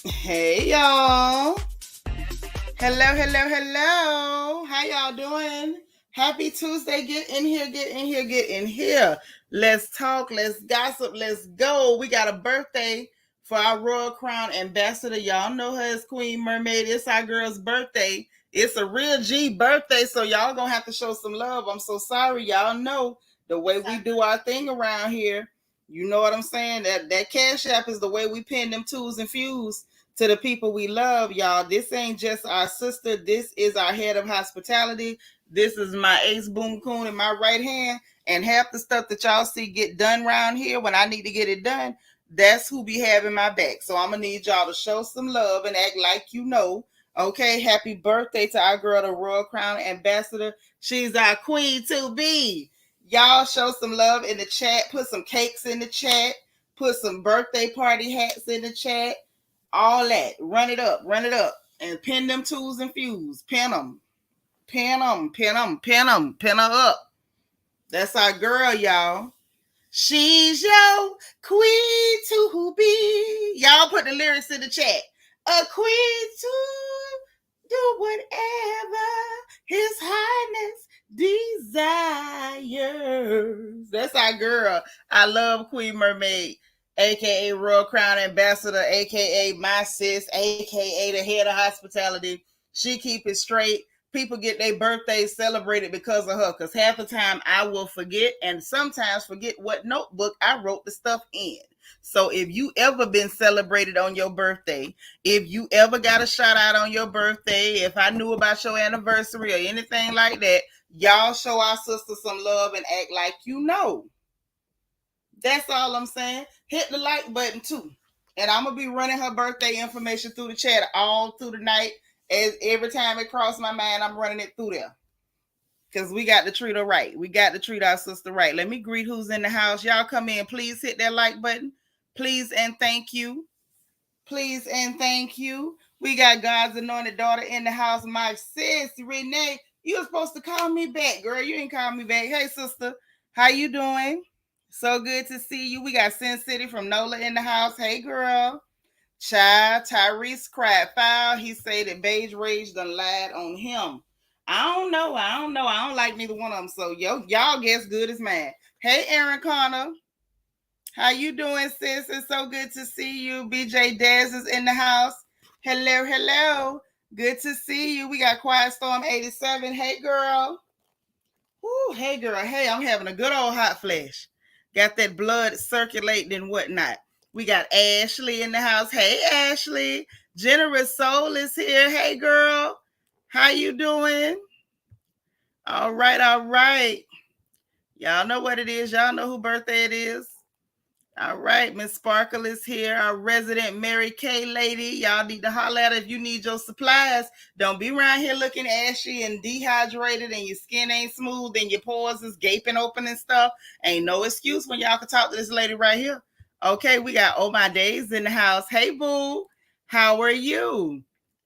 Hey y'all. Hello. How y'all doing? Happy Tuesday. Get in here. Let's talk, let's gossip, let's go. We got a birthday for our Royal Crown ambassador. Y'all know her as Queen Mermaid. It's our girl's birthday. It's a real G birthday, so y'all gonna have to show some love. I'm so sorry. Y'all know the way we do our thing around here. You know what I'm saying? That Cash App is the way we pin them twos and fuse to the people we love, y'all. This ain't just our sister. This is our head of hospitality. This is my ace boom coon in my right hand. And half the stuff that y'all see get done around here when I need to get it done, that's who be having my back. So I'm going to need y'all to show some love and act like you know. Okay, happy birthday to our girl, the Royal Crown Ambassador. She's our queen to be. Y'all show some love in the chat. Put some cakes in the chat. Put some birthday party hats in the chat. All that. Run it up. And pin them tools and fuse. Pin them. Pin her up. That's our girl, y'all. She's your queen to be. Y'all put the lyrics in the chat. A queen to do whatever his highness desires. That's our girl. I love Queen Mermaid, aka Royal Crown Ambassador, aka my sis, aka the head of hospitality. She keep it straight. People get their birthdays celebrated because of her, because half the time I will forget and sometimes forget what notebook I wrote the stuff in. So if you ever been celebrated on your birthday, if you ever got a shout out on your birthday, if I knew about your anniversary or anything like that, y'all show our sister some love and act like you know. That's all I'm saying. Hit the like button too. And I'm going to be running her birthday information through the chat all through the night. As every time it crosses my mind, I'm running it through there. Because we got to treat her right. We got to treat our sister right. Let me greet who's in the house. Y'all come in. Please hit that like button. Please and thank you. Please and thank you. We got God's anointed daughter in the house. My sis, Renee. You were supposed to call me back, girl. You ain't call me back. Hey, sister. How you doing? So good to see you. We got Sin City from NOLA in the house. Hey, girl. Child, Tyrese cried foul. He said that Beige Rage done lied on him. I don't know. I don't like neither one of them. So y'all guess good as mine. Hey, Aaron Connor. How you doing, sis? It's so good to see you. BJ Daz is in the house. Hello. Good to see you. We got Quiet Storm 87. Hey, girl. Ooh, hey, girl. Hey, I'm having a good old hot flash. Got that blood circulating and whatnot. We got Ashley in the house. Hey, Ashley. Generous Soul is here. Hey, girl. How you doing? All right. Y'all know what it is. Y'all know who birthday it is. All right, Miss Sparkle is here. Our resident Mary Kay lady. Y'all need to holler at her if you need your supplies. Don't be around here looking ashy and dehydrated and your skin ain't smooth and your pores is gaping open and stuff. Ain't no excuse when y'all can talk to this lady right here. Okay, we got Oh My Days in the house. Hey, boo. How are you?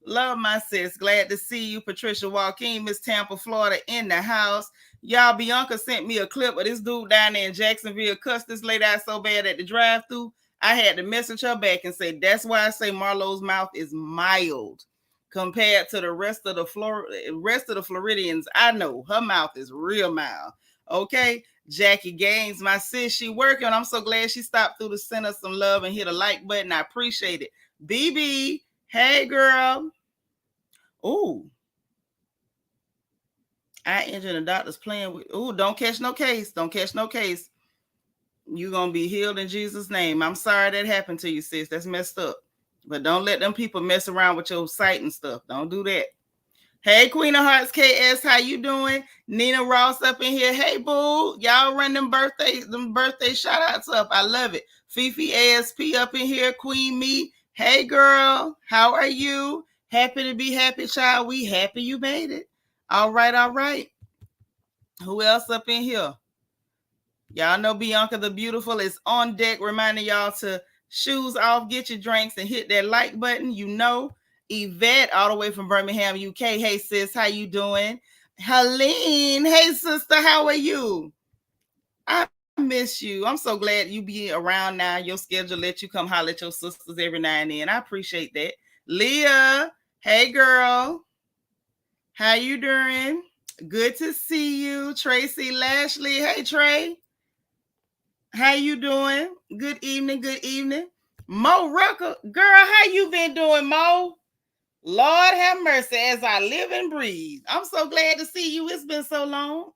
Love my sis. Glad to see you. Patricia Joaquin, Miss Tampa, Florida in the house. Y'all, Bianca sent me a clip of this dude down there in Jacksonville cussed this lady out so bad at the drive-thru. I had to message her back and say, that's why I say Marlo's mouth is mild compared to the rest of the Floridians. I know her mouth is real mild. Okay, Jackie Gaines, my sis, she working. I'm so glad she stopped through to send us some love and hit a like button. I appreciate it. BB, hey girl. Ooh. I engine the doctor's playing with. Ooh, don't catch no case. You're going to be healed in Jesus' name. I'm sorry that happened to you, sis. That's messed up. But don't let them people mess around with your sight and stuff. Don't do that. Hey, Queen of Hearts KS, how you doing? Nina Ross up in here. Hey, boo. Y'all run them birthday shout outs up. I love it. Fifi ASP up in here. Queen Me. Hey, girl. How are you? Happy to be happy, child. We happy you made it. All right. Who else up in here? Y'all know Bianca the Beautiful is on deck, reminding y'all to shoes off, get your drinks, and hit that like button. You know, Yvette, all the way from Birmingham, UK. Hey, sis, how you doing? Helene, hey, sister, how are you? I'm miss you. I'm so glad you be around now. Your schedule let you come holler at your sisters every now and then. I appreciate that. Leah, hey girl. How you doing? Good to see you. Tracy Lashley. Hey Trey. How you doing? Good evening. Good evening. Mo Rucker. Girl, how you been doing, Mo? Lord have mercy as I live and breathe. I'm so glad to see you. It's been so long.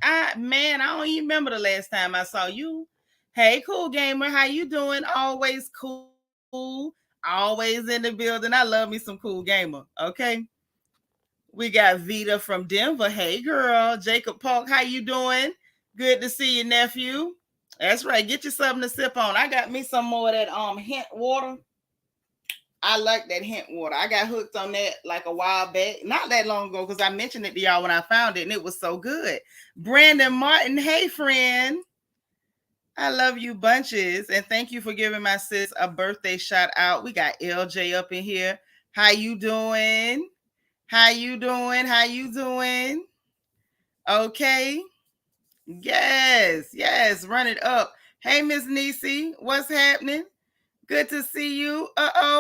I don't even remember the last time I saw you. Hey, cool gamer, how you doing? Always cool. Always in the building. I love me some cool gamer. Okay. We got Vita from Denver. Hey, girl. Jacob Polk, how you doing? Good to see you, nephew. That's right. Get you something to sip on. I got me some more of that hint water. I like that hint water. I got hooked on that like a while back. Not that long ago because I mentioned it to y'all when I found it and it was so good. Brandon Martin, hey, friend. I love you bunches. And thank you for giving my sis a birthday shout out. We got LJ up in here. How you doing? How you doing? How you doing? Okay. Yes. Run it up. Hey, Miss Nisi, what's happening? Good to see you.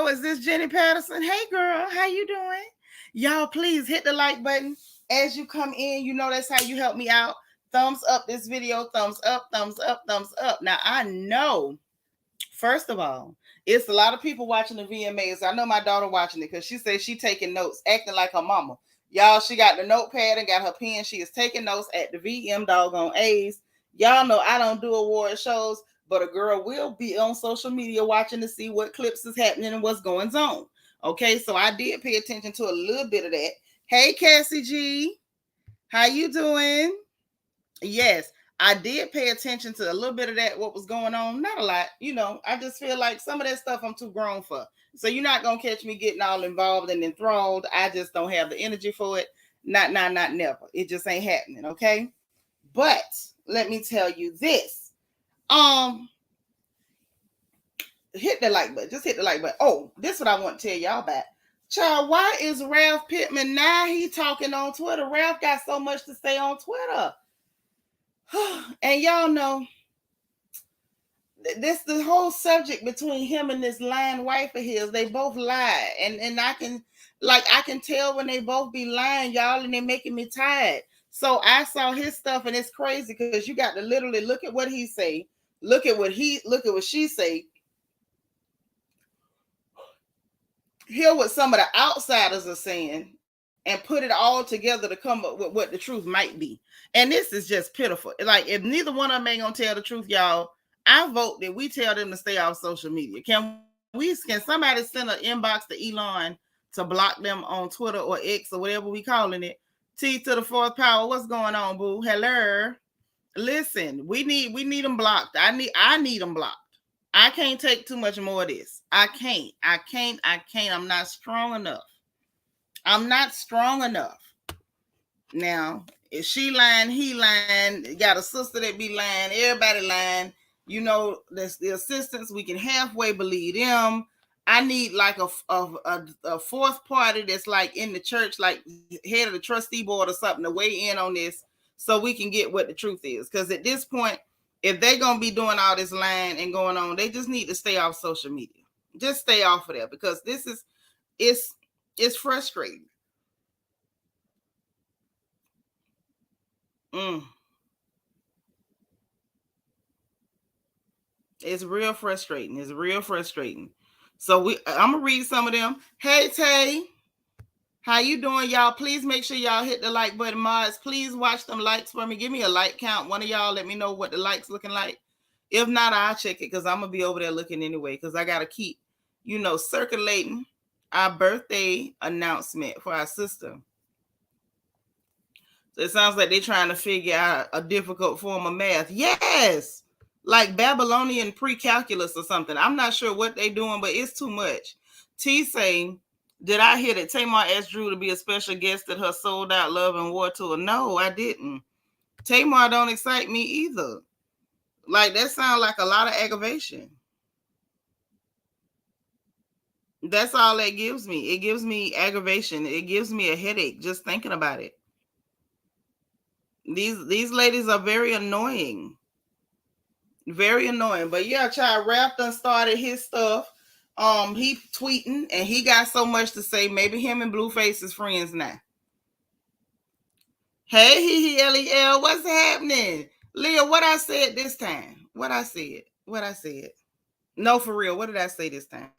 Is this Jenny Patterson? Hey, girl, how you doing? Y'all, please hit the like button as you come in. You know that's how you help me out. Thumbs up this video. Thumbs up, thumbs up, thumbs up. Now, I know, first of all, it's a lot of people watching the VMAs. I know my daughter watching it because she says she taking notes, acting like her mama. Y'all, she got the notepad and got her pen. She is taking notes at the VM doggone A's. Y'all know I don't do award shows, but a girl will be on social media watching to see what clips is happening and what's going on. Okay, so I did pay attention to a little bit of that. Hey, Cassie G, how you doing? Yes, I did pay attention to a little bit of that, what was going on. Not a lot, I just feel like some of that stuff I'm too grown for. So you're not going to catch me getting all involved and enthralled. I just don't have the energy for it. Not never. It just ain't happening, okay? But let me tell you this. Hit the like button. Just hit the like button. Oh, this is what I want to tell y'all about. Child, why is Ralph Pittman now he talking on Twitter? Ralph got so much to say on Twitter. And y'all know this the whole subject between him and this lying wife of his. They both lie, and I can tell when they both be lying, y'all, and they're making me tired. So I saw his stuff, and it's crazy because you got to literally look at what he say, look at what she say, hear what some of the outsiders are saying, and put it all together to come up with what the truth might be. And this is just pitiful. Like, if neither one of them ain't gonna tell the truth, y'all, I vote that we tell them to stay off social media. Can somebody send an inbox to Elon to block them on Twitter or X or whatever we calling it? T to the fourth power. What's going on, boo? Hello. Listen, we need them blocked. I need them blocked. I can't take too much more of this. I can't. I'm not strong enough. Now, if she lying, he lying, got a sister that be lying, everybody lying, there's the assistants, we can halfway believe them. I need like a fourth party that's like in the church, like head of the trustee board or something to weigh in on this so we can get what the truth is. Because at this point, if they're going to be doing all this lying and going on, they just need to stay off social media. Just stay off of there because it's frustrating. It's real frustrating. So I'm gonna read some of them. Hey Tay, how you doing, y'all? Please make sure y'all hit the like button, mods. Please watch them likes for me. Give me a like count. One of y'all let me know what the likes looking like. If not, I'll check it because I'm gonna be over there looking anyway because I gotta keep, circulating our birthday announcement for our sister. So it sounds like they're trying to figure out a difficult form of math. Yes, like Babylonian pre-calculus or something. I'm not sure what they're doing, but it's too much. T saying, did I hear that Tamar asked Drew to be a special guest at her Sold Out Love and War tour? No, I didn't. Tamar don't excite me either. Like, that sounds like a lot of aggravation. That's all that gives me. It gives me aggravation. It gives me a headache just thinking about it. These ladies are very annoying. Very annoying. But yeah, child, Rap done started his stuff. He tweeting and he got so much to say. Maybe him and Blueface is friends now. Hey, Lel, what's happening? Leah, what I said this time? What I said? What I said? No, for real. What did I say this time?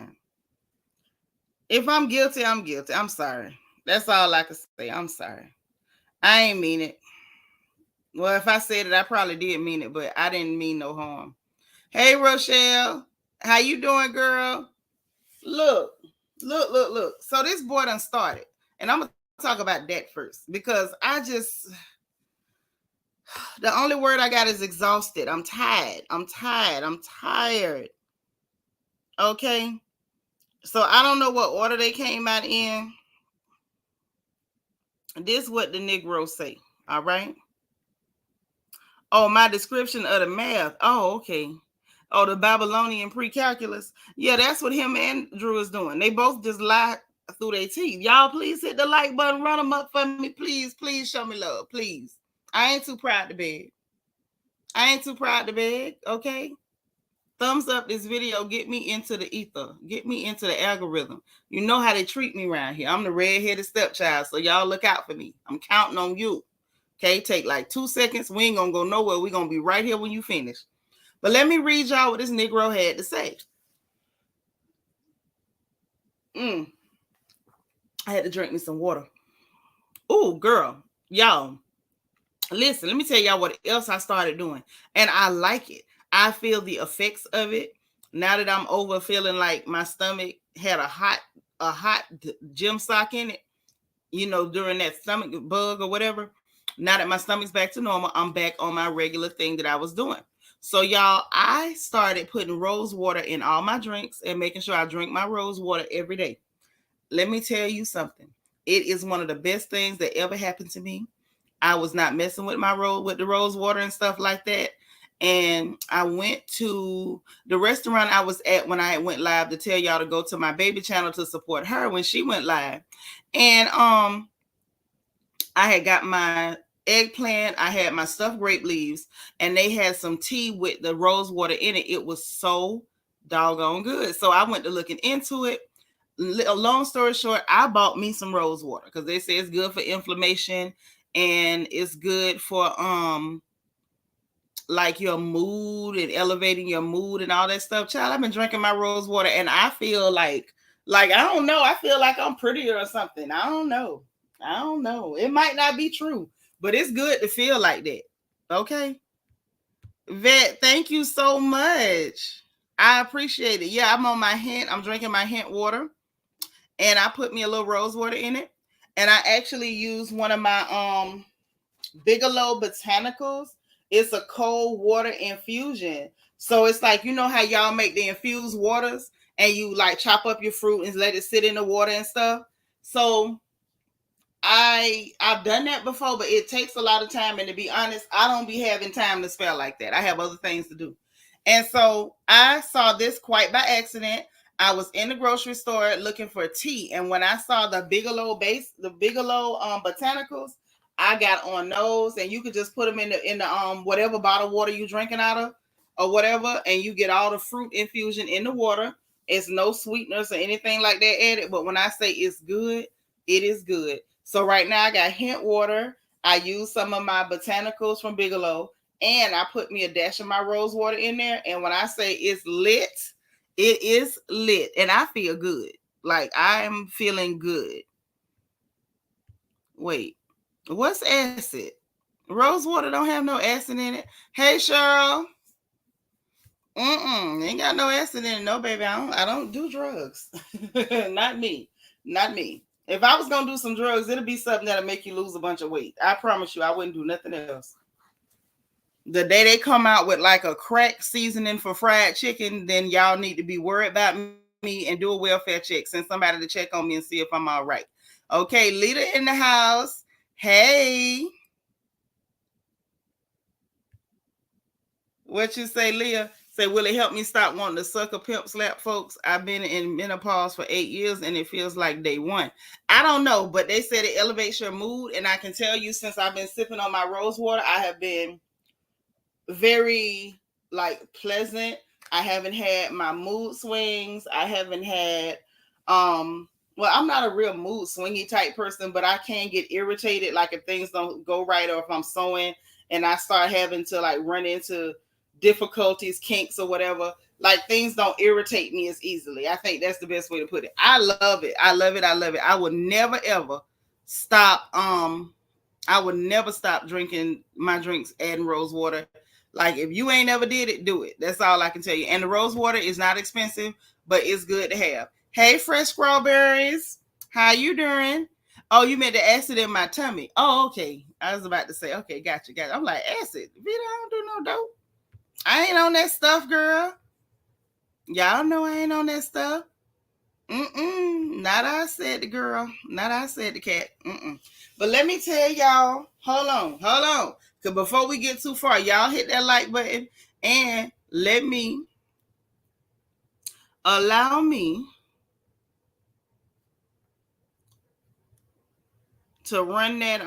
If I'm guilty, I'm guilty. I'm sorry. That's all I can say. I'm sorry. I ain't mean it. Well, if I said it, I probably did mean it, but I didn't mean no harm. Hey, Rochelle. How you doing, girl? Look. So this boy done started. And I'm going to talk about that first because the only word I got is exhausted. I'm tired. Okay. So I don't know what order they came out in. This is what the Negro say. All right. Oh, my description of the math. Oh, okay. Oh, the Babylonian pre-calculus. Yeah, that's what him and Drew is doing. They both just lie through their teeth. Y'all, please hit the like button. Run them up for me. Please show me love. Please. I ain't too proud to beg. Okay? Thumbs up this video. Get me into the ether. Get me into the algorithm. You know how they treat me around here. I'm the red-headed stepchild, so y'all look out for me. I'm counting on you. Okay, take like 2 seconds. We ain't gonna go nowhere. We're gonna be right here when you finish. But let me read y'all what this Negro had to say. I had to drink me some water. Ooh, girl. Y'all, listen, let me tell y'all what else I started doing. And I like it. I feel the effects of it. Now that I'm over feeling like my stomach had a hot gym sock in it, during that stomach bug or whatever. Now that my stomach's back to normal, I'm back on my regular thing that I was doing. So y'all, I started putting rose water in all my drinks and making sure I drink my rose water every day. Let me tell you something. It is one of the best things that ever happened to me. I was not messing with with the rose water and stuff like that. And I went to the restaurant I was at when I went live to tell y'all to go to my baby channel to support her when she went live. And I had got my eggplant, I had my stuffed grape leaves, and they had some tea with the rose water in it. It was so doggone good. So I went to looking into it. A long story short, I bought me some rose water because they say it's good for inflammation and it's good for like your mood and elevating your mood and all that stuff. Child, I've been drinking my rose water and I feel like I don't know. I feel like I'm prettier or something. I don't know. It might not be true, but it's good to feel like that. Okay. Vet, thank you so much. I appreciate it. Yeah, I'm on my hint. I'm drinking my hint water. And I put me a little rose water in it. And I actually use one of my Bigelow Botanicals. It's a cold water infusion. So it's like, you know how y'all make the infused waters and you like chop up your fruit and let it sit in the water and stuff. So I've done that before, but it takes a lot of time. And to be honest, I don't be having time to spell like that. I have other things to do. And so I saw this quite by accident. I was in the grocery store looking for tea. And when I saw the Bigelow Botanicals, I got on those, and you could just put them in the whatever bottled water you're drinking out of or whatever, and you get all the fruit infusion in the water. It's no sweeteners or anything like that added. But when I say it's good, it is good. So right now I got hint water. I use some of my botanicals from Bigelow, and I put me a dash of my rose water in there. And when I say it's lit, it is lit, and I feel good. Like I am feeling good. Wait, what's acid? Rose water don't have no acid in it. Hey, Cheryl. Ain't got no acid in it. No, baby. I don't do drugs. Not me. If I was gonna do some drugs, it'll be something that'll make you lose a bunch of weight. I promise you, I wouldn't do nothing else. The day they come out with like a crack seasoning for fried chicken, then y'all need to be worried about me and do a welfare check. Send somebody to check on me and see if I'm all right. Okay, Lita in the house. Hey. What you say, Leah? Say, will it help me stop wanting to sucker pimp slap folks? I've been in menopause for 8 years and it feels like day one. I don't know, but they said it elevates your mood. And I can tell you, since I've been sipping on my rose water, I have been very like pleasant. I haven't had my mood swings. I haven't had well, I'm not a real mood swingy type person, but I can get irritated like if things don't go right or if I'm sewing and I start having to like run into difficulties, kinks or whatever. Like things don't irritate me as easily. I think that's the best way to put it. I love it. I love it. I love it. I would never ever stop I would never stop drinking my drinks adding rose water. Like if you ain't ever did it, do it. That's all I can tell you. And the rose water is not expensive, but it's good to have. Hey, fresh strawberries, how you doing? Oh, you meant the acid in my tummy. Oh, okay. I was about to say, okay, gotcha. I'm like, acid. Vita, I don't do no dope. I ain't on that stuff, girl. Y'all know I ain't on that stuff. Not I said the girl. Not I said the cat. But let me tell y'all, hold on. Because before we get too far, y'all hit that like button and allow me to run that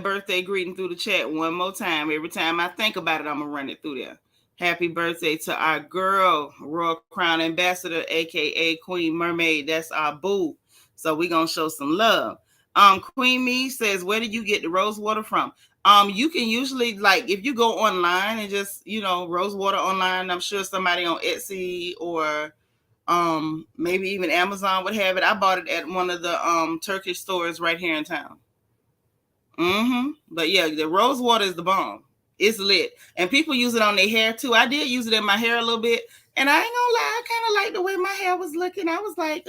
birthday greeting through the chat one more time. Every time I think about it, I'm gonna run it through there. Happy birthday to our girl, Royal Crown Ambassador, aka Queen Mermaid. That's our boo. So we're gonna show some love. Queen Me says, where did you get the rose water from? You can usually, like, if you go online and just, rose water online, I'm sure somebody on Etsy or maybe even Amazon would have it. I bought it at one of the Turkish stores right here in town. But yeah, the rose water is the bomb. It's lit. And people use it on their hair too. I did use it in my hair a little bit. And I ain't gonna lie, I kind of like the way my hair was looking. I was like,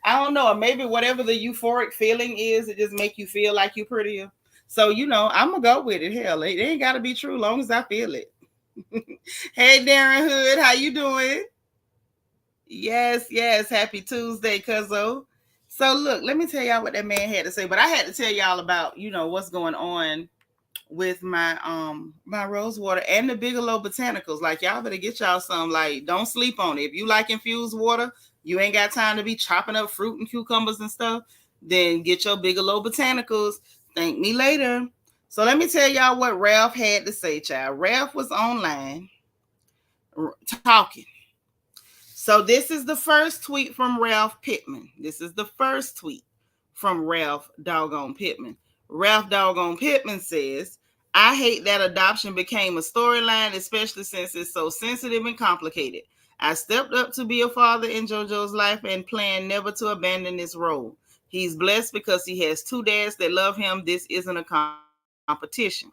I don't know. Or maybe whatever the euphoric feeling is, it just make you feel like you prettier. So, I'm going to go with it. Hell, it ain't got to be true long as I feel it. Hey, Darren Hood, how you doing? Yes. Happy Tuesday, cuzzo. So look, let me tell y'all what that man had to say. But I had to tell y'all about, what's going on with my my rose water and the Bigelow botanicals. Like y'all better get y'all some. Like, don't sleep on it. If you like infused water, you ain't got time to be chopping up fruit and cucumbers and stuff, then get your Bigelow botanicals. Thank me later. So let me tell y'all what Ralph had to say, child. Ralph was online talking. So this is the first tweet from Ralph Pittman. This is the first tweet from Ralph doggone Pittman. Ralph doggone Pittman says, I hate that adoption became a storyline, especially since it's so sensitive and complicated. I stepped up to be a father in JoJo's life and plan never to abandon this role. He's blessed because he has two dads that love him. This isn't a competition.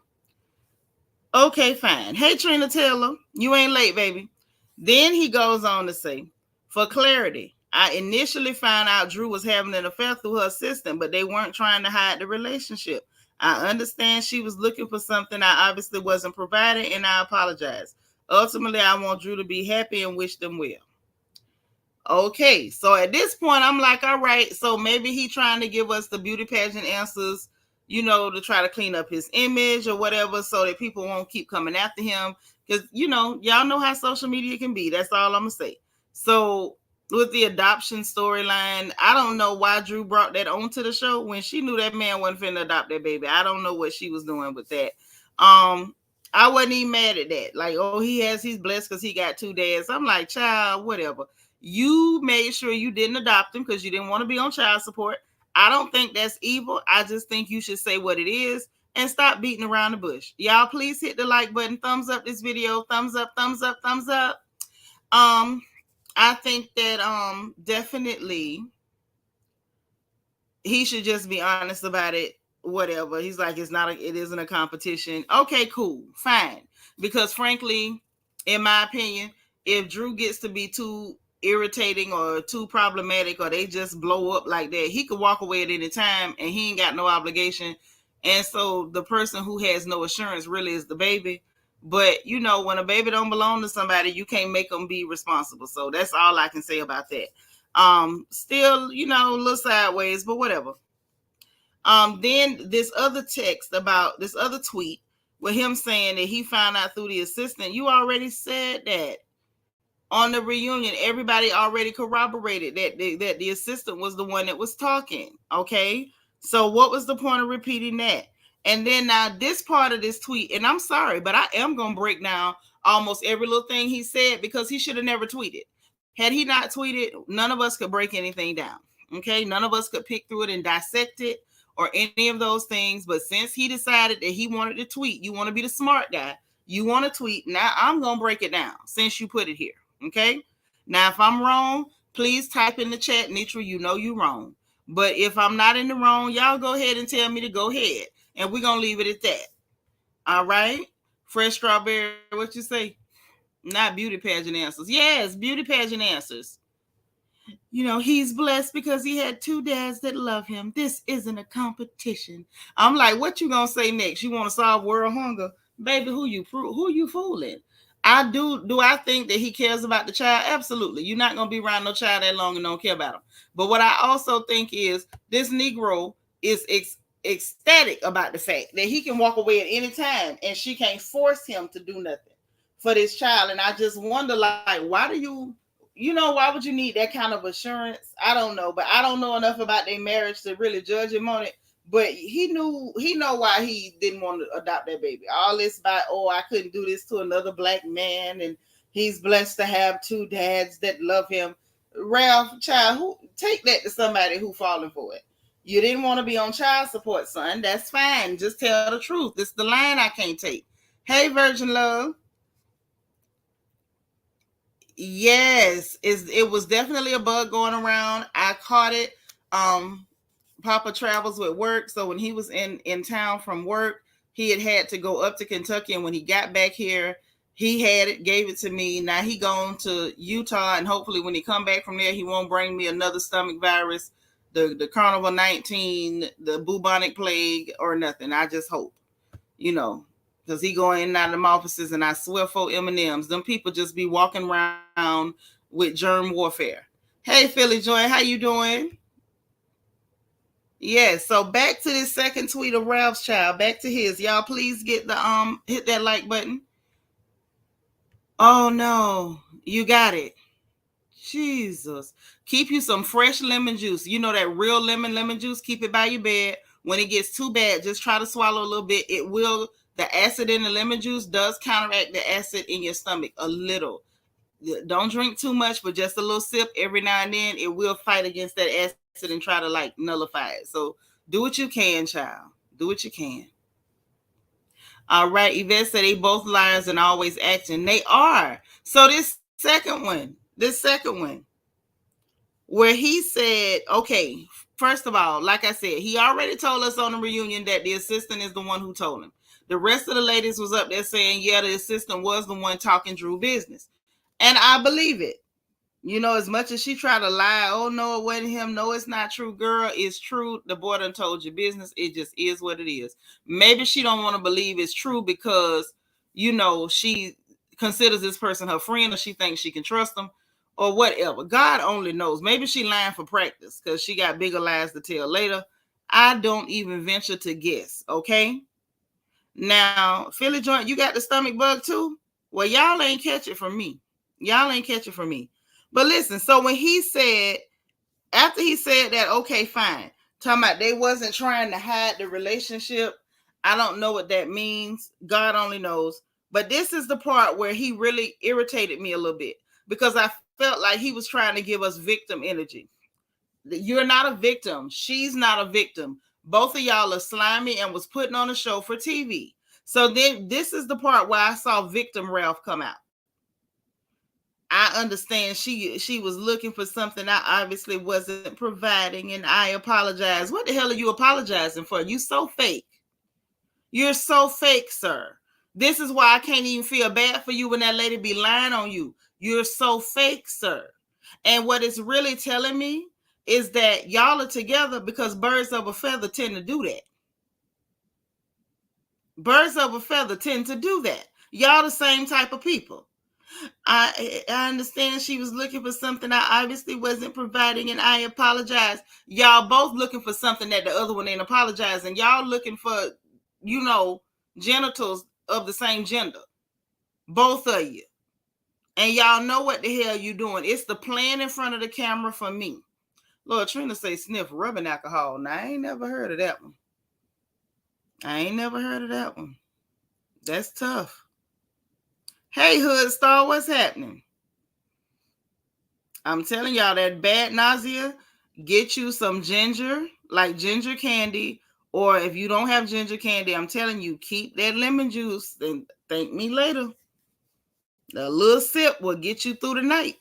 Okay, fine. Hey, Trina Taylor, you ain't late, baby. Then he goes on to say, for clarity, I initially found out Drew was having an affair through her assistant, but they weren't trying to hide the relationship. I understand she was looking for something I obviously wasn't providing, and I apologize. Ultimately, I want Drew to be happy and wish them well. Okay, so at this point, I'm like, all right, so maybe he trying to give us the beauty pageant answers, to try to clean up his image or whatever so that people won't keep coming after him. Because, y'all know how social media can be. That's all I'm going to say. So with the adoption storyline, I don't know why Drew brought that onto the show when she knew that man wasn't finna adopt that baby. I don't know what she was doing with that. I wasn't even mad at that. Like, oh, he's blessed because he got two dads. I'm like, child, whatever. You made sure you didn't adopt him because you didn't want to be on child support. I don't think that's evil. I just think you should say what it is and stop beating around the bush. Y'all, please hit the like button. Thumbs up this video. Thumbs up, thumbs up, thumbs up. I think that definitely he should just be honest about it. Whatever. He's like, it isn't a competition. Okay, cool. Fine. Because frankly, in my opinion, if Drew gets to be too irritating or too problematic or they just blow up like that, he could walk away at any time and he ain't got no obligation. And so the person who has no assurance really is the baby. But, when a baby don't belong to somebody, you can't make them be responsible. So that's all I can say about that. Still, a little sideways, but whatever. Then this other text about this other tweet with him saying that he found out through the assistant. You already said that on the reunion. Everybody already corroborated that the assistant was the one that was talking. Okay, so what was the point of repeating that? And then now this part of this tweet, and I'm sorry, but I am gonna break down almost every little thing he said because he should have never tweeted. Had he not tweeted, none of us could break anything down. Okay, none of us could pick through it and dissect it or any of those things. But since he decided that he wanted to tweet, you want to be the smart guy. You want to tweet. Now I'm gonna break it down since you put it here. Okay. Now if I'm wrong, please type in the chat, Nitra. You know you wrong. But if I'm not in the wrong, y'all go ahead and tell me to go ahead, and we're gonna leave it at that. All right. Fresh strawberry. What you say? Not beauty pageant answers. Yes, beauty pageant answers. You know, he's blessed because he had two dads that love him. This isn't a competition. I'm like, what you gonna say next? You want to solve world hunger? Baby, who you fooling? Do I think that he cares about the child? Absolutely. You're not gonna be around no child that long and don't care about him. But what I also think is this Negro is ecstatic about the fact that he can walk away at any time and she can't force him to do nothing for this child. And I just wonder, like, why do why would you need that kind of assurance? I don't know, but I don't know enough about their marriage to really judge him on it. But he know why he didn't want to adopt that baby. All this about, I couldn't do this to another black man, and he's blessed to have two dads that love him. Ralph, child, who take that to somebody who falling for it. You didn't want to be on child support, son. That's fine. Just tell the truth. This is the line I can't take. Hey, Virgin Love. Yes, it was definitely a bug going around. I caught it. Papa travels with work, so when he was in town from work, he had to go up to Kentucky, and when he got back here, he had it, gave it to me. Now he gone to Utah, and hopefully when he come back from there, he won't bring me another stomach virus, the Carnival 19, the bubonic plague, or nothing. I just hope, because he going in and out of them offices, and I swear for M&Ms, them people just be walking around with germ warfare. Hey, Philly Joy, how you doing? Yes, so back to this second tweet of Ralph's child. Back to his. Y'all please get the hit that like button. Oh no, you got it. Jesus. Keep you some fresh lemon juice. You know that real lemon juice, keep it by your bed. When it gets too bad, just try to swallow a little bit. The acid in the lemon juice does counteract the acid in your stomach a little. Don't drink too much, but just a little sip every now and then. It will fight against that acid and try to nullify it. So do what you can, child. Do what you can. All right. Yvette said they both liars and always acting. They are. So this second one, where he said, okay, first of all, like I said, he already told us on the reunion that the assistant is the one who told him. The rest of the ladies was up there saying, yeah, the assistant was the one talking Drew business. And I believe it. As much as she tried to lie, oh, no, it wasn't him. No, it's not true. Girl, it's true. The boy done told you business. It just is what it is. Maybe she don't want to believe it's true because, she considers this person her friend or she thinks she can trust them or whatever. God only knows. Maybe she lying for practice because she got bigger lies to tell later. I don't even venture to guess, okay? Now, Philly Joint, you got the stomach bug too? Well, y'all ain't catch it from me. But listen, so when after he said that, okay, fine, talking about they wasn't trying to hide the relationship. I don't know what that means. God only knows. But this is the part where he really irritated me a little bit because I felt like he was trying to give us victim energy. You're not a victim. She's not a victim. Both of y'all are slimy and was putting on a show for TV. So then this is the part where I saw victim Ralph come out. I understand she was looking for something I obviously wasn't providing, and I apologize. What the hell are you apologizing for? You so fake. You're so fake, sir. This is why I can't even feel bad for you when that lady be lying on you. You're so fake, sir. And what it's really telling me is that y'all are together because birds of a feather tend to do that. Birds of a feather tend to do that. Y'all the same type of people. I understand she was looking for something I obviously wasn't providing, and I apologize. Y'all both looking for something that the other one ain't apologizing. Y'all looking for, genitals of the same gender. Both of you. And y'all know what the hell you doing. It's the plan in front of the camera for me. Lord, Trina say sniff rubbing alcohol. Now, I ain't never heard of that one. I ain't never heard of that one. That's tough. Hey, Hood Star, what's happening? I'm telling y'all that bad nausea, get you some ginger, like ginger candy, or if you don't have ginger candy, I'm telling you, keep that lemon juice and thank me later. A little sip will get you through the night.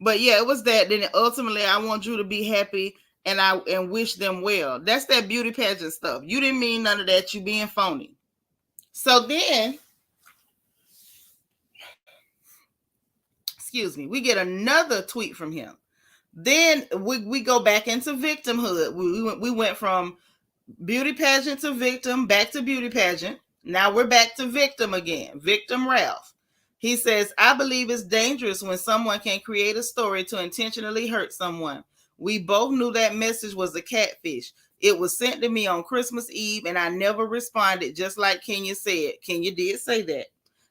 But yeah, it was that. Then ultimately, I want you to be happy and wish them well. That's that beauty pageant stuff. You didn't mean none of that. You being phony. So then, excuse me, we get another tweet from him. Then we go back into victimhood. We went from beauty pageant to victim, back to beauty pageant. Now we're back to victim again. Victim Ralph. He says, I believe it's dangerous when someone can create a story to intentionally hurt someone. We both knew that message was a catfish. It was sent to me on Christmas Eve and I never responded, just like Kenya said. Kenya did say that.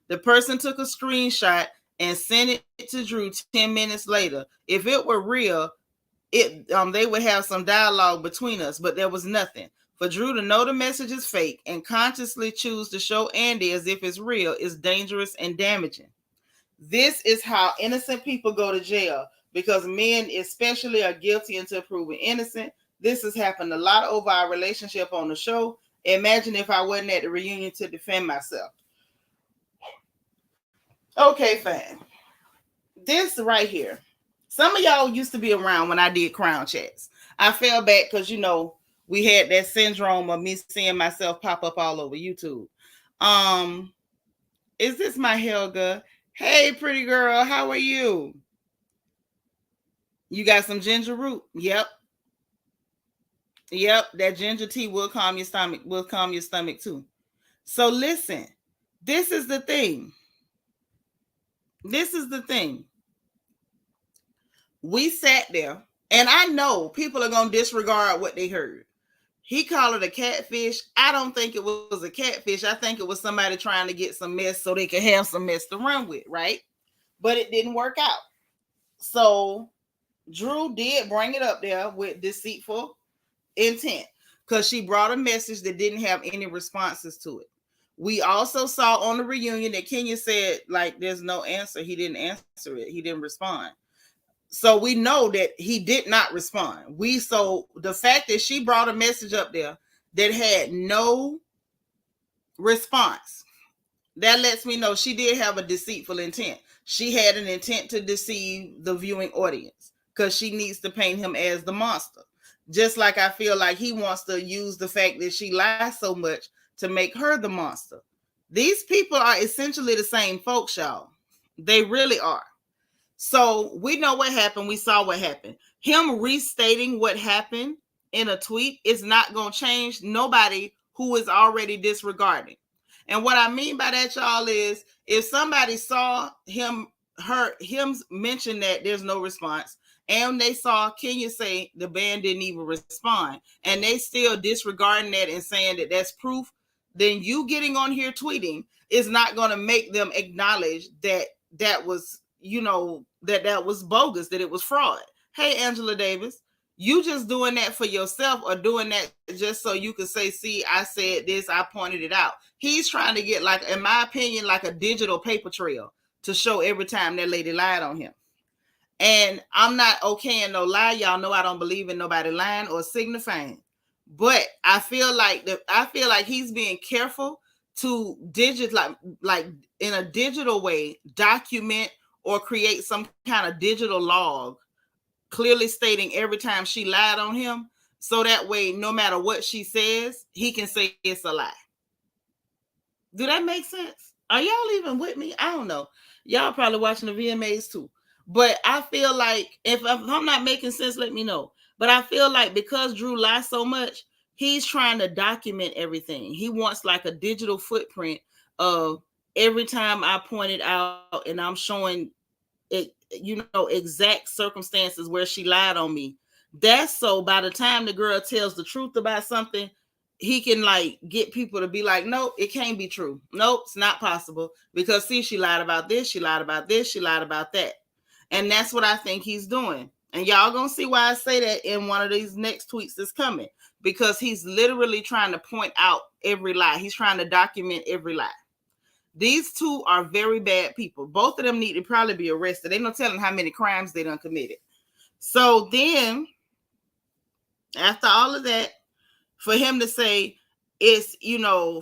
The person took a screenshot and sent it to Drew 10 minutes later. If it were real, they would have some dialogue between us, but there was nothing. For Drew to know the message is fake and consciously choose to show Andy as if it's real is dangerous and damaging. This is how innocent people go to jail, because men especially are guilty until proven innocent. This has happened a lot over our relationship on the show. Imagine if I wasn't at the reunion to defend myself. Okay, fine. This right here. Some of y'all used to be around when I did crown chats. I fell back because, we had that syndrome of me seeing myself pop up all over YouTube. Is this my Helga? Hey, pretty girl, how are you? You got some ginger root? Yep. That ginger tea will calm your stomach too. So listen, this is the thing. We sat there, and I know people are going to disregard what they heard. He called it a catfish. I don't think it was a catfish. I think it was somebody trying to get some mess so they could have some mess to run with, right? But it didn't work out. So Drew did bring it up there with deceitful intent because she brought a message that didn't have any responses to it. We also saw on the reunion that Kenya said, like, there's no answer. He didn't answer it. He didn't respond. So we know that he did not respond. So the fact that she brought a message up there that had no response, that lets me know she did have a deceitful intent. She had an intent to deceive the viewing audience because she needs to paint him as the monster. Just like I feel like he wants to use the fact that she lies so much to make her the monster. These people are essentially the same folks, y'all. They really are. So we know what happened. We saw what happened. Him restating what happened in a tweet is not going to change nobody who is already disregarding. And what I mean by that, y'all, is if somebody saw him mention that there's no response, and they saw Kenya say the band didn't even respond, and they still disregarding that and saying that that's proof, then you getting on here tweeting is not going to make them acknowledge that was, that was bogus, that it was fraud. Hey, Angela Davis, you just doing that for yourself or doing that just so you can say, see, I said this, I pointed it out. He's trying to get, like, in my opinion, like a digital paper trail to show every time that lady lied on him. And I'm not okay in no lie. Y'all know I don't believe in nobody lying or signifying. But I feel like he's being careful to like in a digital way, document or create some kind of digital log clearly stating every time she lied on him. So that way, no matter what she says, he can say it's a lie. Do that make sense? Are y'all even with me? I don't know. Y'all probably watching the VMAs too. But I feel like if I'm not making sense, let me know. But I feel like because Drew lies so much, he's trying to document everything. He wants like a digital footprint of every time I pointed out and I'm showing it, exact circumstances where she lied on me. That's so by the time the girl tells the truth about something, he can like get people to be like, nope, it can't be true. Nope, it's not possible. Because see, she lied about this, she lied about this, she lied about that. And that's what I think he's doing. And y'all gonna see why I say that in one of these next tweets that's coming, because he's literally trying to point out every lie. He's trying to document every lie. These two are very bad people. Both of them need to probably be arrested. They no telling how many crimes they done committed. So then, after all of that, for him to say it's,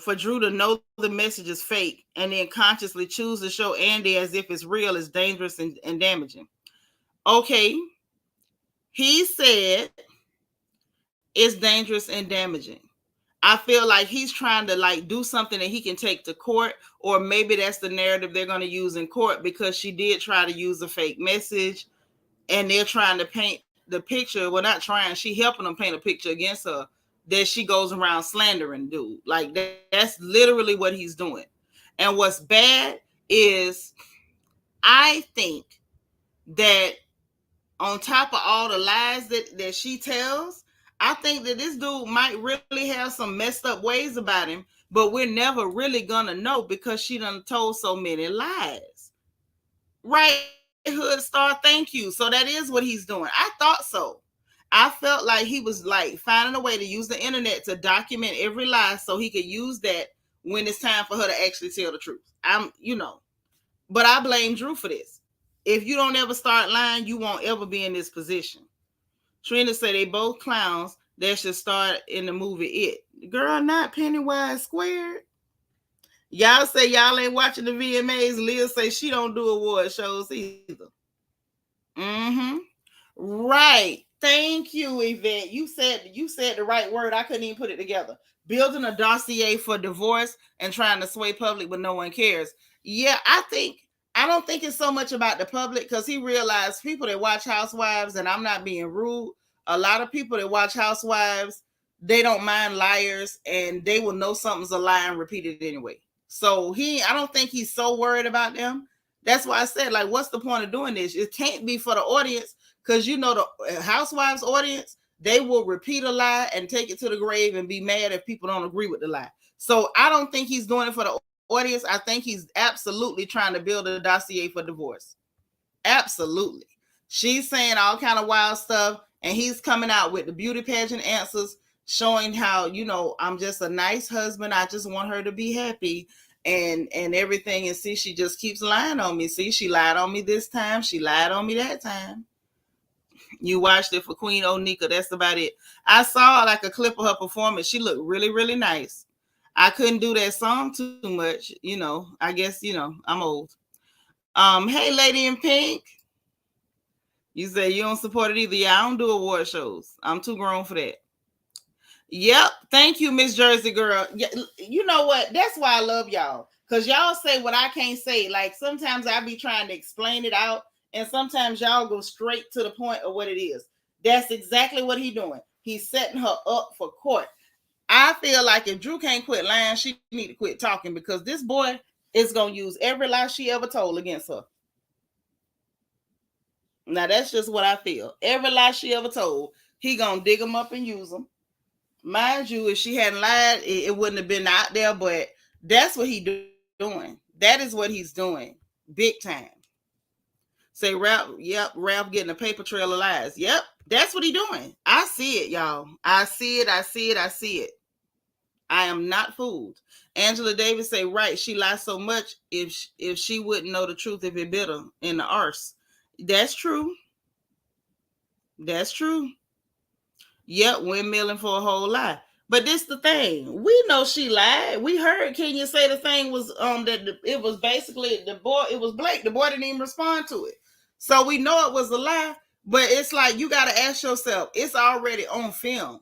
for Drew to know the message is fake and then consciously choose to show Andy as if it's real is dangerous and damaging. Okay. He said it's dangerous and damaging. I feel like he's trying to do something that he can take to court, or maybe that's the narrative they're going to use in court, because she did try to use a fake message and they're trying to paint the picture. Well, not trying, she helping them paint a picture against her that she goes around slandering dude. Like that's literally what he's doing. And what's bad is I think that on top of all the lies that she tells, I think that this dude might really have some messed up ways about him, but we're never really gonna know because she done told so many lies. Right, Hood Star, thank you. So that is what he's doing. I thought so. I felt like he was finding a way to use the internet to document every lie so he could use that when it's time for her to actually tell the truth. But I blame Drew for this. If you don't ever start lying, you won't ever be in this position. Trina said they both clowns that should start in the movie It. Girl, not Pennywise Squared. Y'all say y'all ain't watching the VMAs. Leah say she don't do award shows either. Mm-hmm. Right. Thank you, Yvette. You said the right word. I couldn't even put it together. Building a dossier for divorce and trying to sway public when no one cares. Yeah, I don't think it's so much about the public, because he realized people that watch Housewives, and I'm not being rude, a lot of people that watch Housewives, they don't mind liars and they will know something's a lie and repeat it anyway. So I don't think he's so worried about them. That's why I said, what's the point of doing this? It can't be for the audience, because the Housewives audience, they will repeat a lie and take it to the grave and be mad if people don't agree with the lie. So I don't think he's doing it for the audience. I think he's absolutely trying to build a dossier for divorce. Absolutely. She's saying all kind of wild stuff, and he's coming out with the beauty pageant answers, showing how, I'm just a nice husband. I just want her to be happy and everything. And see, she just keeps lying on me. See, she lied on me this time. She lied on me that time. You watched it for Queen Onika. That's about it. I saw a clip of her performance. She looked really, really nice. I couldn't do that song too much. I guess, I'm old. Hey, Lady in Pink. You say you don't support it either. Yeah, I don't do award shows. I'm too grown for that. Yep. Thank you, Miss Jersey Girl. Yeah, you know what? That's why I love y'all. Because y'all say what I can't say. Sometimes I be trying to explain it out, and sometimes y'all go straight to the point of what it is. That's exactly what he's doing. He's setting her up for court. I feel like if Drew can't quit lying, she need to quit talking, because this boy is going to use every lie she ever told against her. Now, that's just what I feel. Every lie she ever told, he going to dig them up and use them. Mind you, if she hadn't lied, it wouldn't have been out there, but that's what he's doing. That is what he's doing. Big time. Say, Ralph getting a paper trail of lies. Yep, that's what he's doing. I see it, y'all. I see it. I am not fooled. Angela Davis say, right, she lies so much if she wouldn't know the truth if it bit her in the arse. That's true. That's true. Yep, windmilling for a whole lie. But this the thing. We know she lied. We heard Kenya say the thing was that it was basically the boy, it was Blake. The boy didn't even respond to it. So we know it was a lie, but it's you got to ask yourself, it's already on film.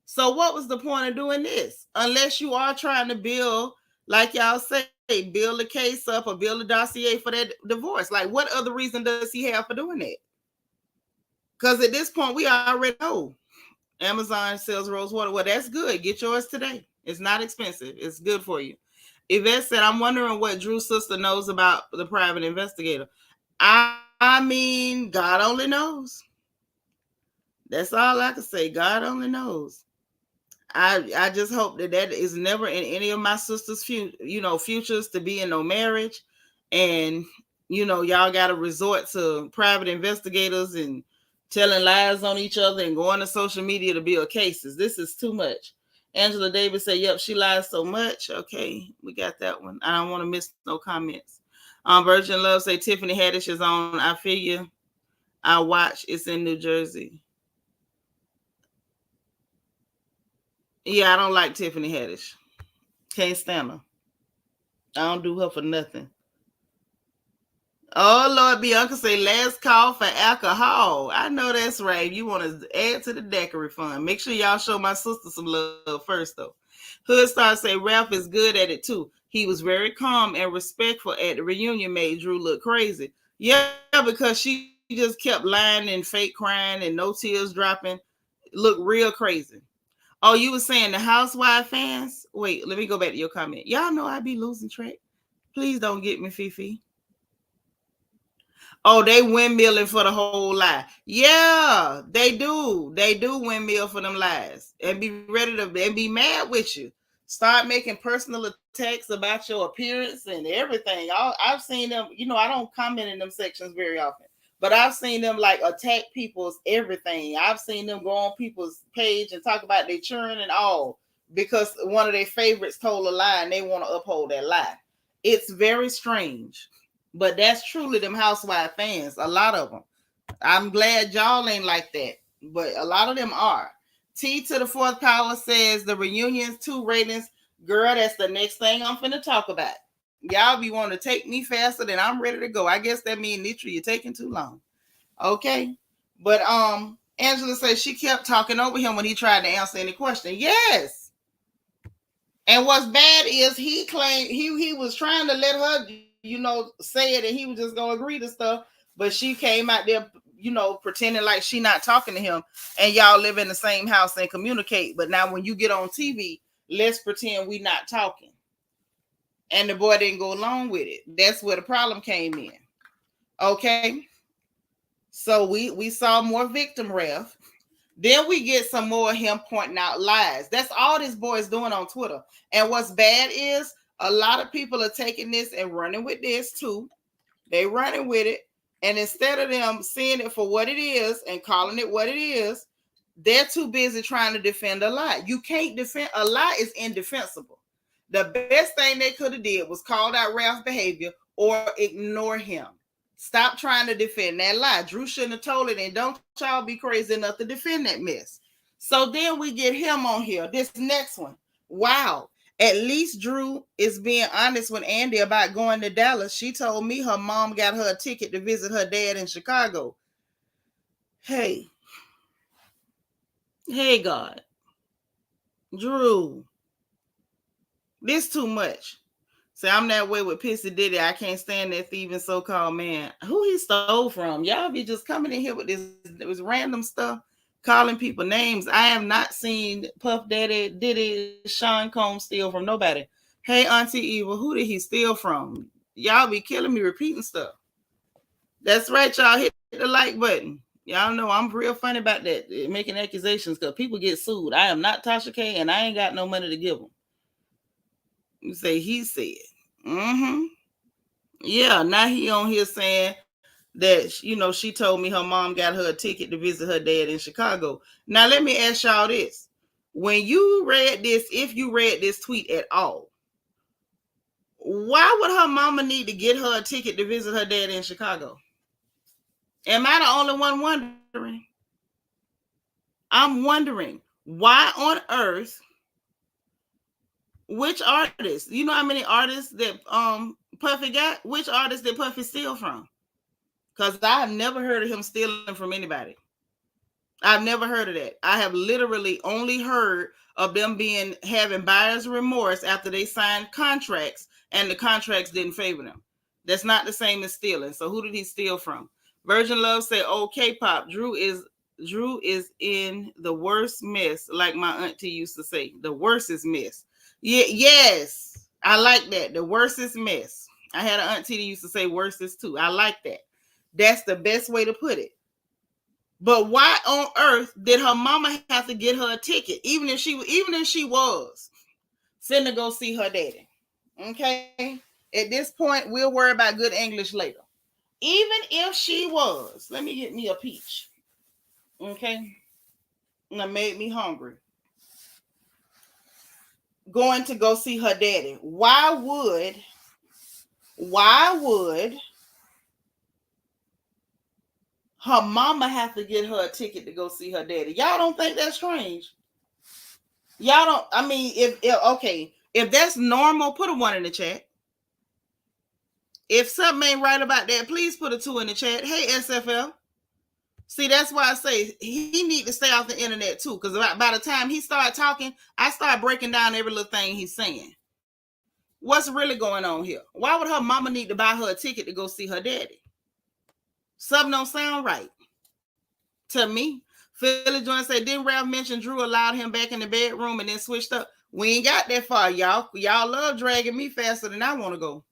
So what was the point of doing this? Unless you are trying to build, like y'all say, build a case up or build a dossier for that divorce. What other reason does he have for doing that? Because at this point, we already know Amazon sells rose water. Well, that's good. Get yours today. It's not expensive. It's good for you. Yvette said, I'm wondering what Drew's sister knows about the private investigator. I mean, God only knows. That's all I can say. God only knows. I just hope that is never in any of my sisters' futures to be in no marriage. And, y'all got to resort to private investigators and telling lies on each other and going to social media to build cases. This is too much. Angela Davis said, yep, she lies so much. Okay, we got that one. I don't want to miss no comments. Virgin Love say Tiffany Haddish is on I Feel You. I watch. It's in New Jersey. Yeah, I don't like Tiffany Haddish. Can't stand her. I don't do her for nothing. Oh, Lord, Bianca say last call for alcohol. I know that's right. You want to add to the daiquiri fund. Make sure y'all show my sister some love first, though. Hood Star say Ralph is good at it, too. He was very calm and respectful at the reunion, made Drew look crazy. Yeah, because she just kept lying and fake crying and no tears dropping. Look real crazy. Oh, you were saying the Housewives fans? Wait, let me go back to your comment. Y'all know I be losing track. Please don't get me, Fifi. Oh, they windmilling for the whole lie. Yeah, they do. They do windmill for them lies and be ready to and be mad with you. Start making personal attacks about your appearance and everything. I've seen them. You know, I don't comment in them sections very often, but I've seen them like attack people's everything. I've seen them go on people's page and talk about their churn and all because one of their favorites told a lie and they want to uphold that lie. It's very strange. But that's truly them Housewife fans. A lot of them. I'm glad y'all ain't like that. But a lot of them are. T to the fourth power says the reunions 2 ratings. Girl, that's the next thing I'm finna talk about. Y'all be wanting to take me faster than I'm ready to go. I guess that means Nitra, you're taking too long. Okay. But Angela says she kept talking over him when he tried to answer any question. Yes. And what's bad is he claimed he was trying to let her say it and he was just gonna agree to stuff, but she came out there, pretending like she not talking to him, and y'all live in the same house and communicate. But now when you get on TV, let's pretend we not talking. And the boy didn't go along with it. That's where the problem came in. Okay. So we saw more victim ref. Then we get some more of him pointing out lies. That's all this boy is doing on Twitter. And what's bad is a lot of people are taking this and running with this too. They running with it. And instead of them seeing it for what it is and calling it what it is, they're too busy trying to defend a lie. You can't defend a lie, is indefensible. The best thing they could have did was called out Ralph's behavior or ignore him. Stop trying to defend that lie. Drew shouldn't have told it, and don't y'all be crazy enough to defend that mess. So then we get him on here. This next one. Wow. At least Drew is being honest with Andy about going to Dallas. She told me her mom got her a ticket to visit her dad in Chicago. Hey, God. Drew. This too much. Say, I'm that way with Pissy Diddy. I can't stand that thieving so-called man. Who he stole from? Y'all be just coming in here with this random stuff, calling people names. I have not seen Puff Daddy, Diddy, Sean Combs steal from nobody. Hey, Auntie Eva, who did he steal from? Y'all be killing me repeating stuff. That's right, y'all. Hit the like button. Y'all know I'm real funny about that, making accusations, because people get sued. I am not Tasha K, and I ain't got no money to give them. You say he said. Mm-hmm. Yeah, now he on here saying that, she told me her mom got her a ticket to visit her dad in Chicago. Now, let me ask y'all this. When you read this, if you read this tweet at all, why would her mama need to get her a ticket to visit her dad in Chicago? Am I the only one wondering? I'm wondering, why on earth, which artist? You know how many artists that Puffy got? Which artist did Puffy steal from? Because I have never heard of him stealing from anybody. I've never heard of that. I have literally only heard of them having buyer's remorse after they signed contracts and the contracts didn't favor them. That's not the same as stealing. So who did he steal from? Virgin Love said, "Oh, K-pop. Drew is in the worst mess, like my auntie used to say. The worstest mess." Yeah, yes, I like that. The worstest mess. I had an auntie that used to say worstest too. I like that. That's the best way to put it. But why on earth did her mama have to get her a ticket, even if she was finna go see her daddy? Okay. At this point, we'll worry about good English later. Even if she was, let me get me a peach. Okay. That made me hungry. Going to go see her daddy. Why would her mama have to get her a ticket to go see her daddy? Y'all don't think that's strange? Y'all don't, I mean, if that's normal, put a 1 in the chat. If something ain't right about that, please put a 2 in the chat. Hey, SFL. See, that's why I say he need to stay off the internet too, because by the time he started talking, I start breaking down every little thing he's saying. What's really going on here? Why would her mama need to buy her a ticket to go see her daddy? Something don't sound right to me. Philly Joyce said, didn't Ralph mention Drew allowed him back in the bedroom and then switched up? We ain't got that far, y'all. Y'all love dragging me faster than I want to go.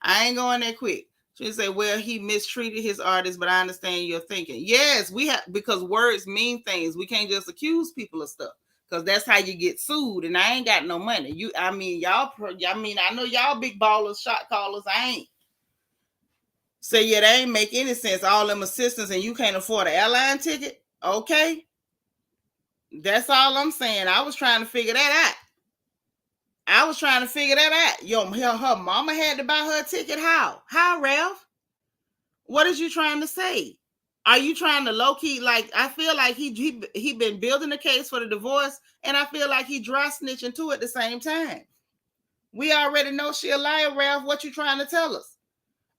I ain't going that quick. She said, well, he mistreated his artist, but I understand your thinking. Yes, we have, because words mean things. We can't just accuse people of stuff, because that's how you get sued. And I ain't got no money. I know y'all big ballers, shot callers. I ain't. So yeah, that ain't make any sense. All them assistants and you can't afford an airline ticket. Okay. That's all I'm saying. I was trying to figure that out. Yo, her mama had to buy her a ticket. How, Ralph? What is you trying to say? Are you trying to low key? Like, I feel like he been building a case for the divorce, and I feel like he dry snitching too at the same time. We already know she a liar, Ralph. What you trying to tell us?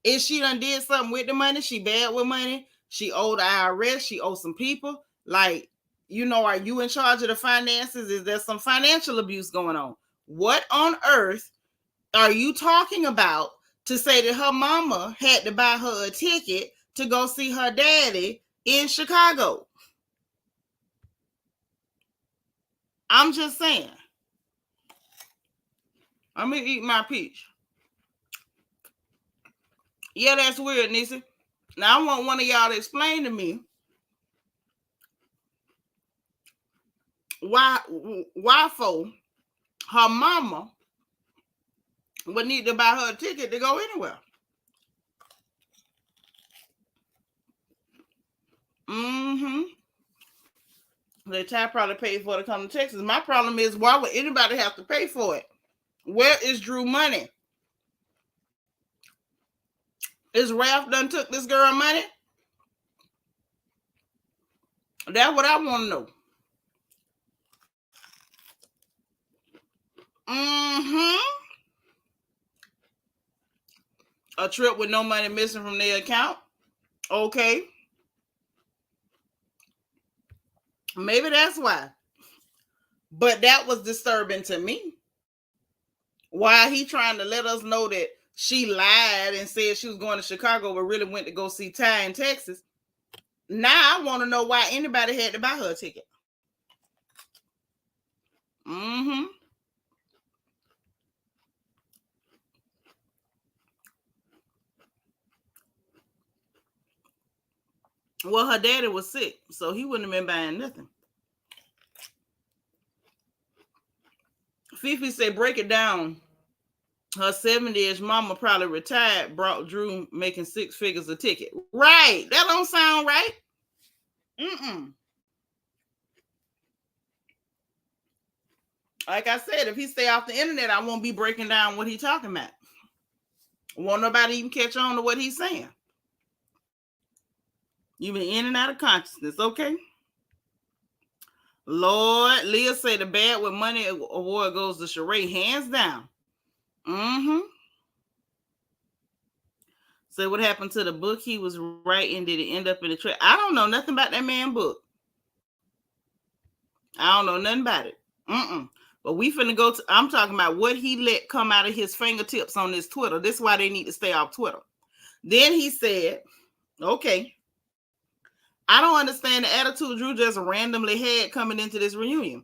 Is she done did something with the money? She bad with money? She owed the IRS? She owed some people? Like, are you in charge of the finances? Is there some financial abuse going on? What on earth are you talking about to say that her mama had to buy her a ticket to go see her daddy in Chicago? I'm just saying. I'm going to eat my peach. Yeah, that's weird, Nisa. Now, I want one of y'all to explain to me why for her mama would need to buy her a ticket to go anywhere. Mm-hmm. The Ty probably paid for it to come to Texas. My problem is, why would anybody have to pay for it? Where is Drew money? Is Ralph done took this girl money? That's what I want to know. Mm-hmm. A trip with no money missing from their account? Okay. Maybe that's why. But that was disturbing to me. Why he trying to let us know that she lied and said she was going to Chicago but really went to go see Ty in Texas? Now I want to know why anybody had to buy her a ticket. Mm-hmm. Well, her daddy was sick, so he wouldn't have been buying nothing. Fifi said, break it down. Her 70-ish mama probably retired, brought Drew making 6 figures a ticket. Right. That don't sound right. Mm-mm. Like I said, if he stay off the internet, I won't be breaking down what he's talking about. Won't nobody even catch on to what he's saying. You've been in and out of consciousness, okay? Lord, Leah said the Bad with Money award goes to Sheree, hands down. Mm-hmm. So what happened to the book he was writing? Did it end up in the trash? I don't know nothing about that man's book. I don't know nothing about it. But we finna go to, I'm talking about what he let come out of his fingertips on this Twitter. This is why they need to stay off Twitter. Then he said, okay, I don't understand the attitude Drew just randomly had coming into this reunion.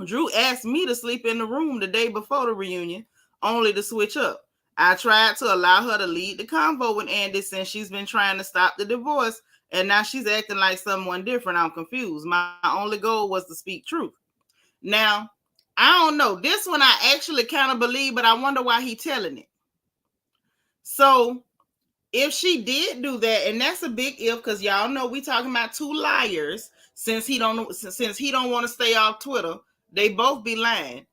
Drew asked me to sleep in the room the day before the reunion, only to switch up. I tried to allow her to lead the convo with Andy since she's been trying to stop the divorce, and now she's acting like someone different. I'm confused. My only goal was to speak truth. Now, I don't know. This one I actually kind of believe, but I wonder why he's telling it. So, if she did do that, and that's a big if, because y'all know we talking about two liars. Since he don't want to stay off Twitter, they both be lying.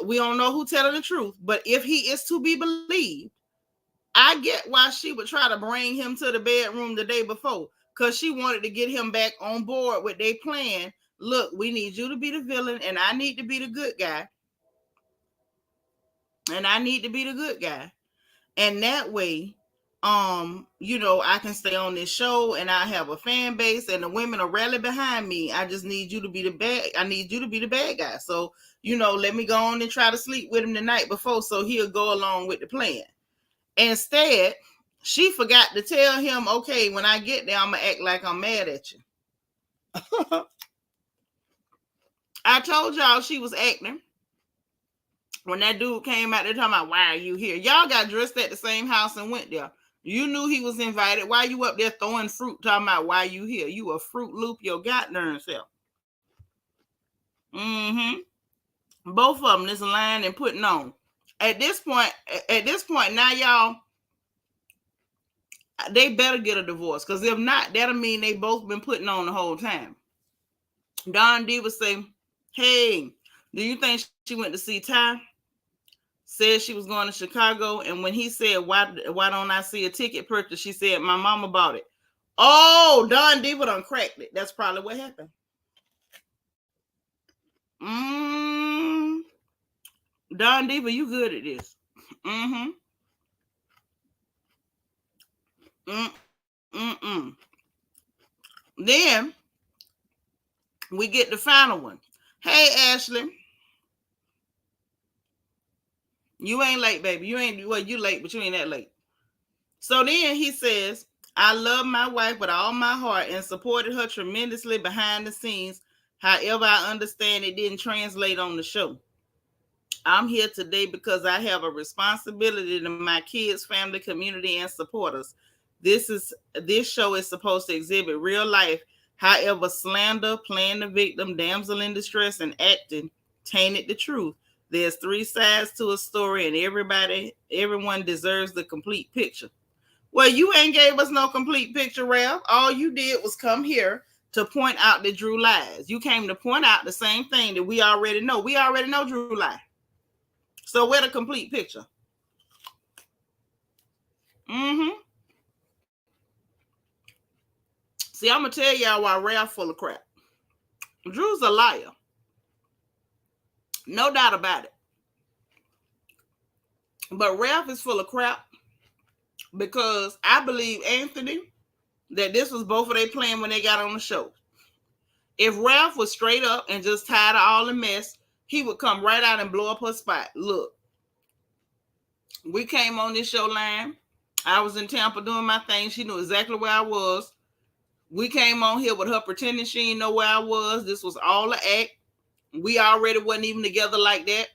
We don't know who telling the truth, but if he is to be believed, I get why she would try to bring him to the bedroom the day before, because she wanted to get him back on board with their plan. Look, we need you to be the villain, and I need to be the good guy. And that way, I can stay on this show and I have a fan base and the women are rally behind me. I just need you to be the bad guy. So, let me go on and try to sleep with him the night before so he'll go along with the plan. Instead, she forgot to tell him, okay, when I get there, I'm going to act like I'm mad at you. I told y'all she was acting. When that dude came out there talking about, why are you here? Y'all got dressed at the same house and went there. You knew he was invited. Why you up there throwing fruit talking about why you here? You a Fruit Loop your goddamn self. Both of them is lying and putting on. At this point, now y'all, they better get a divorce. Because if not, that'll mean they both been putting on the whole time. Don Diva say, hey, do you think she went to see Ty? Said she was going to Chicago, and when he said, why don't I see a ticket purchase, she said, my mama bought it. Oh, Don Diva done cracked it. That's probably what happened. Don Diva, you good at this. Then we get the final one. Hey, Ashley. You ain't late, baby. You late, but you ain't that late. So then he says, I love my wife with all my heart and supported her tremendously behind the scenes. However, I understand it didn't translate on the show. I'm here today because I have a responsibility to my kids, family, community, and supporters. This show is supposed to exhibit real life. However, slander, playing the victim, damsel in distress, and acting tainted the truth. There's 3 sides to a story, and everyone deserves the complete picture. Well, you ain't gave us no complete picture, Ralph. All you did was come here to point out that Drew lies. You came to point out the same thing that we already know. We already know Drew lies. So where the complete picture? See, I'm going to tell y'all why Ralph full of crap. Drew's a liar. No doubt about it. But Ralph is full of crap because I believe, Anthony, that this was both of their plan when they got on the show. If Ralph was straight up and just tired of all the mess, he would come right out and blow up her spot. Look, we came on this show line. I was in Tampa doing my thing. She knew exactly where I was. We came on here with her pretending she didn't know where I was. This was all an act. We already wasn't even together like that.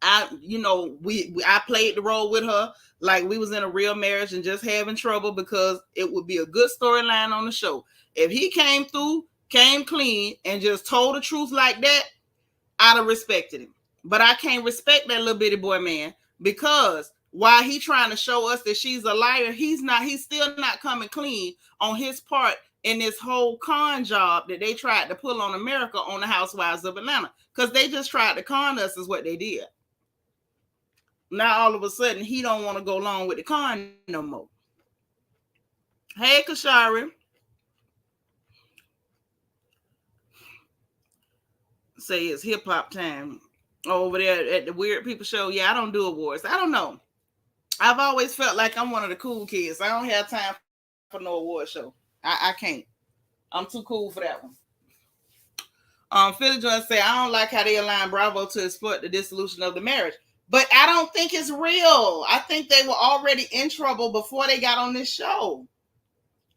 I played the role with her like we was in a real marriage and just having trouble because it would be a good storyline on the show. If he came through, came clean, and just told the truth like that, I'd have respected him. But I can't respect that little bitty boy man because while he trying to show us that she's a liar, he's still not coming clean on his part in this whole con job that they tried to pull on America on the Housewives of Atlanta. Because they just tried to con us is what they did. Now all of a sudden he don't want to go along with the con no more. Hey, Kashari. Say it's hip hop time over there at the Weird People Show. Yeah, I don't do awards. I don't know. I've always felt like I'm one of the cool kids. I don't have time for no award show. I can't. I'm too cool for that one. Philly Joy say, I don't like how they align Bravo to exploit the dissolution of the marriage. But I don't think it's real. I think they were already in trouble before they got on this show.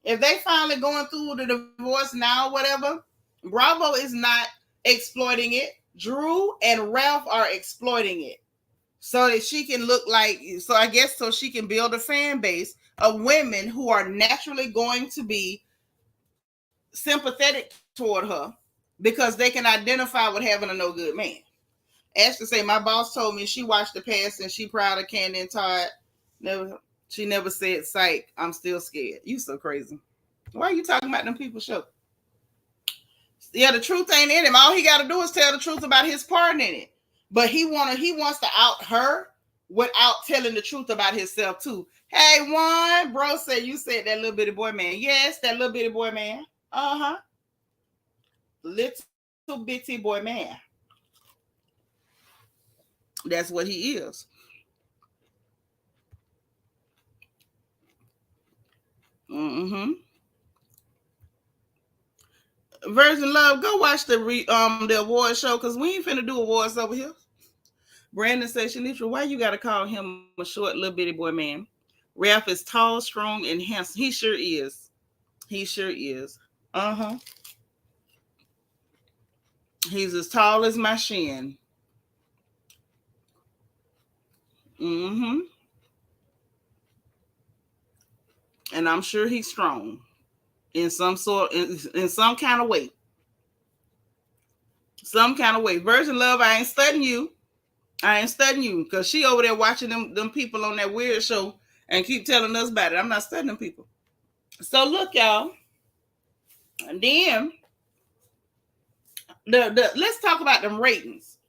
If they finally going through the divorce now or whatever, Bravo is not exploiting it. Drew and Ralph are exploiting it. So that she can look like, so I guess so she can build a fan base of women who are naturally going to be sympathetic toward her because they can identify with having a no good man. Ashley say, my boss told me she watched The Past and she proud of Candy and Todd. Never. She never said, psych, I'm still scared. You so crazy. Why are you talking about them people show? Yeah, the truth ain't in him. All he got to do is tell the truth about his part in it. But he wants to out her without telling the truth about himself too. Hey, one bro said you said that little bitty boy man. Yes, that little bitty boy man. Little bitty boy man. That's what he is. Mm-hmm. Virgin Love, go watch the award show because we ain't finna do awards over here. Brandon says, Shanitra, why you gotta call him a short little bitty boy man? Ralph is tall, strong, and handsome. He sure is. He sure is. He's as tall as my shin. And I'm sure he's strong in some kind of way. Some kind of way. Virgin Love, I ain't studying you. Because she over there watching them people on that weird show and keep telling us about it. I'm not studying people. So look, y'all. And then let's talk about them ratings.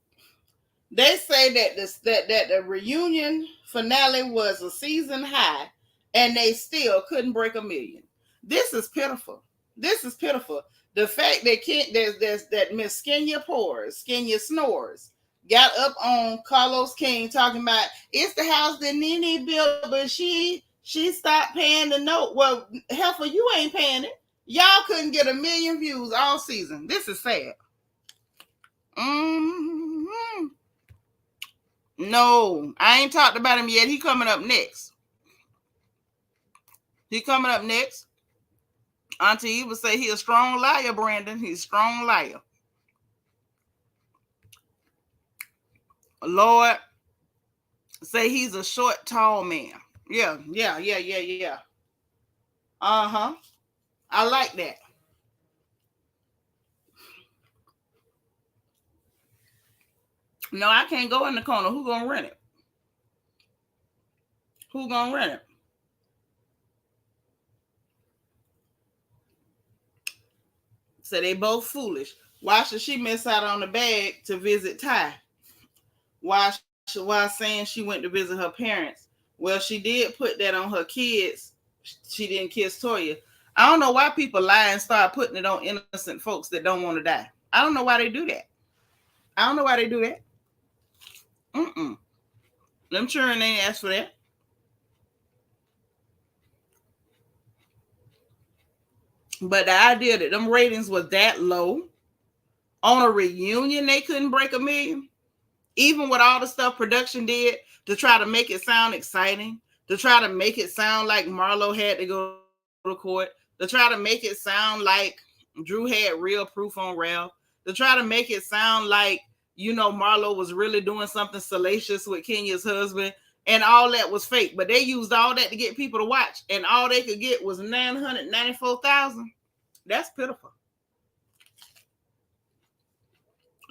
They say that the reunion finale was a season high, and they still couldn't break 1 million. This is pitiful. The fact that that Miss Skenya Snores, got up on Carlos King talking about it's the house that Nene built, but she stopped paying the note. Well, Heifer, you ain't paying it. Y'all couldn't get 1 million views all season. This is sad. No, I ain't talked about him yet. He coming up next. Auntie Eva say he a strong liar, Brandon. He's a strong liar. Lord say he's a short, tall man. Yeah. I like that. No, I can't go in the corner. Who gonna rent it? So they both foolish. Why should she miss out on the bag to visit Ty? Why saying she went to visit her parents? Well, she did put that on her kids. She didn't kiss Toya. I don't know why people lie and start putting it on innocent folks that don't want to die. I don't know why they do that. Them children ain't asked for that. But the idea that them ratings was that low on a reunion, they couldn't break 1 million. Even with all the stuff production did to try to make it sound exciting, to try to make it sound like Marlo had to go to court, to try to make it sound like Drew had real proof on Ralph, to try to make it sound like, Marlo was really doing something salacious with Kenya's husband, and all that was fake. But they used all that to get people to watch, and all they could get was 994,000. That's pitiful.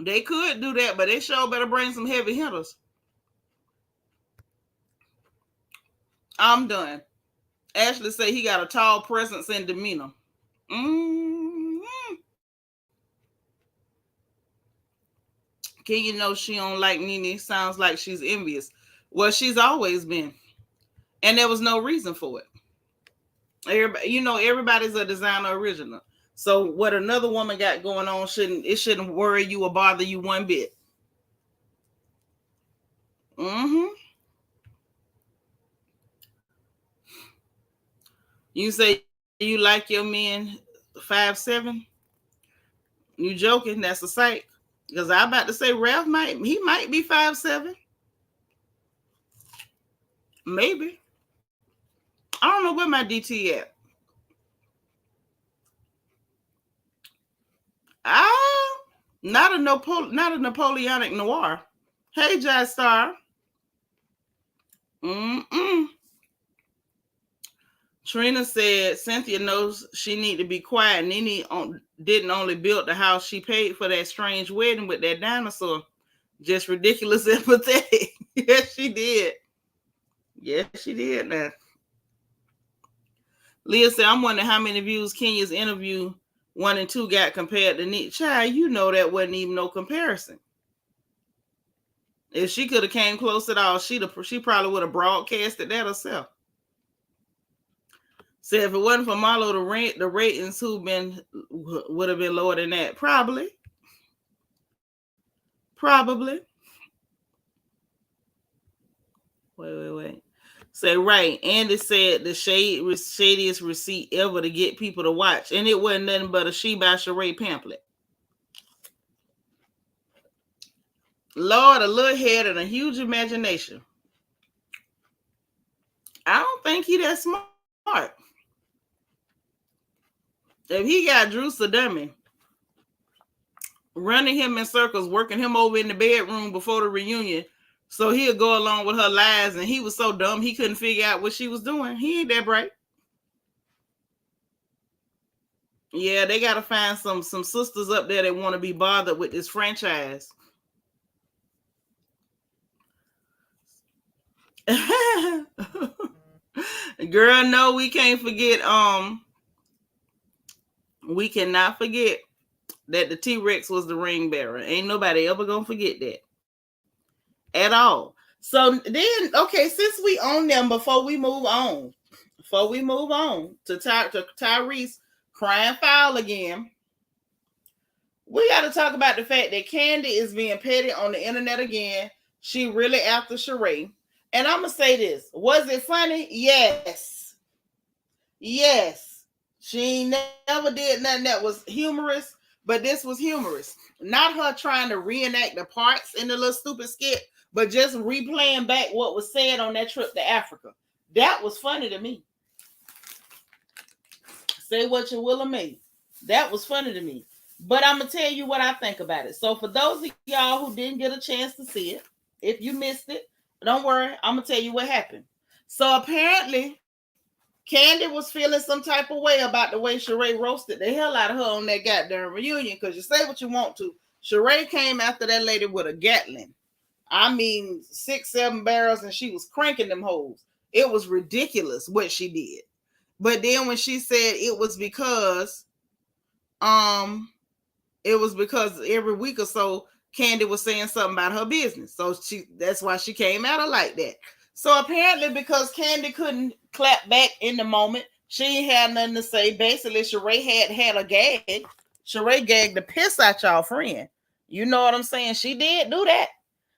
They could do that, but they sure better bring some heavy hitters. I'm done. Ashley say he got a tall presence and demeanor. Kenya knows she don't like Nene. Sounds like she's envious. Well, she's always been. And there was no reason for it. Everybody's a designer original. So what another woman got going on shouldn't worry you or bother you one bit. You say you like your men 5'7"? You joking? That's a sight. Because I'm about to say Ralph might be 5'7". Maybe. I don't know where my DT at. Not a Napoleonic noir. Hey, Jazz Star. Trina said Cynthia knows she need to be quiet. Nene didn't only build the house, she paid for that strange wedding with that dinosaur. Just ridiculous and pathetic. Yes, she did. Now. Leah said, I'm wondering how many views Kenya's interview 1 and 2 got compared to Nick. Child, you know that wasn't even no comparison. If she could have came close at all, she probably would have broadcasted that herself. Said if it wasn't for Marlo, the ratings would have been lower than that. Probably. Wait. Say right. Andy said the shadiest receipt ever to get people to watch, and it wasn't nothing but a She by Sheree pamphlet. Lord, a little head and a huge imagination. I don't think he that smart. If he got Drew Sadummy running him in circles, working him over in the bedroom before the reunion, so he'll go along with her lies, and he was so dumb he couldn't figure out what she was doing. He ain't that bright. Yeah, they got to find some sisters up there that want to be bothered with this franchise. Girl, no, we can't forget. We cannot forget that the T-Rex was the ring bearer. Ain't nobody ever gonna forget that at all. So then, okay, since we own them, before we move on to Tyrese crying foul again, we got to talk about the fact that Candy is being petty on the internet again. She really after Sheree. And I'm going to say this. Was it funny? Yes. She never did nothing that was humorous, but this was humorous. Not her trying to reenact the parts in the little stupid skit, but just replaying back what was said on that trip to Africa. That was funny to me. Say what you will of me. That was funny to me. But I'm going to tell you what I think about it. So for those of y'all who didn't get a chance to see it, if you missed it, don't worry. I'm going to tell you what happened. So apparently, Candy was feeling some type of way about the way Sheree roasted the hell out of her on that goddamn reunion, because you say what you want to. Sheree came after that lady with a Gatling. I mean, 6-7 barrels, and she was cranking them hoes. It was ridiculous what she did. But then when she said it was because every week or so Candy was saying something about her business. So that's why she came at her like that. So apparently because Candy couldn't clap back in the moment, she ain't had nothing to say. Basically, Sheree had a gag. Sheree gagged the piss out y'all friend. You know what I'm saying? She did do that.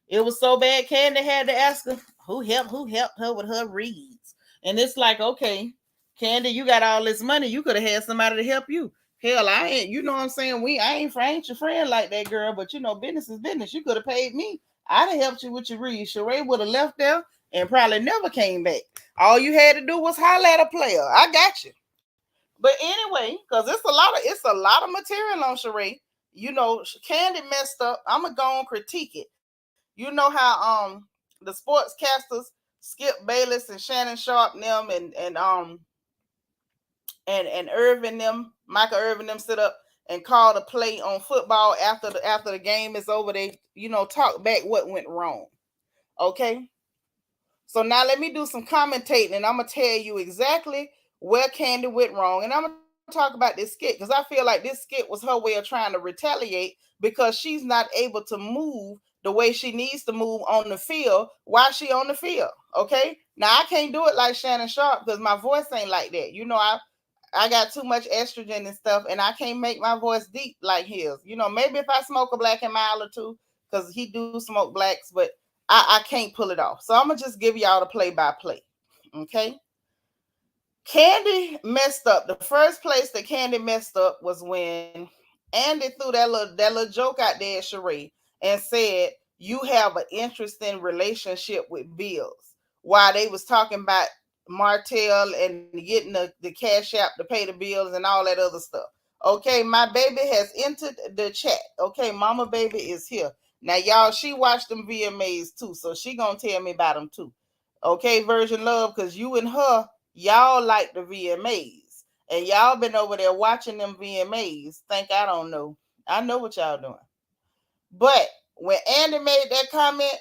It was so bad Candy had to ask her who helped her with her reads. And it's like, okay, Candy, you got all this money. You could have had somebody to help you. Hell, I ain't, you know what I'm saying? I ain't your friend like that, girl, but you know, business is business. You could have paid me. I'd have helped you with your reads. Sheree would have left there and probably never came back. All you had to do was holler at a player. I got you. But anyway, because it's a lot of material on Sheree. You know, Candy messed up. I'm gonna go and critique it. You know how the sportscasters Skip Bayless and Shannon Sharp them and Irvin them, Michael Irvin them sit up and call the play on football after the game is over. They, you know, talk back what went wrong. Okay. So now let me do some commentating, and I'm gonna tell you exactly where Candy went wrong. And I'm gonna talk about this skit because I feel like this skit was her way of trying to retaliate because she's not able to move the way she needs to move on the field while she on the field. Okay. Now I can't do it like Shannon Sharp because my voice ain't like that. You know, I got too much estrogen and stuff, and I can't make my voice deep like his. You know, maybe if I smoke a Black and Mild or two, because he do smoke blacks, but I can't pull it off. So I'm going to just give y'all the play-by-play. Okay? Candy messed up. The first place that Candy messed up was when Andy threw that little joke out there at Sheree and said, you have an interesting relationship with bills. While they was talking about Martell and getting the cash app to pay the bills and all that other stuff. Okay, my baby has entered the chat. Okay, mama baby is here. Now, y'all, she watched them VMAs too, so she gonna tell me about them too. Okay, Virgin Love, because you and her, y'all like the VMAs. And y'all been over there watching them VMAs. Think I don't know. I know what y'all doing. But when Andy made that comment,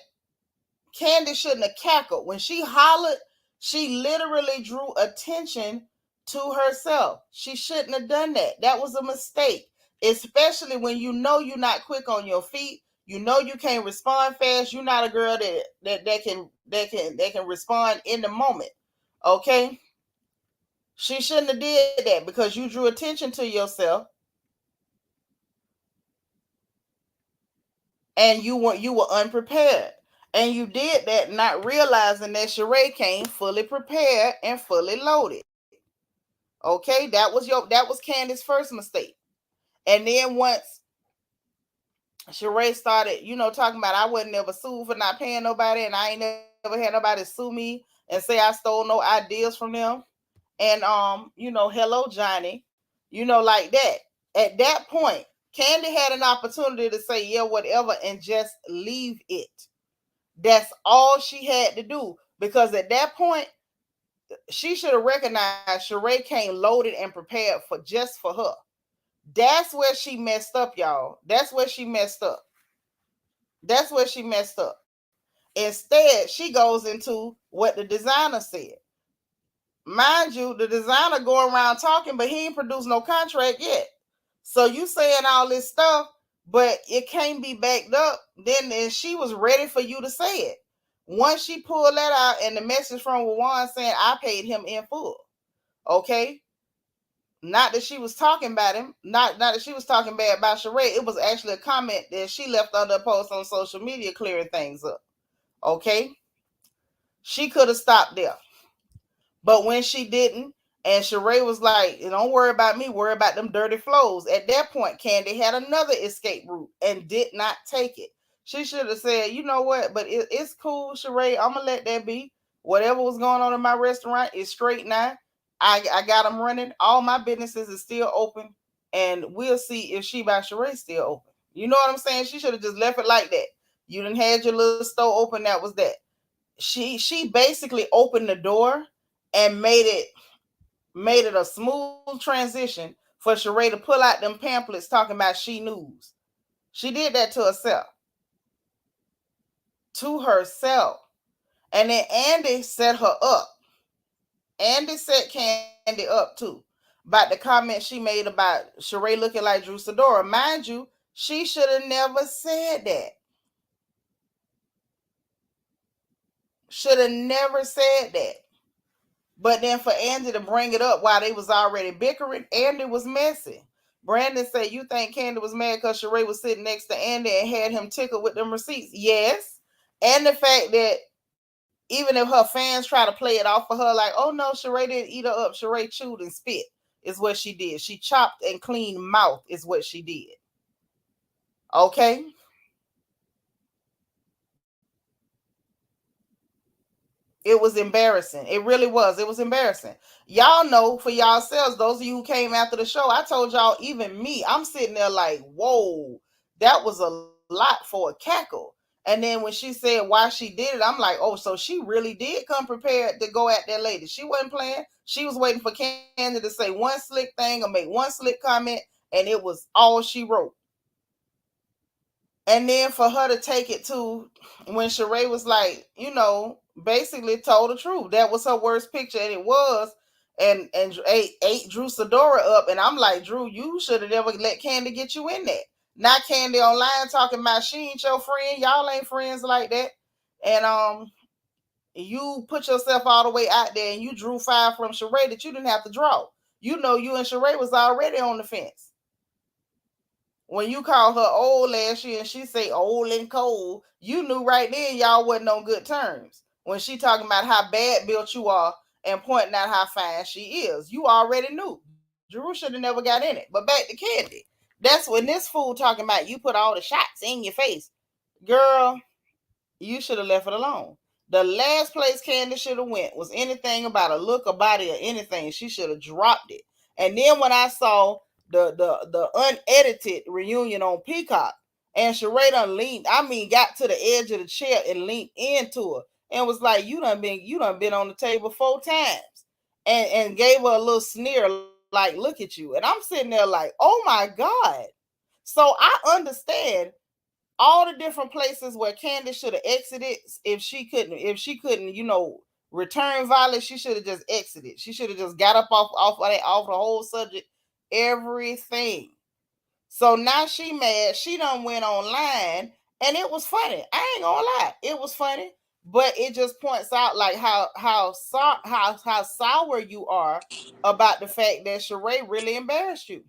Candy shouldn't have cackled. When she hollered, she literally drew attention to herself. She shouldn't have done that. That was a mistake, especially when you know you're not quick on your feet. You know you can't respond fast. You're not a girl that can respond in the moment. Okay, she shouldn't have did that because you drew attention to yourself, and you were unprepared. And you did that not realizing that Sheree came fully prepared and fully loaded. Okay, that was Candace's first mistake. And then once Sheree started, talking about I wasn't never sued for not paying nobody, and I ain't never had nobody sue me and say I stole no ideas from them. And hello Johnny, like that. At that point, Candy had an opportunity to say, yeah, whatever, and just leave it. That's all she had to do. Because at that point, she should have recognized Sheree came loaded and prepared for her. That's where she messed up, y'all. That's where she messed up. Instead, she goes into what the designer said. Mind you, the designer going around talking, but he ain't produced no contract yet. So you saying all this stuff, but it can't be backed up. Then she was ready for you to say it. Once she pulled that out and the message from Juwan saying I paid him in full. Okay. Not that she was talking about him, not that she was talking bad about Sheree. It was actually a comment that she left under a post on social media clearing things up. Okay. She could have stopped there. But when she didn't, and Sheree was like, don't worry about me, worry about them dirty flows. At that point, Candy had another escape route and did not take it. She should have said, you know what, but it's cool, Sheree. I'm going to let that be. Whatever was going on in my restaurant is straight now. I got them running. All my businesses is still open. And we'll see if She by Sheree still open. You know what I'm saying? She should have just left it like that. You done had your little store open. That was that. She basically opened the door and made it a smooth transition for Sheree to pull out them pamphlets talking about she news. She did that to herself. And then Andy set her up. Andy set Candy up too. About the comment she made about Sheree looking like Drew Sidora. Mind you, she should have never said that. Should have never said that. But then for Andy to bring it up while they was already bickering, Andy was messy. Brandon said, you think Candy was mad because Sheree was sitting next to Andy and had him tickled with them receipts? Yes. And the fact that even if her fans try to play it off for her, like, oh no, Sheree didn't eat her up. Sheree chewed and spit is what she did. She chopped and cleaned mouth is what she did. Okay? It was embarrassing. It really was. It was embarrassing. Y'all know for yourselves, those of you who came after the show, I told y'all, even me, I'm sitting there like, whoa, that was a lot for a cackle. And then when she said why she did it, I'm like, oh, so she really did come prepared to go at that lady. She wasn't playing. She was waiting for Candy to say one slick thing or make one slick comment, and it was all she wrote. And then for her to take it to when Sheree was like, basically told the truth. That was her worst picture, and it was. And ate Drew Sidora up. And I'm like, Drew, you should have never let Candy get you in there. Not Candy online talking about she ain't your friend. Y'all ain't friends like that. And you put yourself all the way out there and you drew 5 from Sheree that you didn't have to draw. You and Sheree was already on the fence. When you called her old last year and she say old and cold, you knew right then y'all wasn't on good terms. When she talking about how bad built you are and pointing out how fine she is, you already knew. Drew should have never got in it. But back to Candy. That's when this fool talking about you put all the shots in your face. Girl, you should have left it alone. The last place Candy should have went was anything about a look, a body, or anything. She should have dropped it. And then when I saw the unedited reunion on Peacock, and Sheree done got to the edge of the chair and leaned into her and was like, you done been on the table 4 times, and gave her a little sneer like, look at you. And I'm sitting there like, oh my God. So I understand all the different places where Candace should have exited if she couldn't, Return violence, she should have just exited. She should have just got up off the whole subject, everything. So now she mad. She done went online, and it was funny. I ain't gonna lie, it was funny, but it just points out like how sour you are about the fact that Sheree really embarrassed you.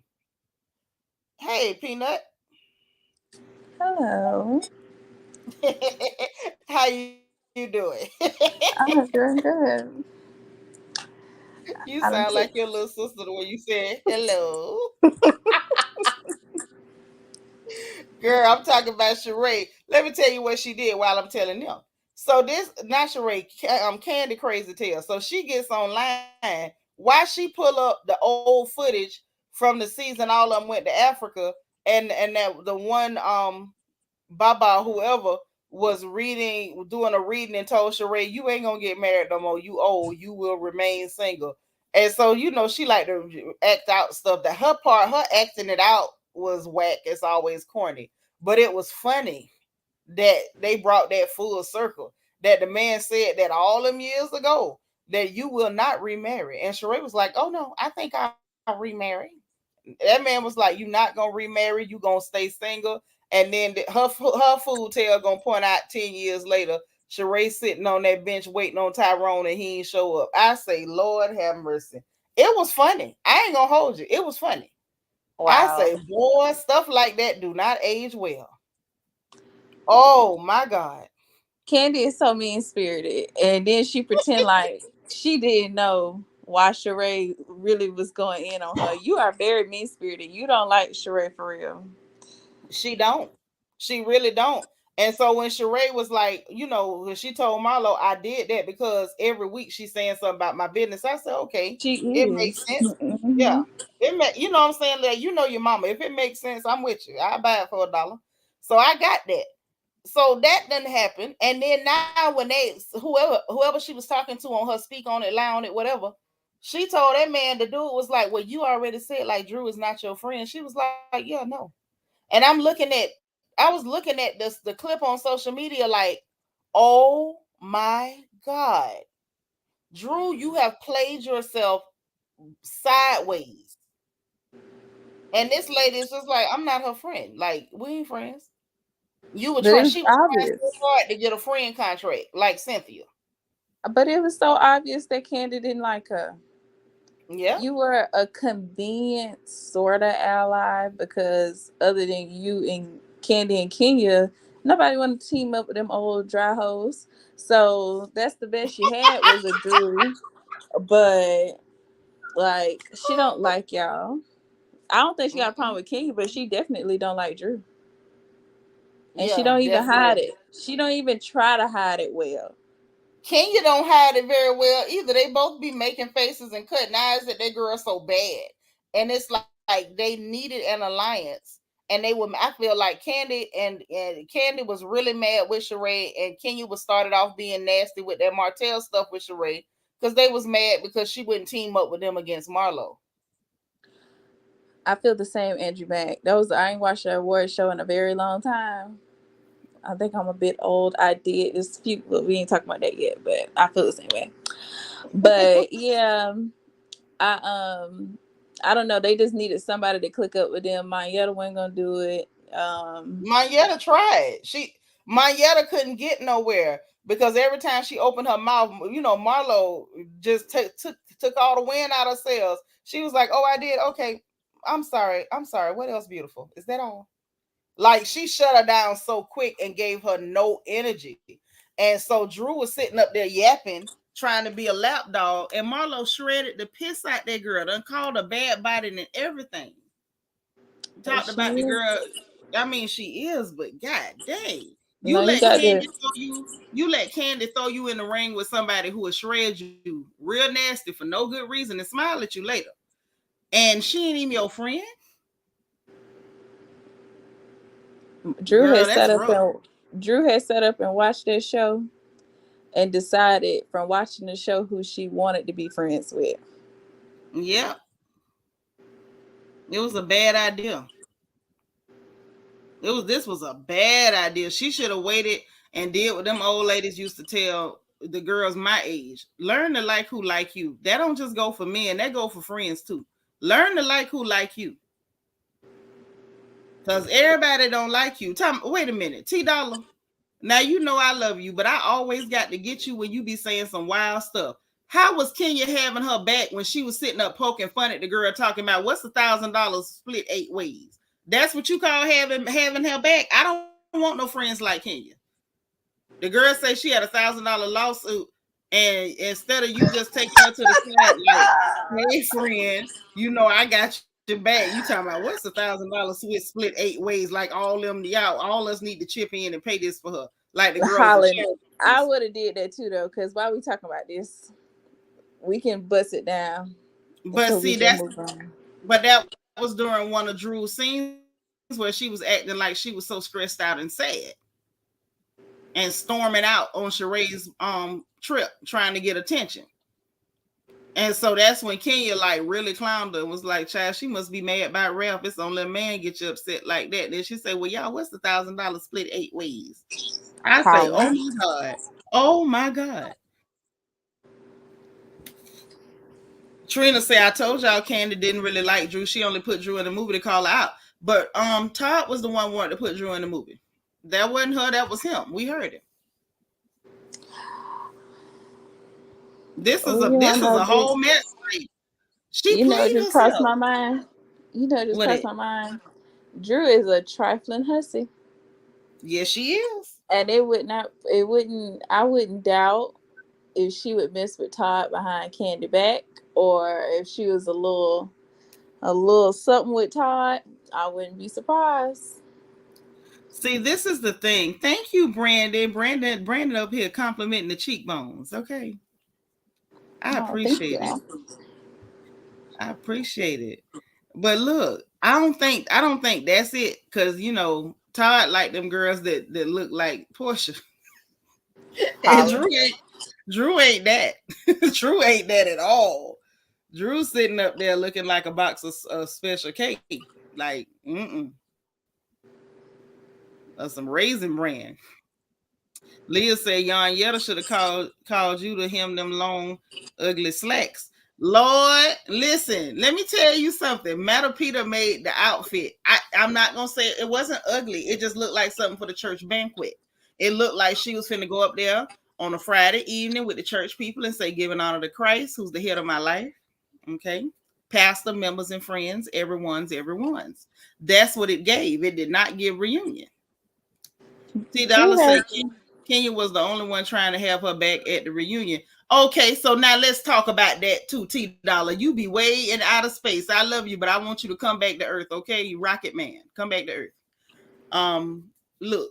Hey, Peanut. Hello. How you doing? I'm doing good. You sound I like don't your take. little sister the way you said hello. Girl, I'm talking about Sheree. Let me tell you what she did while I'm telling them. So this not Sheree, Candy Crazy Tail. So she gets online. Why she pull up the old footage from the season all of them went to Africa, and that the one Baba whoever was doing a reading and told Sheree, you ain't gonna get married no more. You old, you will remain single. And so, she like to act out stuff. That her acting it out was whack. It's always corny. But it was funny that they brought that full circle. That the man said that all them years ago that you will not remarry. And Sheree was like, oh no, I think I'll remarry. That man was like, "You not gonna remarry? You gonna stay single?" And then her fool tail gonna point out 10 years later, Sheree sitting on that bench waiting on Tyrone, and he ain't show up. I say, Lord have mercy. It was funny. I ain't gonna hold you. It was funny. I say, Wow. boy, stuff like that do not age well. Oh my God. Candy is so mean spirited, and then she pretend like she didn't know why Sheree really was going in on her. You are very mean spirited. You don't like Sheree for real. She don't. She really don't. And so when Sheree was like, when she told Marlo, I did that because every week she's saying something about my business. I said, okay, She it makes is. sense. Yeah. Hmm. You know what I'm saying? That your mama. If it makes sense, I'm with you. I buy it for $1. So I got that. So that didn't happen. And then now when whoever she was talking to on her speak on it, lie on it, whatever, she told that man, the dude was like, well, you already said like Drew is not your friend. She was like, yeah, no. And I was looking at the clip on social media like, oh my God. Drew, you have played yourself sideways. And this lady is just like, I'm not her friend. Like, we ain't friends. But it was She was trying so obvious. hard to get a friend contract, like Cynthia. But it was so obvious that Candy didn't like her. Yeah. You were a convenient sort of ally because other than you and Candy and Kenya, nobody wanted to team up with them old dry hoes. So that's the best you had was a Drew. But like she don't like y'all. I don't think she got a problem with Kenya, but she definitely don't like Drew. And she Yeah, don't even hide definitely. it. She don't even try to hide it well. Kenya don't hide it very well either. They both be making faces and cutting eyes at that girl so bad. And it's like they needed an alliance. And I feel like and Candy was really mad with Sheree, and Kenya was started off being nasty with that Martell stuff with Sheree because they was mad because she wouldn't team up with them against Marlo. I feel the same, Andrew Mack. I ain't watched the award show in a very long time. I think I'm a bit old. I did this few, but we ain't talking about that yet. But I feel the same way. But yeah, I I don't know. They just needed somebody to click up with them. Mayetta wasn't gonna do it. Mayetta tried. Mayetta couldn't get nowhere because every time she opened her mouth, Marlo just took all the wind out of sails. She was like, "Oh, I did. Okay, I'm sorry. I'm sorry. What else, beautiful? Is that all?" Like she shut her down so quick and gave her no energy. And so Drew was sitting up there yapping, trying to be a lap dog, and Marlo shredded the piss out that girl, done called her bad body and everything. Talked She about the girl. is. I mean, she is, but god dang. No, you got to. You let Candy throw you in the ring with somebody who will shred you real nasty for no good reason and smile at you later. And she ain't even your friend. Drew Girl, had that's set up rough. and Drew had set up and watched that show and decided from watching the show who she wanted to be friends with. Yeah, it was a bad idea. This was a bad idea. She should have waited and did what them old ladies used to tell the girls my age. Learn to like who like you. That don't just go for men. That go for friends too. Learn to like who like you. Because everybody don't like you. Wait a minute. T Dollar. Now you know I love you, but I always got to get you when you be saying some wild stuff. How was Kenya having her back when she was sitting up poking fun at the girl talking about what's $1,000 split 8 ways? That's what you call having her back? I don't want no friends like Kenya. The girl say she had $1,000 lawsuit, and instead of you just taking her to the side like, hey friend, you know I got your back. You talking about what's $1,000 split 8 ways? Like all them y'all, all us need to chip in and pay this for her. Like the girls are Hollering. I would have did that too though, because while we talking about this, we can bust it down. But So see, that was during one of Drew's scenes where she was acting like she was so stressed out and sad, and storming out on Sheree's trip trying to get attention. And so that's when Kenya like really clowned her and was like, child, she must be mad by Ralph. It's only a man get you upset like that. Then she said, well, y'all, what's $1,000 split 8 ways? I say, oh my God. Oh my God. Trina said, I told y'all Candy didn't really like Drew. She only put Drew in the movie to call her out. But Todd was the one who wanted to put Drew in the movie. That wasn't her, that was him. We heard it. This is a whole mess. Like, she played just herself. crossed my mind. Crossed my mind. Drew is a trifling hussy. Yes, she is. And I wouldn't doubt if she would mess with Todd behind Candy back, or if she was a little something with Todd, I wouldn't be surprised. See, this is the thing. Thank you, Brandon. Brandon up here complimenting the cheekbones. Okay. I appreciate it. I appreciate it. But look, I don't think that's it. Cause you know, Todd like them girls that look like Portia. And Drew ain't that. Drew ain't that at all. Drew's sitting up there looking like a box of special cake. Like, some Raisin Bran. Leah said Yon Yetta should have called you to hem them long, ugly slacks. Lord, listen, let me tell you something. Matter Peter made the outfit. I'm not gonna say it wasn't ugly. It just looked like something for the church banquet. It looked like she was finna go up there on a Friday evening with the church people and say, giving honor to Christ, who's the head of my life. Okay. Pastor, members, and friends, everyone's. That's what it gave. It did not give reunion. T Dollar said Kenya was the only one trying to have her back at the reunion. Okay, so now let's talk about that too, T Dollar. You be way in outer space. I love you, but I want you to come back to Earth, okay? You Rocket Man, come back to Earth. Look,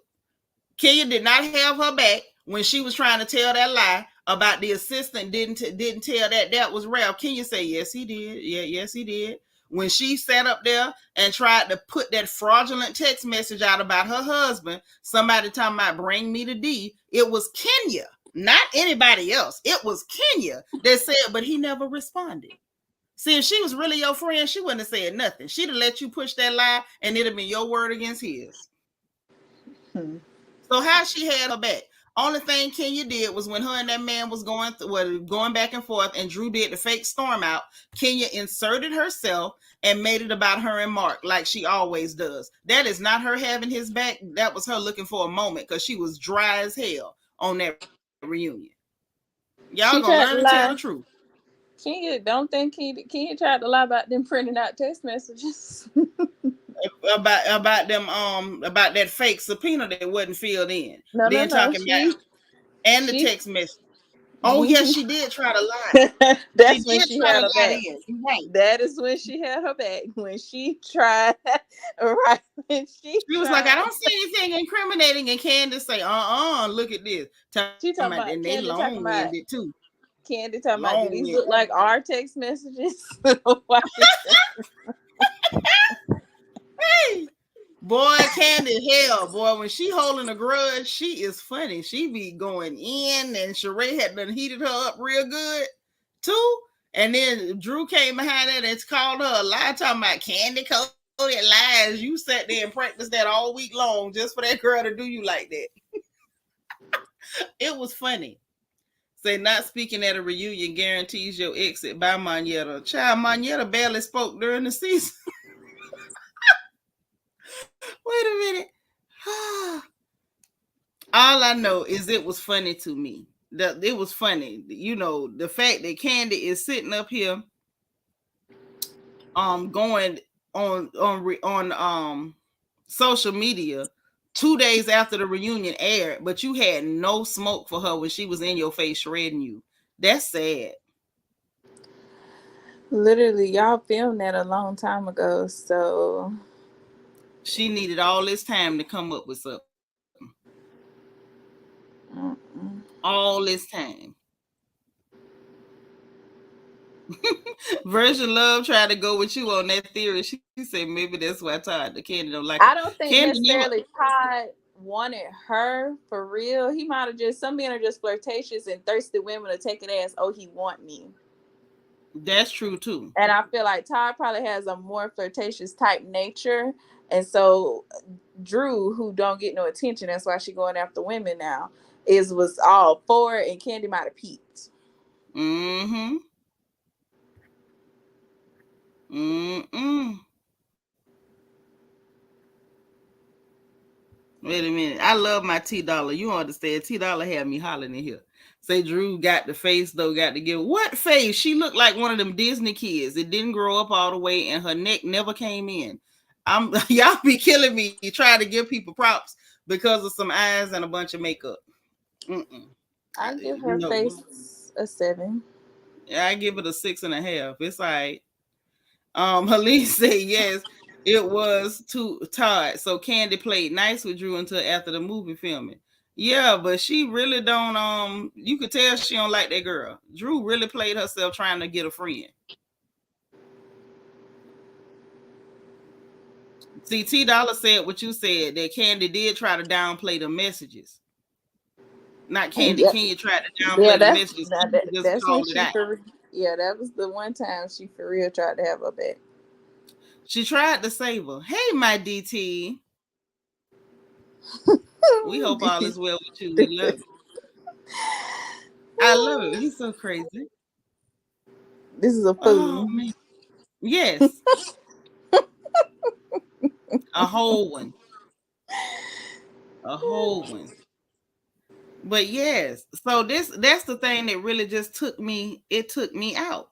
Kenya did not have her back when she was trying to tell that lie about the assistant didn't tell that was Ralph. Kenya say yes, he did. Yeah, yes, he did. When she sat up there and tried to put that fraudulent text message out about her husband, somebody talking about bring me to D, it was Kenya, not anybody else. It was Kenya that said, but he never responded. See, if she was really your friend, she wouldn't have said nothing. She'd have let you push that lie and it'd have been your word against his. So how she had her back? Only thing Kenya did was when her and that man was going back and forth and Drew did the fake storm out, Kenya inserted herself and made it about her and Mark like she always does. That is not her having his back. That was her looking for a moment because she was dry as hell on that reunion. Y'all gonna learn to tell the truth. Kenya tried to lie about them printing out text messages. about them about that fake subpoena that wasn't filled in. Talking about and the text message. Oh yes, she did try to lie. That's when she had her back. Right. That is when she had her back. When she tried, right? When she was like, I don't see anything incriminating, and Candace say, look at this. She talking about, and they long-winded too. Candy talking about, do these look like our text messages? Hey, boy, Candy, hell, boy, when she holding a grudge, she is funny. She be going in, and Sheree had done heated her up real good too. And then Drew came behind that and called her a lie, talking about Candy coded lies. You sat there and practiced that all week long just for that girl to do you like that. It was funny. Say not speaking at a reunion guarantees your exit by Moneta. Child, Moneta barely spoke during the season. Wait a minute. All I know is it was funny to me. It was funny. You know, the fact that Candy is sitting up here going on social media 2 days after the reunion aired, but you had no smoke for her when she was in your face shredding you. That's sad. Literally, y'all filmed that a long time ago, so She needed all this time to come up with something. mm-mm. All this time. Virgin Love tried to go with you on that theory. She said maybe that's why Todd the Candy don't like her. I don't think Candy never. necessarily Todd wanted her for real. He might have just, some men are just flirtatious and thirsty women to take it as, oh, he want me. That's true too. And I feel like Todd probably has a more flirtatious type nature. And so Drew, who don't get no attention, that's why she going after women now, was all for it, and Candy might have peeped. Mm-hmm. Mm-mm. Wait a minute. I love my T Dollar. You understand? T Dollar had me hollering in here. Say Drew got the face though, got to give. What face? She looked like one of them Disney kids. It didn't grow up all the way and her neck never came in. Y'all be killing me trying to give people props because of some eyes and a bunch of makeup. Mm-mm. I give her face a 7. Yeah, I give it a 6.5. It's all right. Helene said yes, it was to Todd. So Candy played nice with Drew until after the movie filming. Yeah, but she really don't. You could tell she don't like that girl. Drew really played herself trying to get a friend. See, T Dollar said what you said, that Candy did try to downplay the messages. Not Candy. Yeah. Kenya tried to downplay the messages. That's when she that was the one time she for real tried to have her back. She tried to save her. Hey, my DT. We hope all is well with you. We love you. I love it. You're so crazy. This is a food. Oh, man. Yes. A whole one. A whole one. But yes, so that's the thing that really just took me out.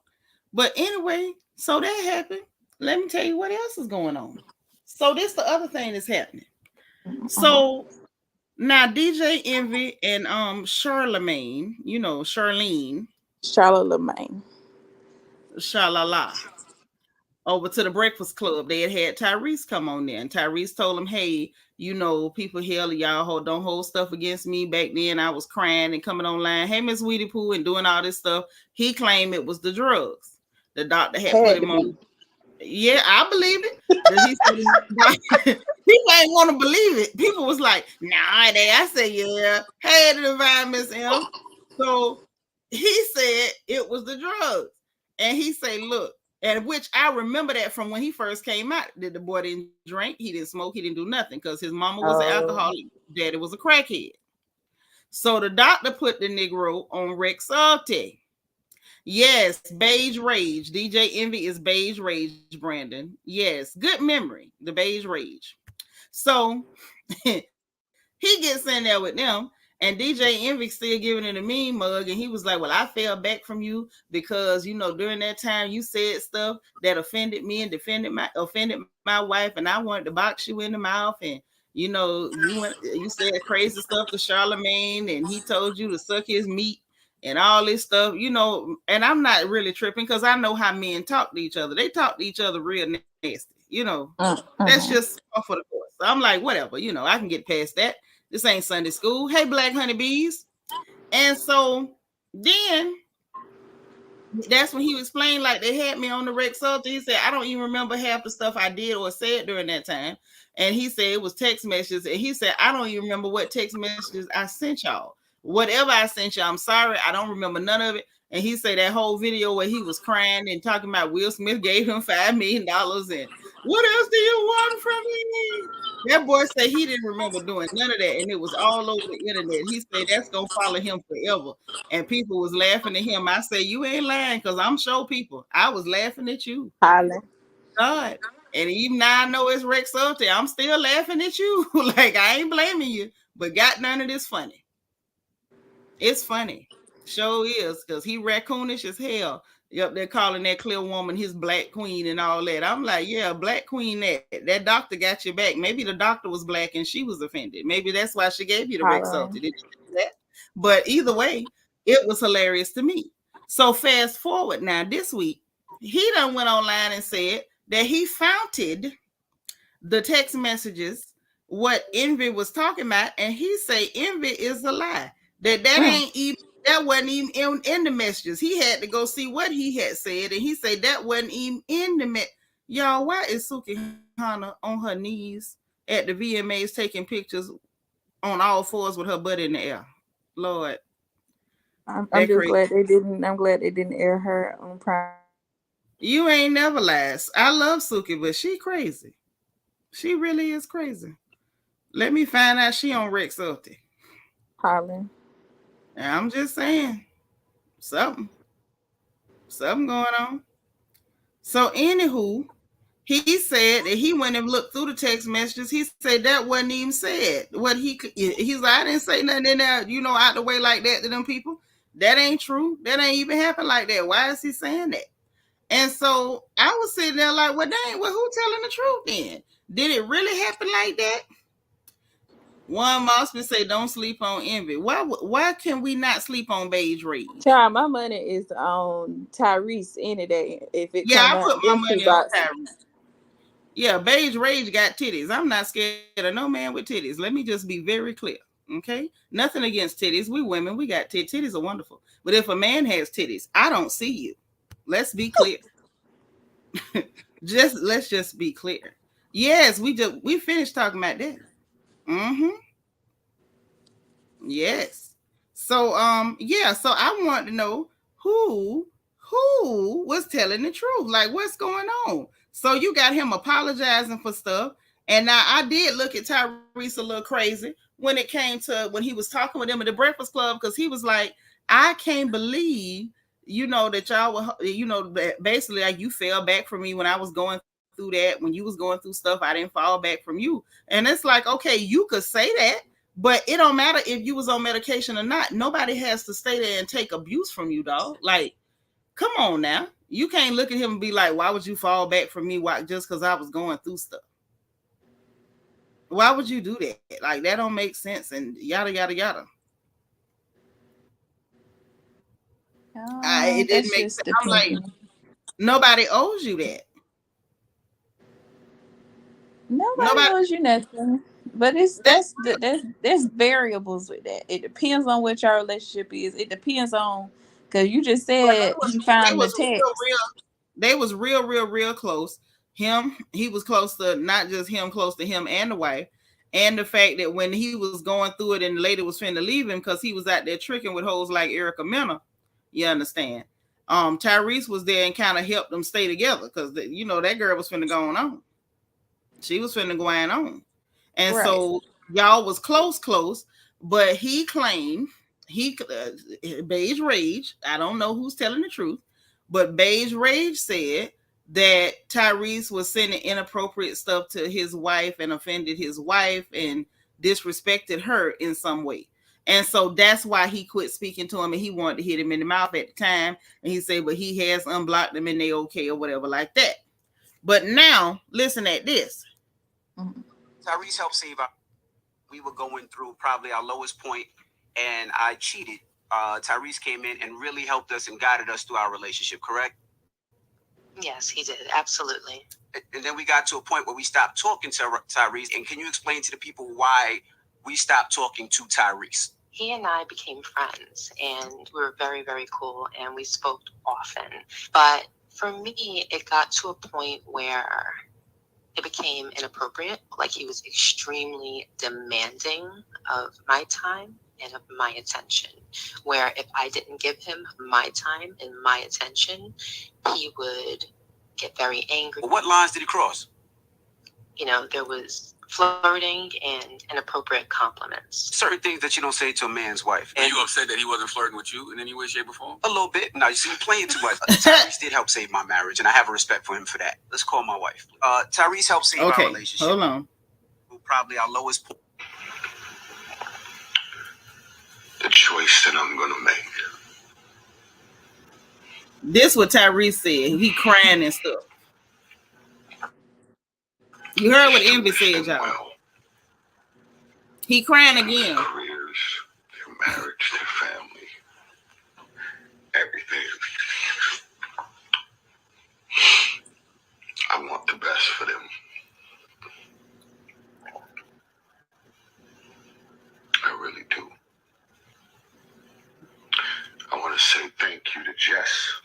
But anyway, so that happened. Let me tell you what else is going on. So this the other thing that's happening. So now DJ Envy and Charlemagne, Charlene. Shalala. Over to the Breakfast Club. They had Tyrese come on there, and Tyrese told him, hey, people here, y'all don't hold stuff against me. Back then, I was crying and coming online, hey, Miss Weedy Poo, and doing all this stuff. He claimed it was the drugs. The doctor had put him on. Yeah, I believe it. He said, people ain't want to believe it. People was like, nah, I said, yeah. Hey, the divine Miss M. So he said it was the drugs. And he said, look, and which I remember that from when he first came out, that the boy didn't drink, he didn't smoke, he didn't do nothing because his mama was an alcoholic, daddy was a crackhead. So the doctor put the Negro on Rexulti. Yes, Beige Rage. DJ Envy is Beige Rage, Brandon. Yes, good memory, the Beige Rage. So he gets in there with them, and DJ Envy still giving it a mean mug, and he was like, well, I fell back from you because, during that time you said stuff that offended me and offended my wife, and I wanted to box you in the mouth, and you said crazy stuff to Charlemagne, and he told you to suck his meat and all this stuff, and I'm not really tripping because I know how men talk to each other. They talk to each other real nasty, that's just for the course. So I'm like, whatever, I can get past that. This ain't Sunday school. Hey, Black Honeybees. And so then that's when he explained, like, they had me on the Rex Sultan. He said, I don't even remember half the stuff I did or said during that time. And he said it was text messages. And he said, I don't even remember what text messages I sent y'all. Whatever I sent y'all, I'm sorry. I don't remember none of it. And he said that whole video where he was crying and talking about Will Smith gave him $5 million and What else do you want from me? That boy said he didn't remember doing none of that, and it was all over the internet. He said that's gonna follow him forever, and people was laughing at him. I say you ain't lying, because I'm sure people. I was laughing at you, Hollering. God, and even now I know it's Rex Salty. I'm still laughing at you. Like I ain't blaming you, but got none of this funny. It's funny. Show is because he raccoonish as hell. Yep, they're calling that clear woman his black queen and all that. I'm like, yeah, black queen. That doctor got your back. Maybe the doctor was black and she was offended. Maybe that's why she gave you the Rexulti. Hollering. Did you do that? But either way, it was hilarious to me. So fast forward now this week, he done went online and said that he founded the text messages what Envy was talking about, and he say Envy is a lie. That Mm. ain't even that wasn't even in the messages. He had to go see what he had said, and he said that wasn't even in the Y'all, why is Suki Hana on her knees at the VMAs taking pictures on all fours with her butt in the air? Lord, I'm that just crazy. glad they didn't. I'm glad they didn't air her on Prime Video. You ain't never last. I love Suki, but she crazy. She really is crazy. Let me find out she on Rex Ulti. Hollering. I'm just saying, something, something going on. So, anywho, he said that he went and looked through the text messages. He said that wasn't even said. He's like, I didn't say nothing in there, out the way like that to them people. That ain't true. That ain't even happen like that. Why is he saying that? And so I was sitting there like, well, dang, well, who telling the truth then? Did it really happen like that? One Mossman say, don't sleep on Envy. Why can we not sleep on Beige Rage? Child, my money is on Tyrese any day if it Yeah, come I down put to my them two money on boxes. Tyrese. Yeah, Beige Rage got titties. I'm not scared of no man with titties. Let me just be very clear. Okay? Nothing against titties. We women, we got titties. Titties are wonderful. But if a man has titties, I don't see you. Let's be clear. Let's just be clear. Yes, we finished talking about that. Mm-hmm. Yes. So yeah, so I want to know who was telling the truth. Like what's going on? So you got him apologizing for stuff. And now I did look at Tyrese a little crazy when it came to when he was talking with him at the Breakfast Club, because he was like, I can't believe, that y'all were, that basically like you fell back from me when I was going through that. When you was going through stuff, I didn't fall back from you. And it's like, okay, you could say that, but it don't matter if you was on medication or not. Nobody has to stay there and take abuse from you, dog. Like, come on now. You can't look at him and be like, why would you fall back from me? Why, just because I was going through stuff? Why would you do that? Like, that don't make sense, and yada, yada, yada. It didn't That's make just sense. I'm like, opinion. nobody owes you that. Nobody Nobody. owes you nothing. But there's variables with that. It depends on what your relationship is. It depends on because you just But said he they found the was real, text. real. They was real, real, real close. He was close to not just him, close to him and the wife. And the fact that when he was going through it and the lady was finna leave him because he was out there tricking with hoes like Erica Mena, you understand? Tyrese was there and kind of helped them stay together because that girl was finna go on. She was finna go on. And Right. so y'all was close, but he claimed Beige Rage. I don't know who's telling the truth, but Beige Rage said that Tyrese was sending inappropriate stuff to his wife and offended his wife and disrespected her in some way. And so that's why he quit speaking to him, and he wanted to hit him in the mouth at the time. And he said, but he has unblocked them and they okay or whatever like that. But now, listen at this. Mm-hmm. Tyrese helped save our. We were going through probably our lowest point, and I cheated. Tyrese came in and really helped us and guided us through our relationship. Correct? Yes, he did. Absolutely. And then we got to a point where we stopped talking to Tyrese. And can you explain to the people why we stopped talking to Tyrese? He and I became friends, and we were very, very cool, and we spoke often. But for me, it got to a point where it became inappropriate. Like he was extremely demanding of my time and of my attention. Where if I didn't give him my time and my attention, he would get very angry. Well, what lines did he cross? there was flirting and inappropriate compliments. Certain things that you don't say to a man's wife. And you upset that he wasn't flirting with you in any way, shape, or form? A little bit. No, you see, playing too much. Tyrese did help save my marriage, and I have a respect for him for that. Let's call my wife. Tyrese helped save our relationship. Hold on. Probably our lowest point. The choice that I'm gonna make. This what Tyrese said. He crying and stuff. You heard what Envy said, y'all. Well. He crying again. Their careers, their marriage, their family, everything. I want the best for them. I really do. I want to say thank you to Jess.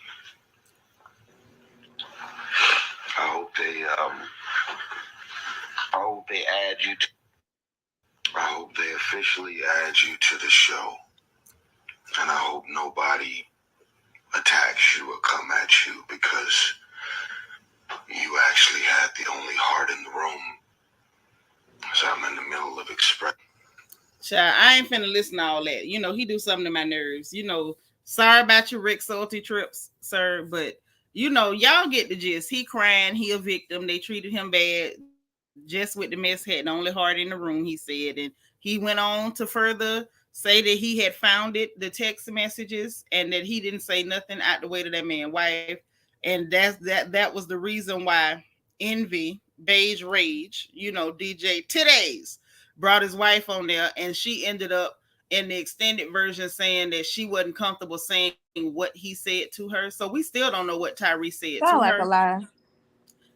I hope they add you to. I hope they officially add you to the show. And I hope nobody attacks you or come at you, because you actually had the only heart in the room. So I'm in the middle of expressing. Child, I ain't finna listen to all that. He do something to my nerves. Sorry about your Rick Salty trips, sir, but y'all get the gist. He crying, he a victim. They treated him bad. Just with the mess had the only heart in the room, he said. And he went on to further say that he had found the text messages, and that he didn't say nothing out the way to that man's wife. And that was the reason why Envy, Beige Rage, DJ Today's brought his wife on there, and she ended up in the extended version saying that she wasn't comfortable saying what he said to her. So we still don't know what Tyrese said to her. Sound like a lie.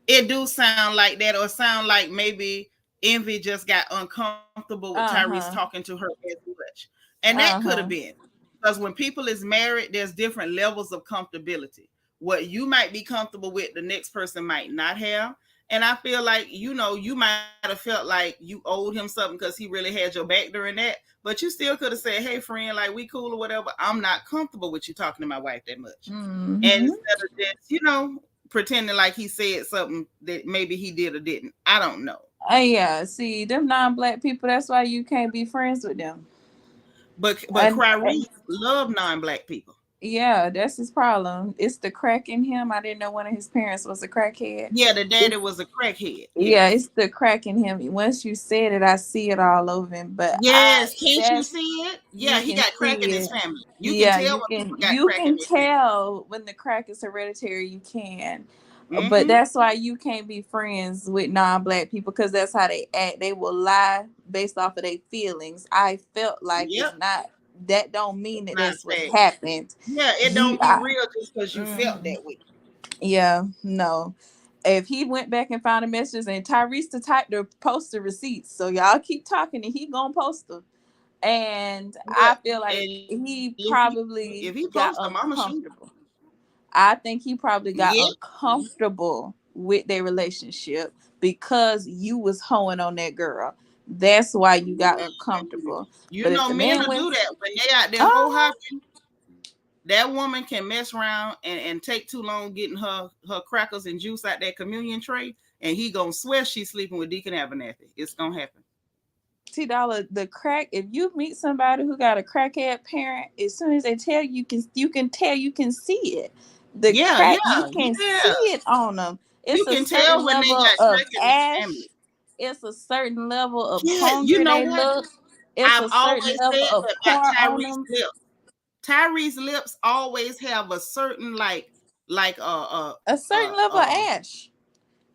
It do sound like that, or sound like maybe Envy just got uncomfortable with Tyrese talking to her as much. And that could have been. Because when people is married, there's different levels of comfortability. What you might be comfortable with, the next person might not have. And I feel like, you might have felt like you owed him something because he really had your back during that. But you still could have said, hey, friend, like, we cool or whatever. I'm not comfortable with you talking to my wife that much. Mm-hmm. And instead of just, pretending like he said something that maybe he did or didn't. I don't know. Yeah, see, them non-black people, that's why you can't be friends with them. But Cries love non-black people. Yeah, that's his problem. It's the crack in him. I didn't know one of his parents was a crackhead. Yeah, the daddy was a crackhead. Yeah, it's the crack in him. Once you said it, I see it all over him. But yes, can't you see it? Yeah, he got crack in his family. You can tell when the crack is hereditary. You can. But that's why you can't be friends with non-black people, because that's how they act. They will lie based off of their feelings. I felt like it's not. That don't mean that that's what happened. Yeah, it don't be real just because you felt that way. Yeah, no. If he went back and found the messages, and Tyrese to type to post the receipts, so y'all keep talking and he gonna post them. And I feel like he probably got uncomfortable. I think he probably got uncomfortable with their relationship because you was hoeing on that girl. That's why you got uncomfortable. Men will do that when they out there hopping. That woman can mess around and take too long getting her crackers and juice out that communion tray, and he gonna swear she's sleeping with Deacon Abernathy. It's gonna happen. $2 the crack. If you meet somebody who got a crackhead parent, as soon as they tell you can tell, you can see it. The crack, you can see it on them. It's a certain level of ash. It's a certain level of hunger they look. It's a certain level of porn on them. Tyrese's lips always have a certain a certain level of ash.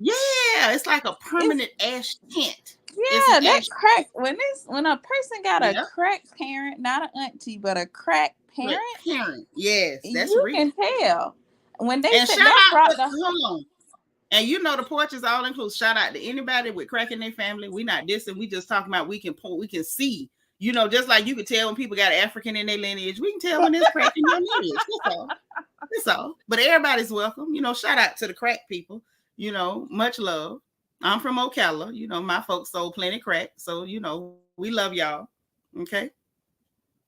Yeah, it's like a permanent ash tint. Yeah, that crack when a person got a crack parent, not an auntie, but a crack parent. Yes, that's you real. can tell when they and said hold on. And the porch is all inclusive. Shout out to anybody with crack in their family. We not dissing. We just talking about we can see. Just like you can tell when people got African in their lineage, we can tell when there's crack in your lineage. That's all. But everybody's welcome. Shout out to the crack people. Much love. I'm from Ocala. My folks sold plenty crack. So, we love y'all. Okay.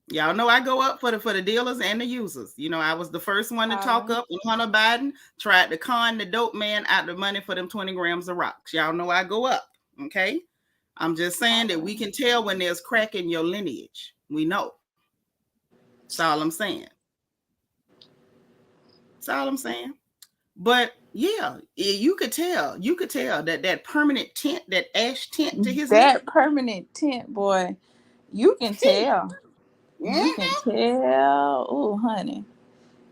Y'all know I go up for the dealers and the users. I was the first one to talk up when Hunter Biden tried to con the dope man out the money for them 20 grams of rocks. Y'all know I go up. Okay. I'm just saying that we can tell when there's crack in your lineage. We know. That's all I'm saying. That's all I'm saying. But yeah, you could tell. You could tell that permanent tint, that ash tint to his lip. That permanent tint, boy. You can tell. You can tell. Oh, honey.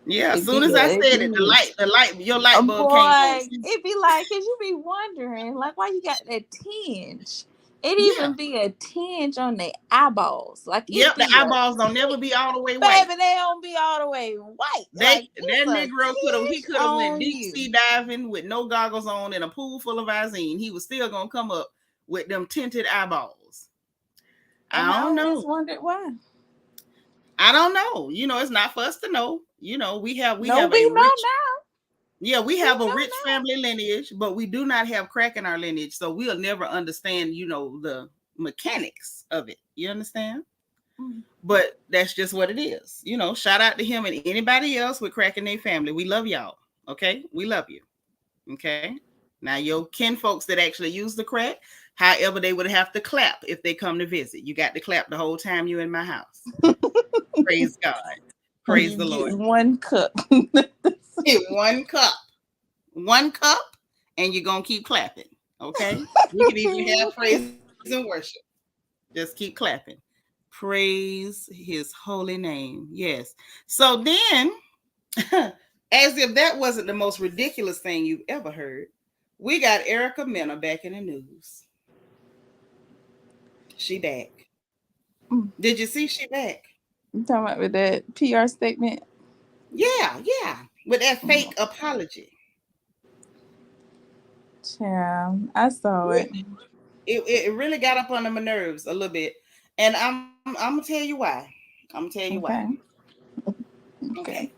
Yeah, as soon as I said it, your light bulb came on. Boy, it be like, cause you be wondering, like, why you got that tinge? It Yeah. even be a tinge on the eyeballs. Like, it Yep, the be eyeballs don't never be all the way white. baby, they don't be all the way white. That Like, it's a Negro tinge could have went on deep you. sea diving with no goggles on in a pool full of Visine. He was still gonna come up with them tinted eyeballs. And I don't always know. wondered why. I don't know. It's not for us to know. We have We a know rich now. we have a rich family lineage, but we do not have crack in our lineage, so we'll never understand, the mechanics of it. You understand? But that's just what it is. Shout out to him and anybody else with crack in their family. We love y'all. Okay? We love you. Okay? Now, your kin folks that actually use the crack, however, they would have to clap if they come to visit. You got to clap the whole time you're in my house. Praise God. Praise the Lord. One cup. Get one cup. One cup, and you're going to keep clapping. Okay? We can even have praise and worship. Just keep clapping. Praise his holy name. Yes. So then, as if that wasn't the most ridiculous thing you've ever heard, we got Erica Mena back in the news. She back. Did you see she back? You talking about with that PR statement? Yeah. With that fake apology. Yeah, I saw it. It really got up under my nerves a little bit. And I'm gonna tell you why. Okay.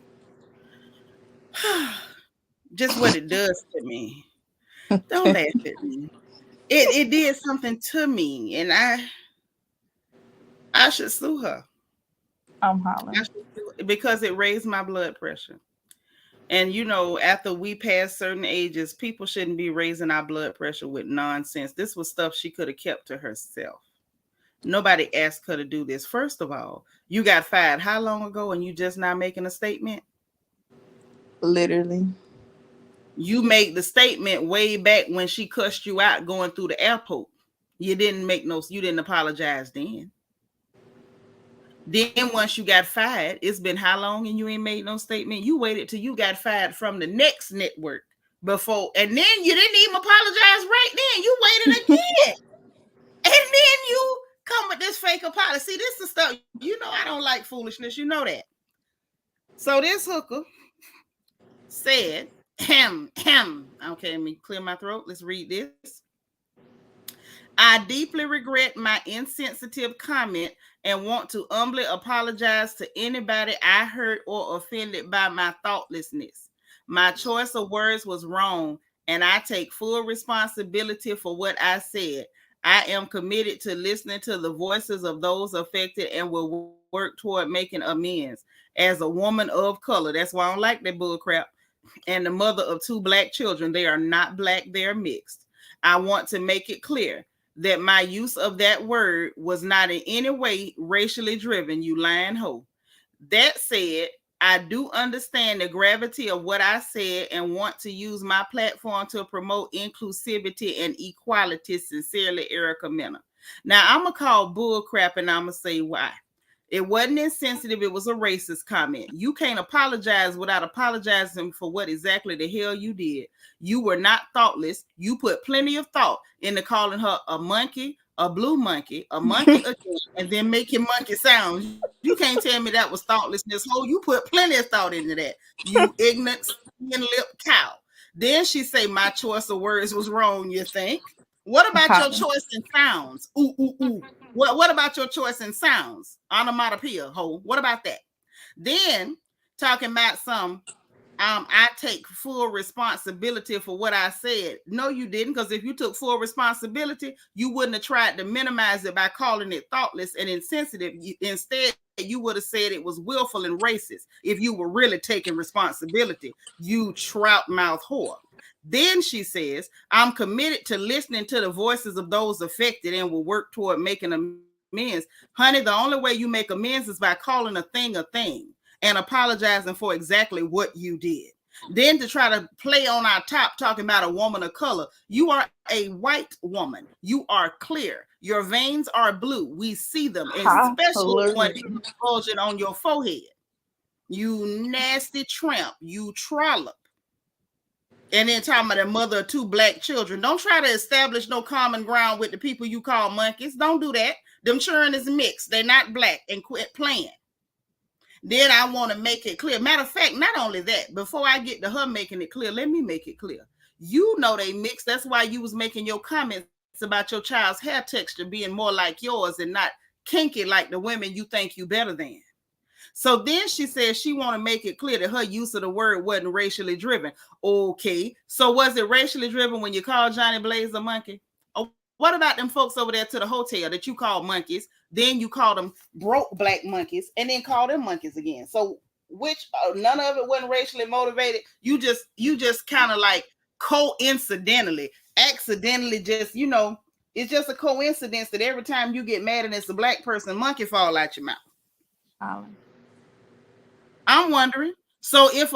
Just what it does to me. Don't laugh at me. It did something to me, and I should sue her. I'm hollering. Because it raised my blood pressure. And after we pass certain ages, people shouldn't be raising our blood pressure with nonsense. This was stuff she could have kept to herself. Nobody asked her to do this. First of all, you got fired how long ago and you just not making a statement? Literally. You made the statement way back when she cussed you out going through the airport. You didn't apologize then. Then once you got fired, it's been how long and you ain't made no statement? You waited till you got fired from the next network before, and then you didn't even apologize right then. You waited again. And then you come with this fake apology. See, this is stuff, I don't like foolishness. You know that. So this hooker said, okay, let me clear my throat. Let's read this. I deeply regret my insensitive comment and want to humbly apologize to anybody I hurt or offended by my thoughtlessness. My choice of words was wrong, and I take full responsibility for what I said. I am committed to listening to the voices of those affected and will work toward making amends. As a woman of color, that's why I don't like that bull crap, and the mother of 2 Black children, they are not Black, they're mixed. I want to make it clear that my use of that word was not in any way racially driven, you lying hoe. That said, I do understand the gravity of what I said and want to use my platform to promote inclusivity and equality. Sincerely, Erica Mena. Now, I'm going to call bull crap and I'm going to say why. It wasn't insensitive. It was a racist comment. You can't apologize without apologizing for what exactly the hell you did. You were not thoughtless. You put plenty of thought into calling her a monkey, a blue monkey, a monkey again, and then making monkey sounds. You can't tell me that was thoughtlessness. You put plenty of thought into that. You ignorant, skin-lip cow. Then she say, my choice of words was wrong, you think? What about your choice in sounds? Ooh, ooh, ooh. What about your choice in sounds? Onomatopoeia, ho. What about that? Then talking about some, I take full responsibility for what I said. No, you didn't, because if you took full responsibility, you wouldn't have tried to minimize it by calling it thoughtless and insensitive. Instead, you would have said it was willful and racist if you were really taking responsibility, you trout mouth whore. Then she says, I'm committed to listening to the voices of those affected and will work toward making amends. Honey, the only way you make amends is by calling a thing and apologizing for exactly what you did. Then to try to play on our top, talking about a woman of color, you are a white woman. You are clear. Your veins are blue. We see them, especially when you're bulging on your forehead. You nasty tramp. You trollop. And then talking about a mother of 2 black children. Don't try to establish no common ground with the people you call monkeys. Don't do that. Them children is mixed. They're not black, and quit playing. Then I want to make it clear. Matter of fact, not only that, before I get to her making it clear, let me make it clear. You know they mixed. That's why you was making your comments about your child's hair texture being more like yours and not kinky like the women you think you better than. So then she says she want to make it clear that her use of the word wasn't racially driven. Okay, so was it racially driven when you called Johnny Blaze a monkey? Oh, what about them folks over there to the hotel that you called monkeys? Then you called them broke black monkeys and then called them monkeys again. So which none of it wasn't racially motivated. You just kind of like coincidentally, accidentally just, it's just a coincidence that every time you get mad and it's a black person, monkey fall out your mouth. I'm wondering. So if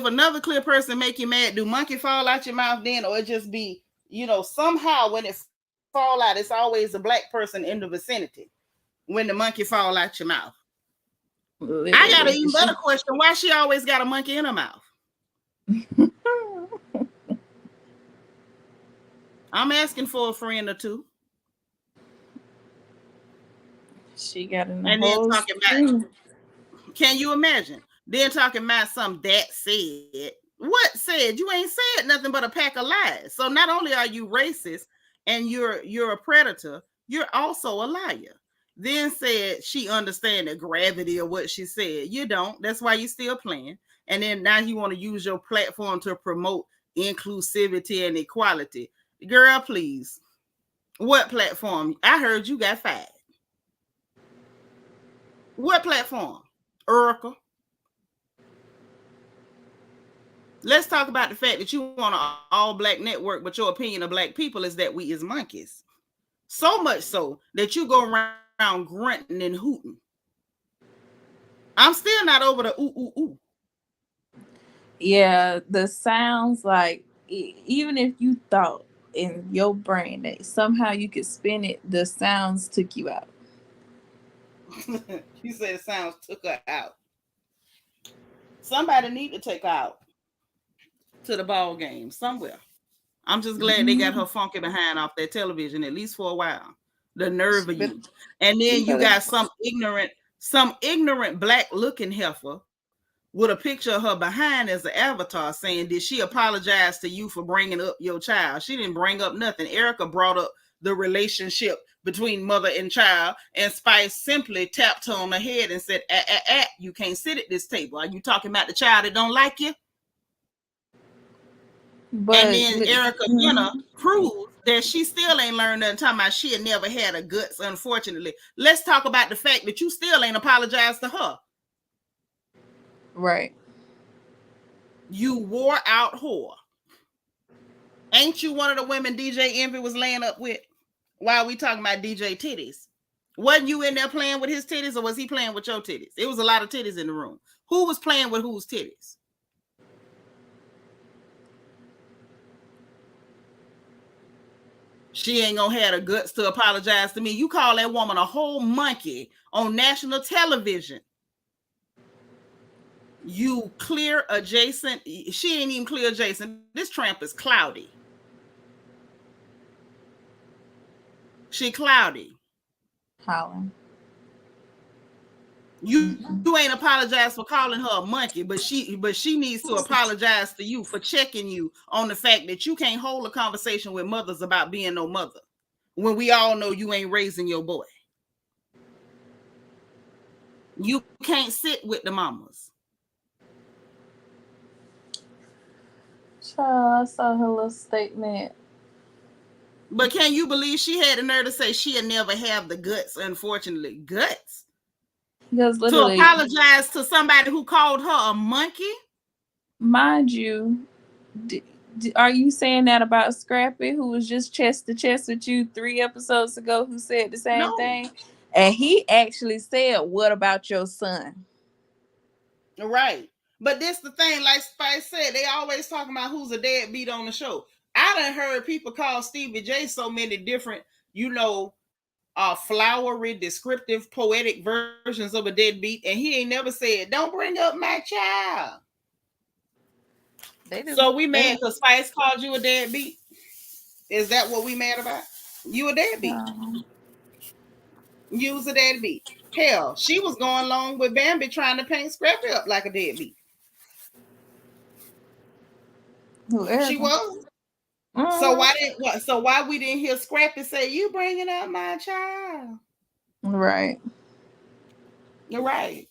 another clear person make you mad, do monkey fall out your mouth then, or it just be, somehow when it fall out, it's always a black person in the vicinity when the monkey fall out your mouth? Literally. I got an even better question. Why she always got a monkey in her mouth? I'm asking for a friend or two. She got in the and then talking about, can you imagine? Then talking about something that said. What said? You ain't said nothing but a pack of lies. So not only are you racist and you're a predator, you're also a liar. Then said she understand the gravity of what she said. You don't. That's why you still playing. And then now you want to use your platform to promote inclusivity and equality. Girl, please. What platform? I heard you got 5. What platform? Oracle. Let's talk about the fact that you want an all-black network, but your opinion of black people is that we is monkeys. So much so that you go around grunting and hooting. I'm still not over the ooh, ooh, ooh. Yeah, the sounds like, even if you thought in your brain that somehow you could spin it, the sounds took you out. You said the sounds took her out. Somebody need to take her out to the ball game somewhere. I'm just glad they got her funky behind off that television, at least for a while. The nerve of you. And then you got some ignorant black looking heifer with a picture of her behind as an avatar saying, did she apologize to you for bringing up your child? She didn't bring up nothing. Erica brought up the relationship between mother and child, and Spice simply tapped her on the head and said, you can't sit at this table. Are you talking about the child that don't like you? But, and then Erica Mena proves that she still ain't learned nothing, talking about she had never had a guts, unfortunately. Let's talk about the fact that you still ain't apologized to her. Right. You wore out whore. Ain't you one of the women DJ Envy was laying up with while we talking about DJ titties? Wasn't you in there playing with his titties, or was he playing with your titties? It was a lot of titties in the room. Who was playing with whose titties? She ain't gonna have the guts to apologize to me. You call that woman a whole monkey on national television. You clear adjacent. She ain't even clear adjacent. This tramp is cloudy. She cloudy. Hollering. You ain't apologized for calling her a monkey, but she needs to apologize to you for checking you on the fact that you can't hold a conversation with mothers about being no mother when we all know you ain't raising your boy. You can't sit with the mamas. I saw her little statement. But can you believe she had the nerve to say she'll never have the guts, unfortunately, guts, Because to literally, apologize to somebody who called her a monkey? mind you, are you saying that about Scrappy, who was just chest to chest with you 3 episodes ago, who said the same No. thing? And he actually said, "What about your son?" Right. But this the thing, like Spice said, they always talking about who's a deadbeat on the show. I done heard people call Stevie J so many different, flowery, descriptive, poetic versions of a deadbeat, and he ain't never said, "Don't bring up my child." So we mad because Spice called you a deadbeat? Is that what we mad about? You a deadbeat. You was a deadbeat. Hell, she was going along with Bambi trying to paint Scrappy up like a deadbeat. Whoever. She was. So why we didn't hear Scrappy say, "You bringing up my child"? Right. You're right.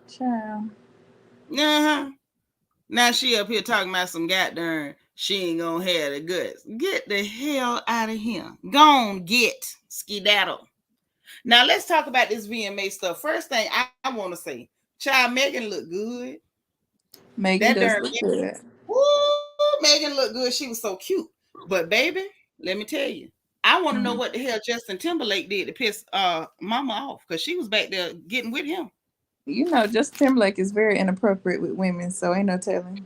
Child. Uh-huh. Now she up here talking about some goddamn she ain't gonna have the guts. Get the hell out of here. Go on, get skedaddle. Now let's talk about this VMA stuff. First thing I want to say, child, Megan looked good. Megan does look good. Woo, Megan looked good. She was so cute. But baby, let me tell you, I want to know what the hell Justin Timberlake did to piss Mama off, because she was back there getting with him. You know, Justin Timberlake is very inappropriate with women, so ain't no telling.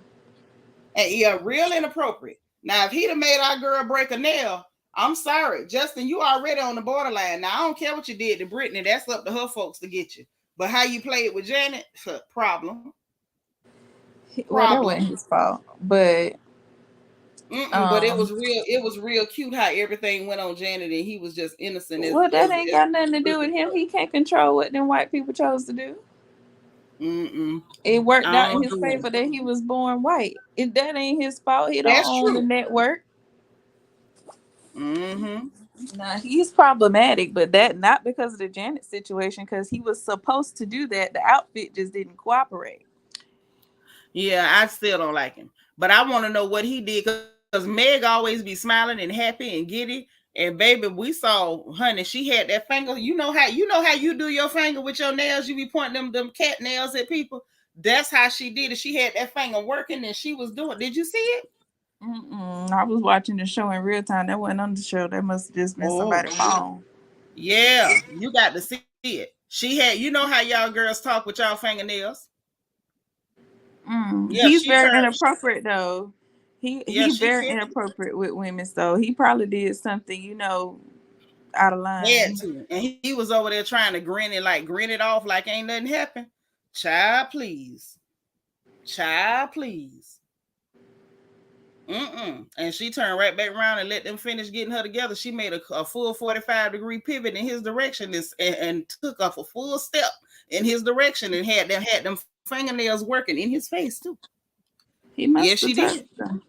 And yeah, real inappropriate. Now, if he'd have made our girl break a nail, I'm sorry, Justin, you already on the borderline. Now, I don't care what you did to Brittany. That's up to her folks to get you. But how you played with Janet, problem. Well, that wasn't his fault, but but it was real. It was real cute how everything went on Janet, and he was just innocent. That ain't got nothing to do with him. He can't control what them white people chose to do. It worked out in his favor that he was born white. That ain't his fault. He don't own the network. Now he's problematic, but that not because of the Janet situation, because he was supposed to do that. The outfit just didn't cooperate. Yeah, I still don't like him, but I want to know what he did, because Meg always be smiling and happy and giddy. And baby, we saw, honey, she had that finger. You know how you do your finger with your nails. You be pointing them cat nails at people. That's how she did it. She had that finger working, and she was doing. Did you see it? I was watching the show in real time. That wasn't on the show. That must have just been somebody's phone. Yeah, you got to see it. She had, you know how y'all girls talk with y'all fingernails. Yeah, he's very inappropriate though. He's very inappropriate with women, so he probably did something, out of line. Had to. And he was over there trying to grin it off like ain't nothing happened. Child, please. And she turned right back around and let them finish getting her together. She made a full 45-degree pivot in his direction and took off a full step in his direction and had them fingernails working in his face too. He must have touched them.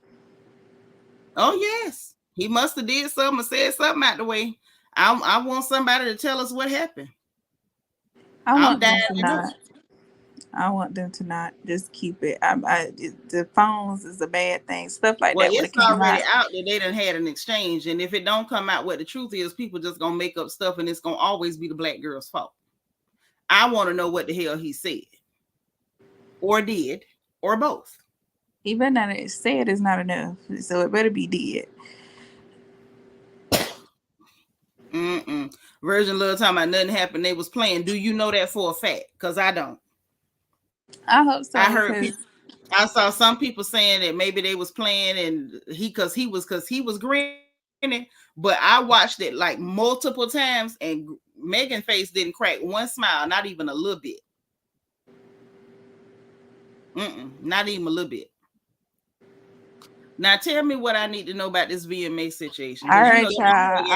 Oh yes, he must have did something or said something out the way. I want somebody to tell us what happened. I want them to not just keep it. The phones is a bad thing. Stuff like that. It's already out that they done had an exchange, and if it don't come out what the truth is, people just gonna make up stuff, and it's gonna always be the black girl's fault. I want to know what the hell he said, or did, or both. Even that it said is not enough, so it better be did. Virgin Love talking about nothing happened. They was playing. Do you know that for a fact? Because I don't. I hope so. I heard people, I saw some people saying that maybe they was playing and he was grinning, but I watched it like multiple times and Megan's face didn't crack one smile, not even a little bit. Not even a little bit. Now tell me what I need to know about this VMA situation. All right, child.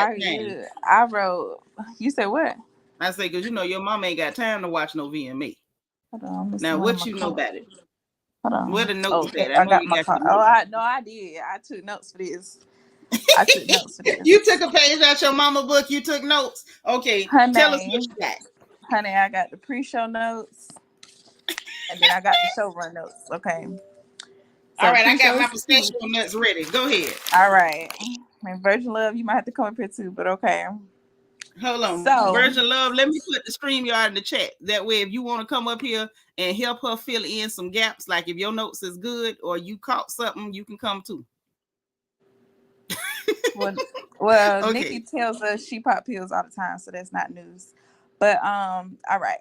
I wrote. You said what? I say because your mom ain't got time to watch no VMA. Hold on, now what you know about it? Hold on. Where the notes at? I got my car. I did. I took notes for this. You took a page out your mama book. You took notes. Okay, honey, tell us what you got. Honey, I got the pre-show notes, and then I got the showrun notes. Okay. All So right, I got pre-show my is pistachio cute. nuts ready. Go ahead. All right. And Virgin Love, you might have to come up here too, but okay. Hold on. So Virgin Love, let me put the StreamYard in the chat. That way, if you want to come up here and help her fill in some gaps, like if your notes is good or you caught something, you can come too. well, well, Nikki Okay. tells us she pop pills all the time, so that's not news. But all right.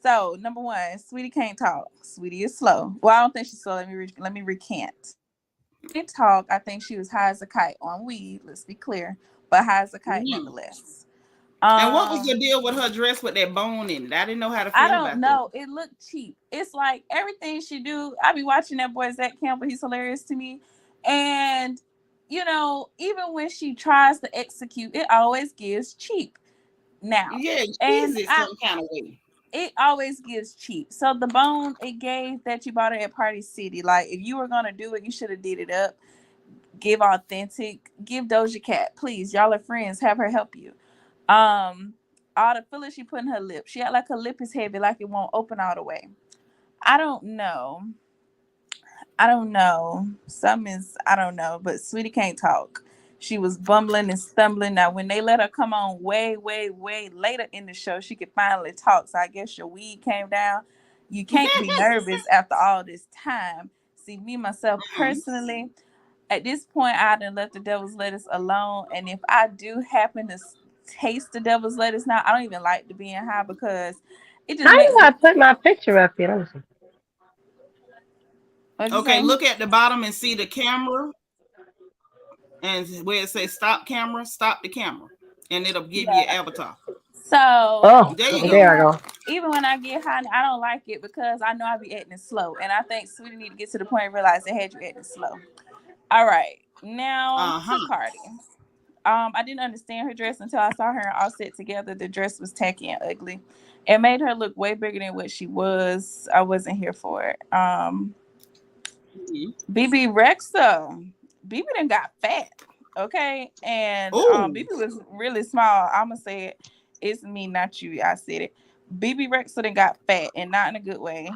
So number one, Sweetie can't talk. Sweetie is slow. Well, I don't think she's slow. Let me recant. Can't talk. I think she was high as a kite on weed. Let's be clear, but high as a kite Mm. nonetheless. And what was the Um, deal with her dress with that bone in it? I didn't know how to I feel don't about that. know. It looked cheap. It's like everything she do. I be watching that boy Zach Campbell. He's hilarious to me. And even when she tries to execute, it always gives cheap. Now, Yeah, and cheesy some kind of way. it always gives cheap. So the bone it gave that you bought it at Party City, like if you were gonna do it, you should have did it up. Give authentic. Give Doja Cat, please. Y'all are friends. Have her help you. Um, all the filler she put in her lip. She had like her lip is heavy, like it won't open all the way. I don't know. I don't know. Some is I don't know, but Sweetie can't talk. She was bumbling and stumbling. Now, when they let her come on way, way, way later in the show, she could finally talk. So I guess your weed came down. You can't be nervous after all this time. See, me myself Mm. personally, at this point, I done left the devil's lettuce alone. And if I do happen to taste the devil's lettuce now, I don't even like to be in high because it How just do makes I me. put my picture up here? Let me see. What'd you Okay, say? look at the bottom and see the camera, and where it says stop the camera, and it'll give you Yeah. an avatar. So Oh, There you go. there I go. even when I get high, I don't like it because I know I be acting slow, and I think Sweetie need to get to the point and realize they had you acting slow. All right, now Uh to huh. Cardi. I didn't understand her dress until I saw her all set together. The dress was tacky and ugly. It made her look way bigger than what she was. I wasn't here for it. BB Rexa. BB done got fat. Okay. And Oh. BB was really small. I'ma say it. It's me, not you. I said it. BB Rexa done got fat and not in a good way.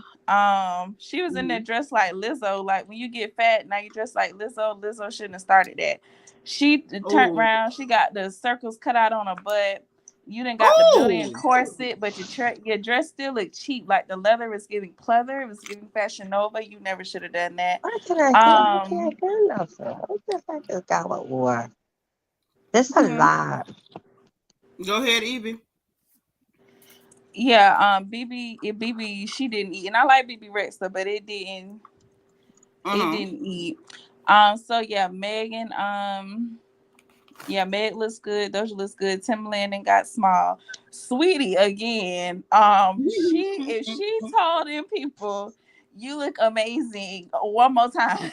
She was in there dressed like Lizzo. Like when you get fat, now you dress like Lizzo. Lizzo shouldn't have started that. She turned Oh. around, she got the circles cut out on her butt. You done got the built-in Oh. corset, but your dress still look cheap. Like the leather was giving pleather, it was giving Fashion Nova. You never should have done that. Why can I hear? I can't Um, hear nothing. What the heck is going on? This is hmm, live. Go ahead, Evie. yeah, BB, she didn't eat, and I like BB Rexa, but Uh it huh. didn't eat. So yeah, Megan, yeah, Meg looks good. Doja looks good. Timberland and got small. Sweetie again. If she told them people, you look amazing one more time.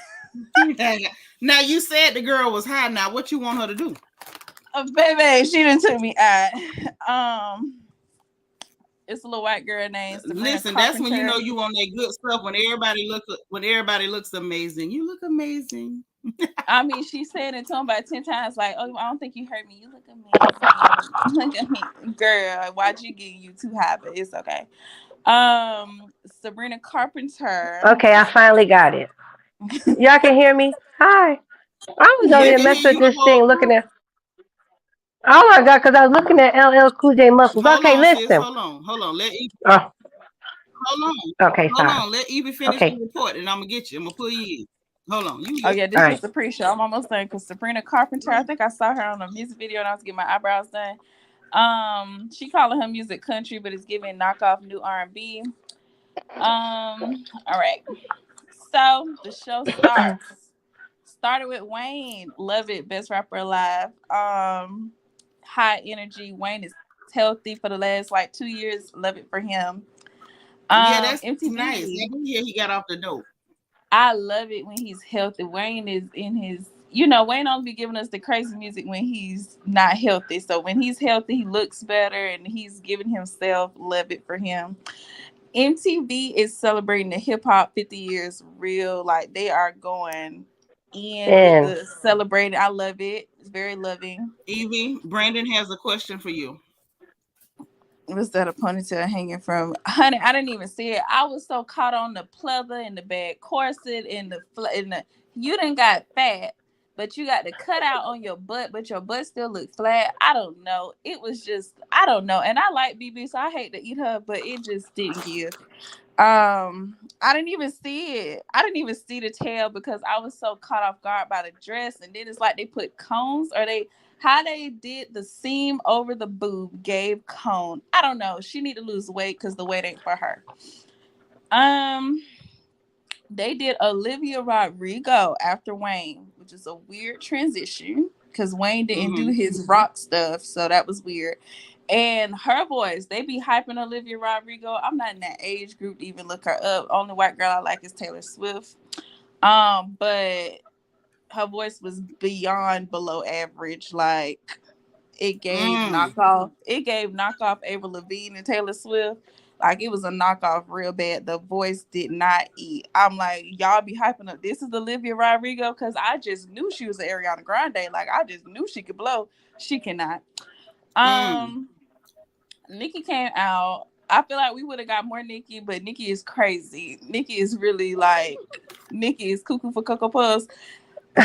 Now you said the girl was high. Now what you want her to do? Baby, she didn't took me out. Um, it's a little white girl named Sabrina Listen, that's when you know Carpenter. you on that good stuff. When everybody looks amazing, you look amazing. I mean, she said it to him about 10 times, like, oh, I don't think you heard me. You look amazing. Look at me. Girl, why'd you get you too high? But it's okay. Sabrina Carpenter. Okay, I finally got it. Y'all can hear me? Hi. I was over We here can messing hear with you the this whole thing, looking time. at. Oh my God, because I was looking at LL Cool J muscles. Hold Okay, on, sis. listen. Hold on. Oh, Hold on. okay, Hold sorry. on. Let Evie finish the Okay, report, and I'm gonna get you. I'm gonna pull you in. Hold on. You Oh good? yeah, all this was right. the pre-show. I'm almost done because Sabrina Carpenter. I think I saw her on a music video and I was getting my eyebrows done. She calling her music country, but it's giving knockoff new R&B. All right. So the show starts. Started with Wayne. Love it. Best rapper alive. High energy. Wayne is healthy for the last like 2 years. Love it for him. Yeah, that's nice. I MTV. do hear he got off the dope. I love it when he's healthy. Wayne is in his, Wayne only be giving us the crazy music when he's not healthy. So when he's healthy, he looks better and he's giving himself. Love it for him. MTV is celebrating the hip hop 50 years real. Like they are going in with And the celebrating. I love it. It's very loving. Evie, Brandon has a question for you. Was that a ponytail hanging from? Honey, I didn't even see it. I was so caught on the pleather and the bad corset and the. You didn't got fat, but you got the cutout on your butt, but your butt still looked flat. I don't know. It was just I don't know. And I like BB, so I hate to eat her, but it just didn't give. I didn't even see it. I didn't even see the tail because I was so caught off guard by the dress. And then it's like they put cones or how they did the seam over the boob gave cone. I don't know. She need to lose weight because the weight ain't for her. Um, they did Olivia Rodrigo after Wayne, which is a weird transition because Wayne didn't do his rock stuff, so that was weird. And her voice, they be hyping Olivia Rodrigo. I'm not in that age group to even look her up. Only white girl I like is Taylor Swift. But her voice was beyond below average. Like it gave knockoff. It gave knockoff Avril Lavigne and Taylor Swift. Like it was a knockoff real bad. The voice did not eat. I'm like, y'all be hyping up. This is Olivia Rodrigo because I just knew she was an Ariana Grande. Like I just knew she could blow. She cannot. Nikki came out. I feel like we would have got more Nikki, but Nikki is crazy. Nikki is really like Nikki is cuckoo for Cocoa Puffs.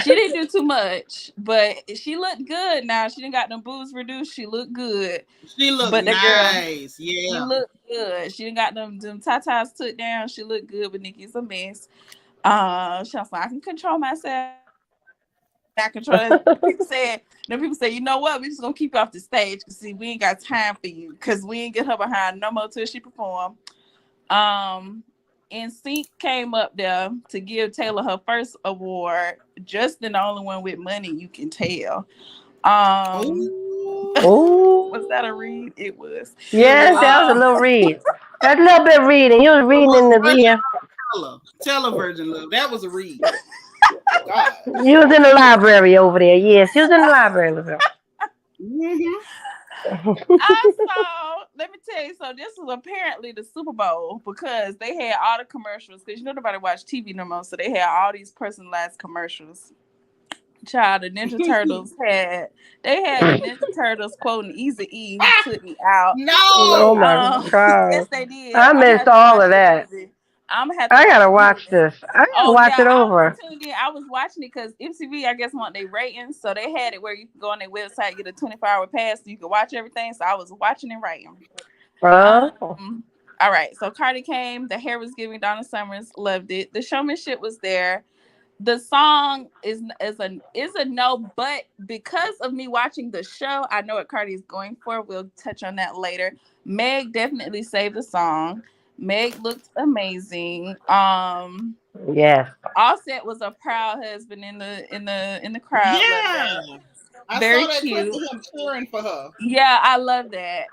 She didn't do too much, but she looked good. Now she didn't got them boobs reduced. She looked good. She looked but nice. Girl, yeah. She looked good. She didn't got them tatas took down. She looked good, but Nikki's a mess. She was like, I can control myself. I control. People say, you know what? We just gonna keep you off the stage because see, we ain't got time for you because we ain't get her behind no more till she perform. NSYNC came up there to give Taylor her first award. Justin, the only one with money, you can tell. Was that a read? It was. Yes, that was a little read. That's a little bit reading. You was reading in the video. Tell her Virgin Love. That was a read. God. You was in the library over there. Yes, you was in the library with her. Let me tell you, so this was apparently the Super Bowl because they had all the commercials because nobody watched TV no more, so they had all these personalized commercials. Child, the Ninja Turtles had the Ninja Turtles quoting Easy E who took me out. No, oh my God, yes they did. I missed all of that. I'm gonna have to. I gotta watch this. I gotta watch it over. I was watching it because MTV, I guess, want their ratings, so they had it where you can go on their website, get a 24-hour pass, so you can watch everything. So I was watching and writing. All right, so Cardi came. The hair was giving. Donna Summers loved it. The showmanship was there. The song is a no, but because of me watching the show, I know what Cardi is going for. We'll touch on that later. Meg definitely saved the song. Meg looked amazing. Yes. Offset was a proud husband in the crowd. Yeah. Very I saw that cute. clip of him cheering for her. Yeah, I love that.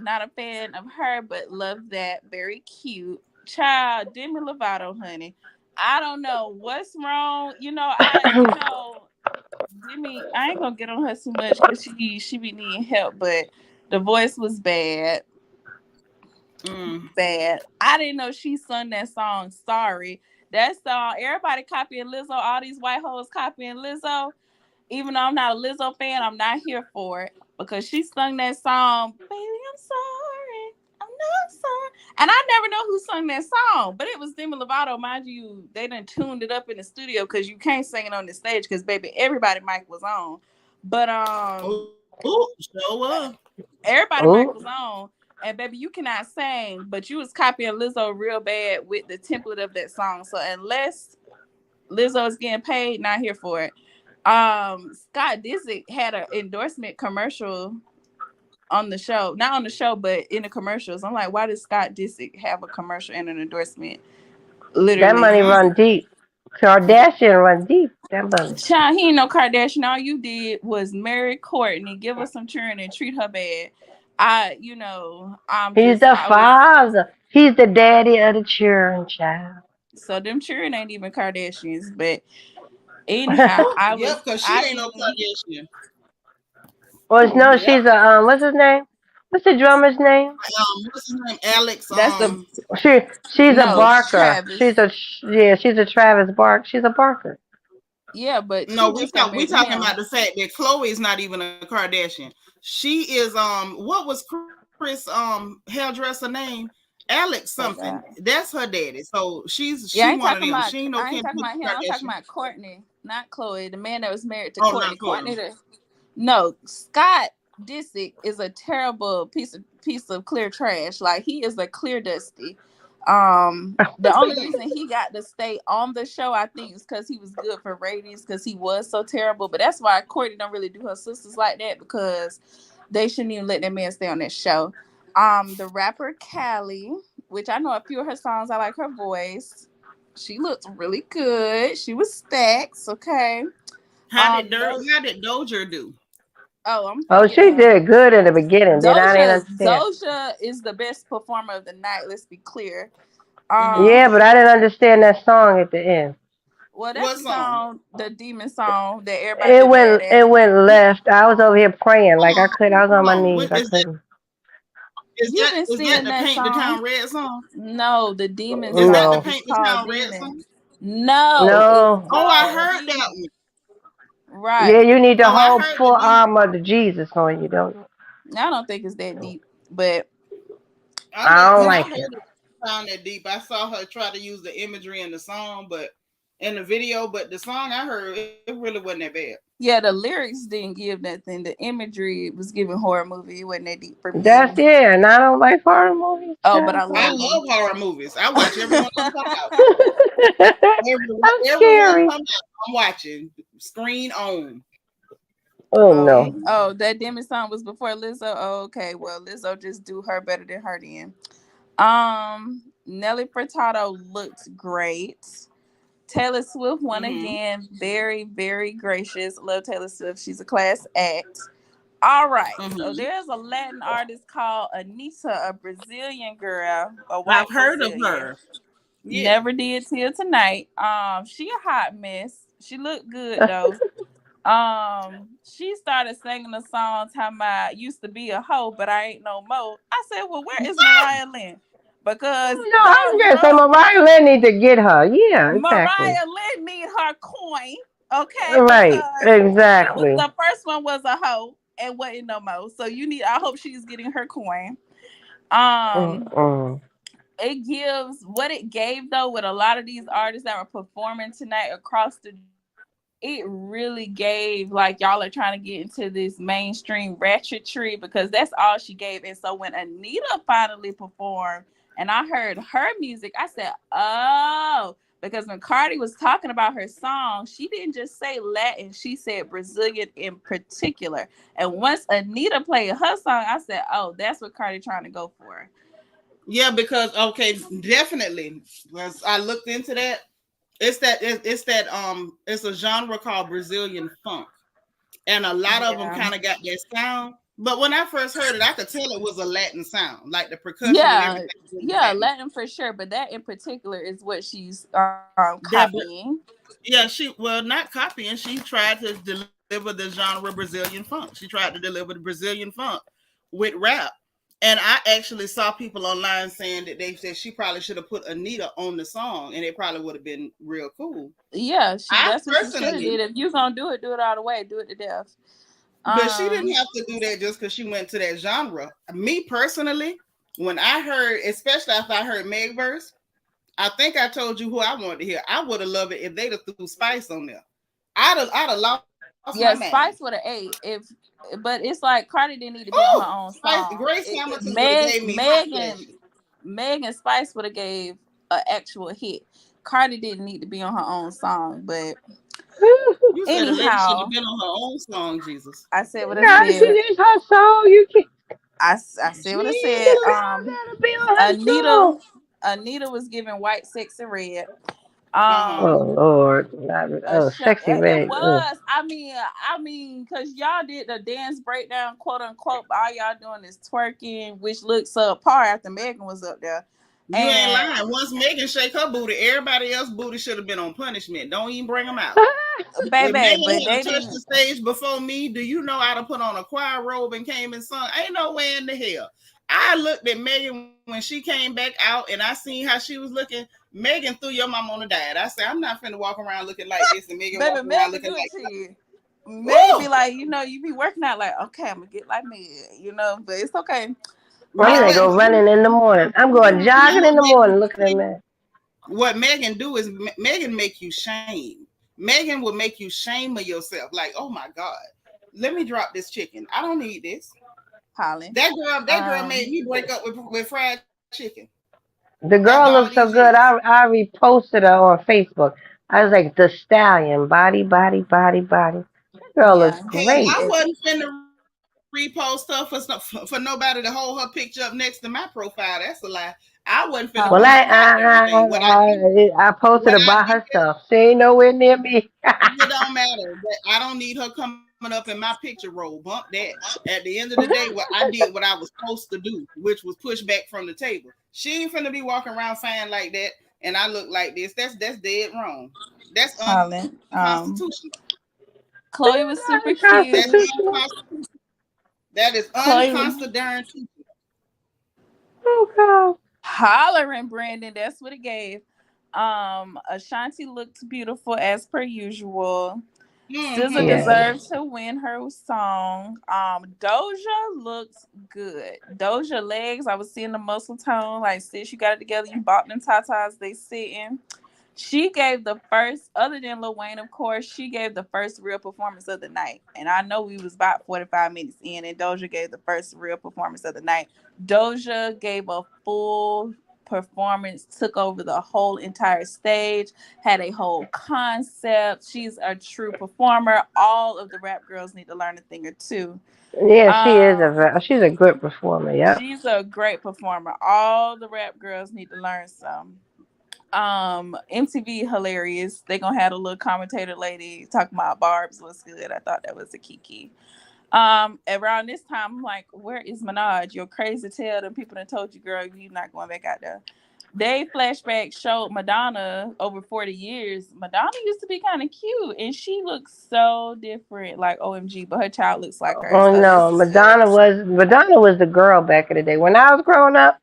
Not a fan of her, but love that. Very cute. Child, Demi Lovato, honey. I don't know what's wrong. Demi, I ain't gonna get on her too much because she be needing help, but the voice was bad. Bad. I didn't know she sung that song. Sorry. That song, everybody copying Lizzo, all these white hoes copying Lizzo. Even though I'm not a Lizzo fan, I'm not here for it because she sung that song, Baby, I'm sorry. I'm not sorry. And I never know who sung that song, but it was Demi Lovato. Mind you, they done tuned it up in the studio because you can't sing it on the stage because, baby, everybody mic was on. But, everybody mic was on. And baby, you cannot sing, but you was copying Lizzo real bad with the template of that song. So unless Lizzo is getting paid, not here for it. Scott Disick had an endorsement commercial on the show. Not on the show, but in the commercials. I'm like, why does Scott Disick have a commercial and an endorsement? Literally. That money run deep. Kardashian run deep. That money. Child, he ain't no Kardashian. All you did was marry Courtney, give her some children, and treat her bad. He's the father. He's the daddy of the children, child. So them children ain't even Kardashians, but anyhow, because she ain't no Kardashian. Well, no, she's a what's his name? What's the drummer's name? What's his name? Alex. She's a Barker. She's a Travis Barker. She's a Barker. Yeah, but no, we talking about the fact that Khloe is not even a Kardashian. She is what was hairdresser name? Alex something. That's her daddy. So she I ain't one of talking them. about. She ain't no I ain't Kim talking about him. I'm talking Kardashian. about Courtney, not Chloe. The man that was married to Oh, not Courtney. Courtney. No, Scott Disick is a terrible piece of clear trash. Like, he is a clear dusty. The only reason he got to stay on the show, I think, is because he was good for ratings, because he was so terrible. But that's why Courtney don't really do her sisters like that, because they shouldn't even let that man stay on that show. The rapper Callie, which I know a few of her songs, I like her voice. She looked really good. She was stacks, okay. How did Doja do? Oh, she did good in the beginning. Then I didn't understand. Doja is the best performer of the night. Let's be clear. Yeah, but I didn't understand that song at the end. Well, that's the song, the demon song that everybody been mad at. It went left. I was over here praying like I couldn't. I was on my knees. I couldn't. Is that the Paint the Town Red song? No, the demon song. Is that the Paint the Town Red song? No. Oh, I heard that one. Right. Yeah, you need the whole full armor of Jesus on you, don't you? I don't think it's that deep, but I don't like it. Found that deep. I saw her try to use the imagery in the song, but in the video, but the song I heard, it really wasn't that bad. Yeah, the lyrics didn't give nothing. The imagery was giving horror movie. It wasn't that deep for me. That's and I don't like horror movies. Oh, but I love horror movies. I watch everyone come out. I'm scary. I'm watching. Screen on. Oh no. Oh, that demon song was before Lizzo. Oh, okay. Well, Lizzo just do her better than her then. Nelly Furtado looked great. Taylor Swift won again. Very, very gracious. Love Taylor Swift. She's a class act. All right. So there's a Latin artist called Anitta, a Brazilian girl. I've heard of her. Yeah. Never did till tonight. She a hot mess. She looked good though. She started singing a song talking about used to be a hoe, but I ain't no more. I said, well, where is Mariah Lynn? Because I'm gonna say Mariah Lynn need to get her. Yeah, exactly. Mariah Lynn need her coin. Okay, right, exactly. The first one was a hoe and wasn't no more. So I hope she's getting her coin. It gives what it gave though with a lot of these artists that were performing tonight across the. It really gave like y'all are trying to get into this mainstream ratchetry, because that's all she gave. And so when Anitta finally performed and I heard her music, I said, oh, because when Cardi was talking about her song, she didn't just say Latin, she said Brazilian in particular. And once Anitta played her song, I said, oh, that's what Cardi trying to go for. Yeah, because definitely. Once I looked into that, it's a genre called Brazilian funk, and a lot of them kind of got that sound. But when I first heard it, I could tell it was a Latin sound, like the percussion. Yeah, Latin for sure. But that in particular is what she's copying. Yeah, not copying. She tried to deliver the genre Brazilian funk. She tried to deliver the Brazilian funk with rap. And I actually saw people online saying that they said she probably should have put Anitta on the song, and it probably would have been real cool. Yeah, that's what she should have did. If you're gonna do it all the way, do it to death. But she didn't have to do that just because she went to that genre. Me personally, when I heard, especially if I heard Meg verse, I think I told you who I wanted to hear. I would have loved it if they'd have threw Spice on there. I'd have lost my mind. Spice would have ate but it's like Cardi didn't need to be on her own song. Grace Hamilton gave me Meg and Spice would have gave an actual hit. Cardi didn't need to be on her own song, but you said anyhow, should have been on her own song. Jesus, I said what I said. It is her song. You can. I said what I said. Anitta was giving white, sexy red. Oh Lord, sexy red. It was. I mean, because y'all did the dance breakdown, quote unquote. All y'all doing is twerking, which looks subpar after Megan was up there. You ain't lying. Once Megan shake her booty, everybody else's booty should have been on punishment. Don't even bring them out. Baby, but they touched the stage before me. Do you know how to put on a choir robe and came and sung? Ain't no way in the hell. I looked at Megan when she came back out, and I seen how she was looking. Megan threw your mom on the diet. I said, I'm not finna walk around looking like this, and Megan walk around looking like this. Megan be like, you be working out like, okay, I'm gonna get like me, but it's okay. I'm gonna go running in the morning. I'm going jogging in the morning. Look at that. What Megan do is Megan make you shame. Megan will make you shame of yourself. Like, oh my God, let me drop this chicken. I don't need this. Holland. That girl made me break up with fried chicken. The After girl all looks these so good. years. I reposted her on Facebook. I was like, the stallion, body, body, body, body. That girl looks Yeah. Hell, great. I wasn't finna repost stuff for nobody to hold her picture up next to my profile. That's a lie. I wasn't finna Well, post a goddamn thing. I posted What her I by did, herself. She ain't nowhere near me. it don't matter. I don't need her coming up in my picture roll. Bump that. At the end of the day, what I did what I was supposed to do, which was push back from the table. She ain't finna be walking around saying like that, and I look like this. That's dead wrong. That's Holland. unconstitutional. Chloe was super That's cute. Unconstitutional. unconstitutional. That is Chloe unconstitutional. Oh God. hollering Brandon. That's what it gave. Ashanti looked beautiful as per usual. SZA Mm-hmm. Yeah. deserves to win her song. Doja looks good. Doja legs, I was seeing the muscle tone. Like, sis, you got it together. You bought them tatas. They sitting. She gave the first, other than Lil Wayne, of course, she gave the first real performance of the night. And I know we was about 45 minutes in, and Doja gave the first real performance of the night. Doja gave a full performance, took over the whole entire stage, had a whole concept. She's a true performer. All of the rap girls need to learn a thing or two. Yeah, Um, she's a good performer. Yep. she's a great performer. All the rap girls need to learn some. MTV hilarious. They gonna have a little commentator lady talking about Barb's was good. I thought that was a kiki. Around this time, I'm like, where is Minaj? You're crazy to tell them people that told you, girl, you're not going back out there. They flashback showed Madonna over 40 years. Madonna used to be kind of cute, and she looks so different, like OMG. But her child looks like her, Oh so this no, is good. Madonna was the girl back in the day. When I was growing up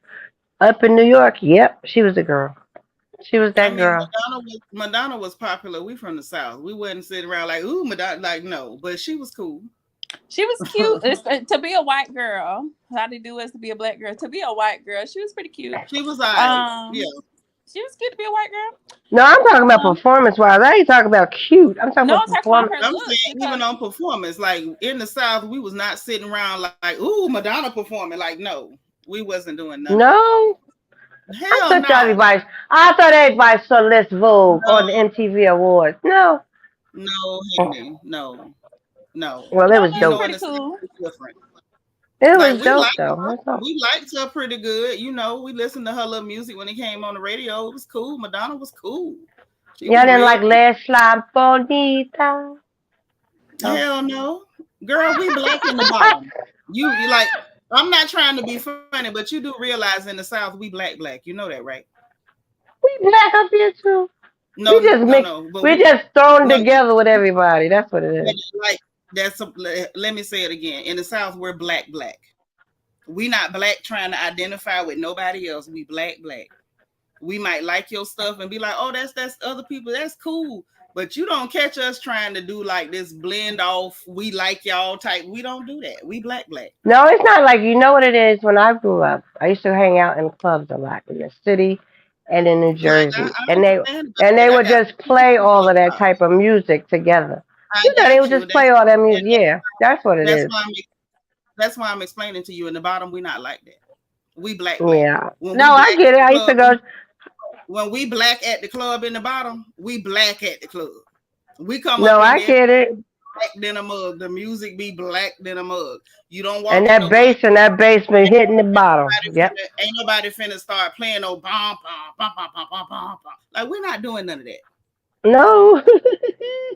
in New York, yep, she was the girl. She was I that mean, girl. Madonna was popular. We from the South. We wouldn't sit around like, ooh, Madonna. Like, no, but she was cool. She was cute. To be a white girl, how they do is to be a black girl. To be a white girl, she was pretty cute. She was alright. Yeah. Um, she was cute to be a white girl. No, I'm talking about performance wise. I ain't talking about cute. I'm talking No, about I'm talking about performance. her I'm looks saying even because on performance, like in the South, we was not sitting around like, ooh, Madonna performing. Like, no, we wasn't doing none of that. No, Hell no. I thought everybody saw Les Vogue No, on the MTV Awards. No. no, honey. No, no. Well, it no, was no, You it's know, dope. in pretty the South, cool. it's different. It Like was dope though. That's all. we liked her pretty good. You know, we listened to her little music when it came on the radio. It was cool. Madonna was cool. She Y'all was didn't real like cool. Les La Bonita? No. Hell no. Girl, we black in the bottom. You like I'm not trying to be funny, but you do realize in the South we black. You know that, right? We black up here too. No, We just no, mix. no. But We we just thrown but, together with everybody. That's what it is. like let me say it again. In the South, we're black. We not black trying to identify with nobody else. We black. We might like your stuff and be like, oh, that's other people. That's cool. But you don't catch us trying to do like this blend off. We like y'all type. We don't do that. We black. No, it's not like you know what it is. When I grew up, I used to hang out in clubs a lot in the city and in New Like Jersey, I and understand about they that. I would got just play all of that I type of music together. You know, they would got you. just play all that music. And Yeah, that's what it that's is. that's why I'm explaining to you. In the bottom, we not like that. We black. Yeah. When we No, I black get at it. the I used to club, go. when we black at the club in the bottom, we black at the club. We come No, up in I there get it. black than a mug. The music be black than a mug. You don't And walk in no club. that bass been hitting the bottom. Yep. Ain't nobody finna start playing no bom bom bom bom bom bom bom. Like we're not doing none of that. No.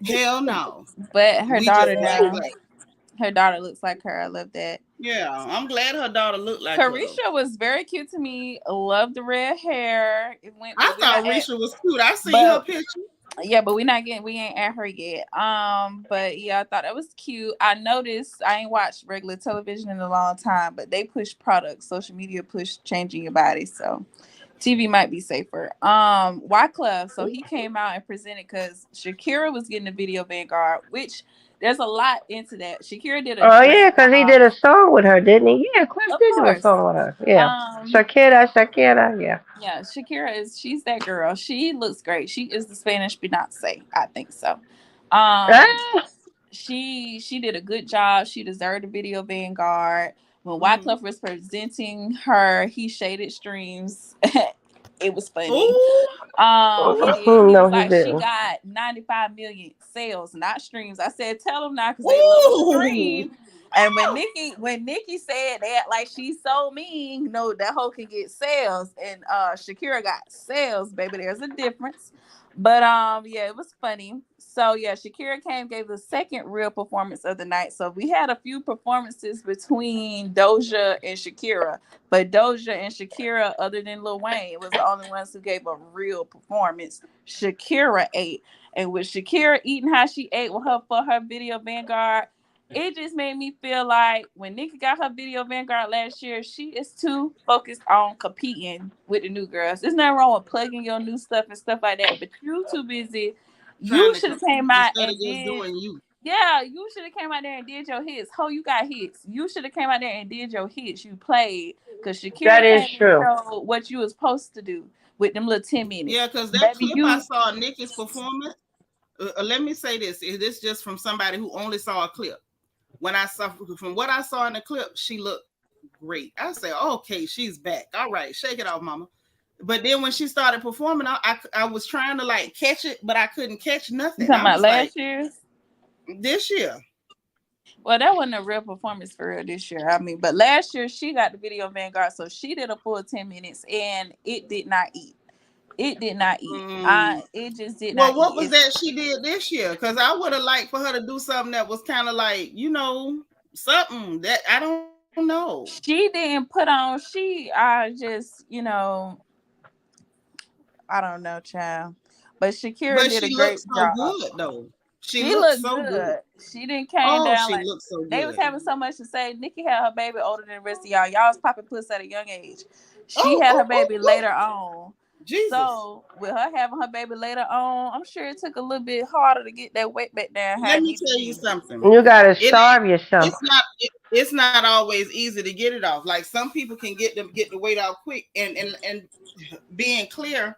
Hell no. But her We just daughter now, black. her daughter looks like her. I love that. Yeah, I'm glad her daughter looked like her though. Carisha was very cute to me. Love the red hair. It went, I but we're thought not at. Risha was cute. I seen her But picture. yeah, but we ain't at her yet. But yeah, I thought that was cute. I noticed I ain't watched regular television in a long time, but they push products. Social media push changing your body, so TV might be safer. Wyclef, so he came out and presented because Shakira was getting the video Vanguard, which there's a lot into that. Shakira did Oh yeah, because he did a song with her, didn't he? Yeah, Cliff of did do a course. song with her. Yeah, Um, Shakira, yeah. yeah, she's that girl. She looks great. She is the Spanish Beyonce. I think so. Um, Ah, she did a good job. She deserved a video Vanguard. When Mm-hmm. Wyclef was presenting her, he shaded streams. It was funny. Ooh, He did. He no, was he like, she didn't. got 95 million sales, not streams. I said, tell them now, because they love to ooh. stream. And when Nikki said that, like, she's so mean, no, that hoe can get sales. And Shakira got sales, baby. There's a difference. But yeah, it was funny. So yeah, Shakira came, gave the second real performance of the night. So we had a few performances between Doja and Shakira. But Doja and Shakira, other than Lil Wayne, was the only ones who gave a real performance. Shakira ate. And with Shakira eating how she ate with her for her video Vanguard, it just made me feel like when Nicki got her video Vanguard last year, she is too focused on competing with the new girls. There's nothing wrong with plugging your new stuff and stuff like that, but you too busy. Trying You to should have compete came out instead of and just did. doing you. Yeah, you should have came out there and did your hits. Ho, you got hits. You should have came out there and did your hits. You played because That Shakira is came and true. showed what you was supposed to do with them little 10 minutes. Yeah, because that Baby, clip I you saw of Nicki's performance. Let me say this: is this just from somebody who only saw a clip? When I saw from what I saw in the clip, she looked great. I said, okay, she's back. All right, shake it off, mama. But then when she started performing, I was trying to like catch it, but I couldn't catch you nothing. talking I about was like, last year's? this year. Well, that wasn't a real performance for real this year. I mean, but last year she got the video Vanguard, so she did a full 10 minutes, and it did not eat. It did not eat. Mm. It just did not Well, what eat. was that she did this year? Because I would have liked for her to do something that was kind of like, something that I don't know. She didn't put on. Just I don't know, child. But Shakira But did a she looked great so job. good, though. She She looked looked so good. good. She didn't came Oh, down she like looked so they was good. having so much to say. Nikki had her baby older than the rest of y'all. Y'all was popping pussy at a young age. She Oh, had her oh, oh, baby oh. later on. Jesus. So with her having her baby later on, I'm sure it took a little bit harder to get that weight back down how Let it me needed to tell you be. something. You gotta It ain't. starve yourself. It's not always easy to get it off. Like some people can get the weight off quick, and being clear,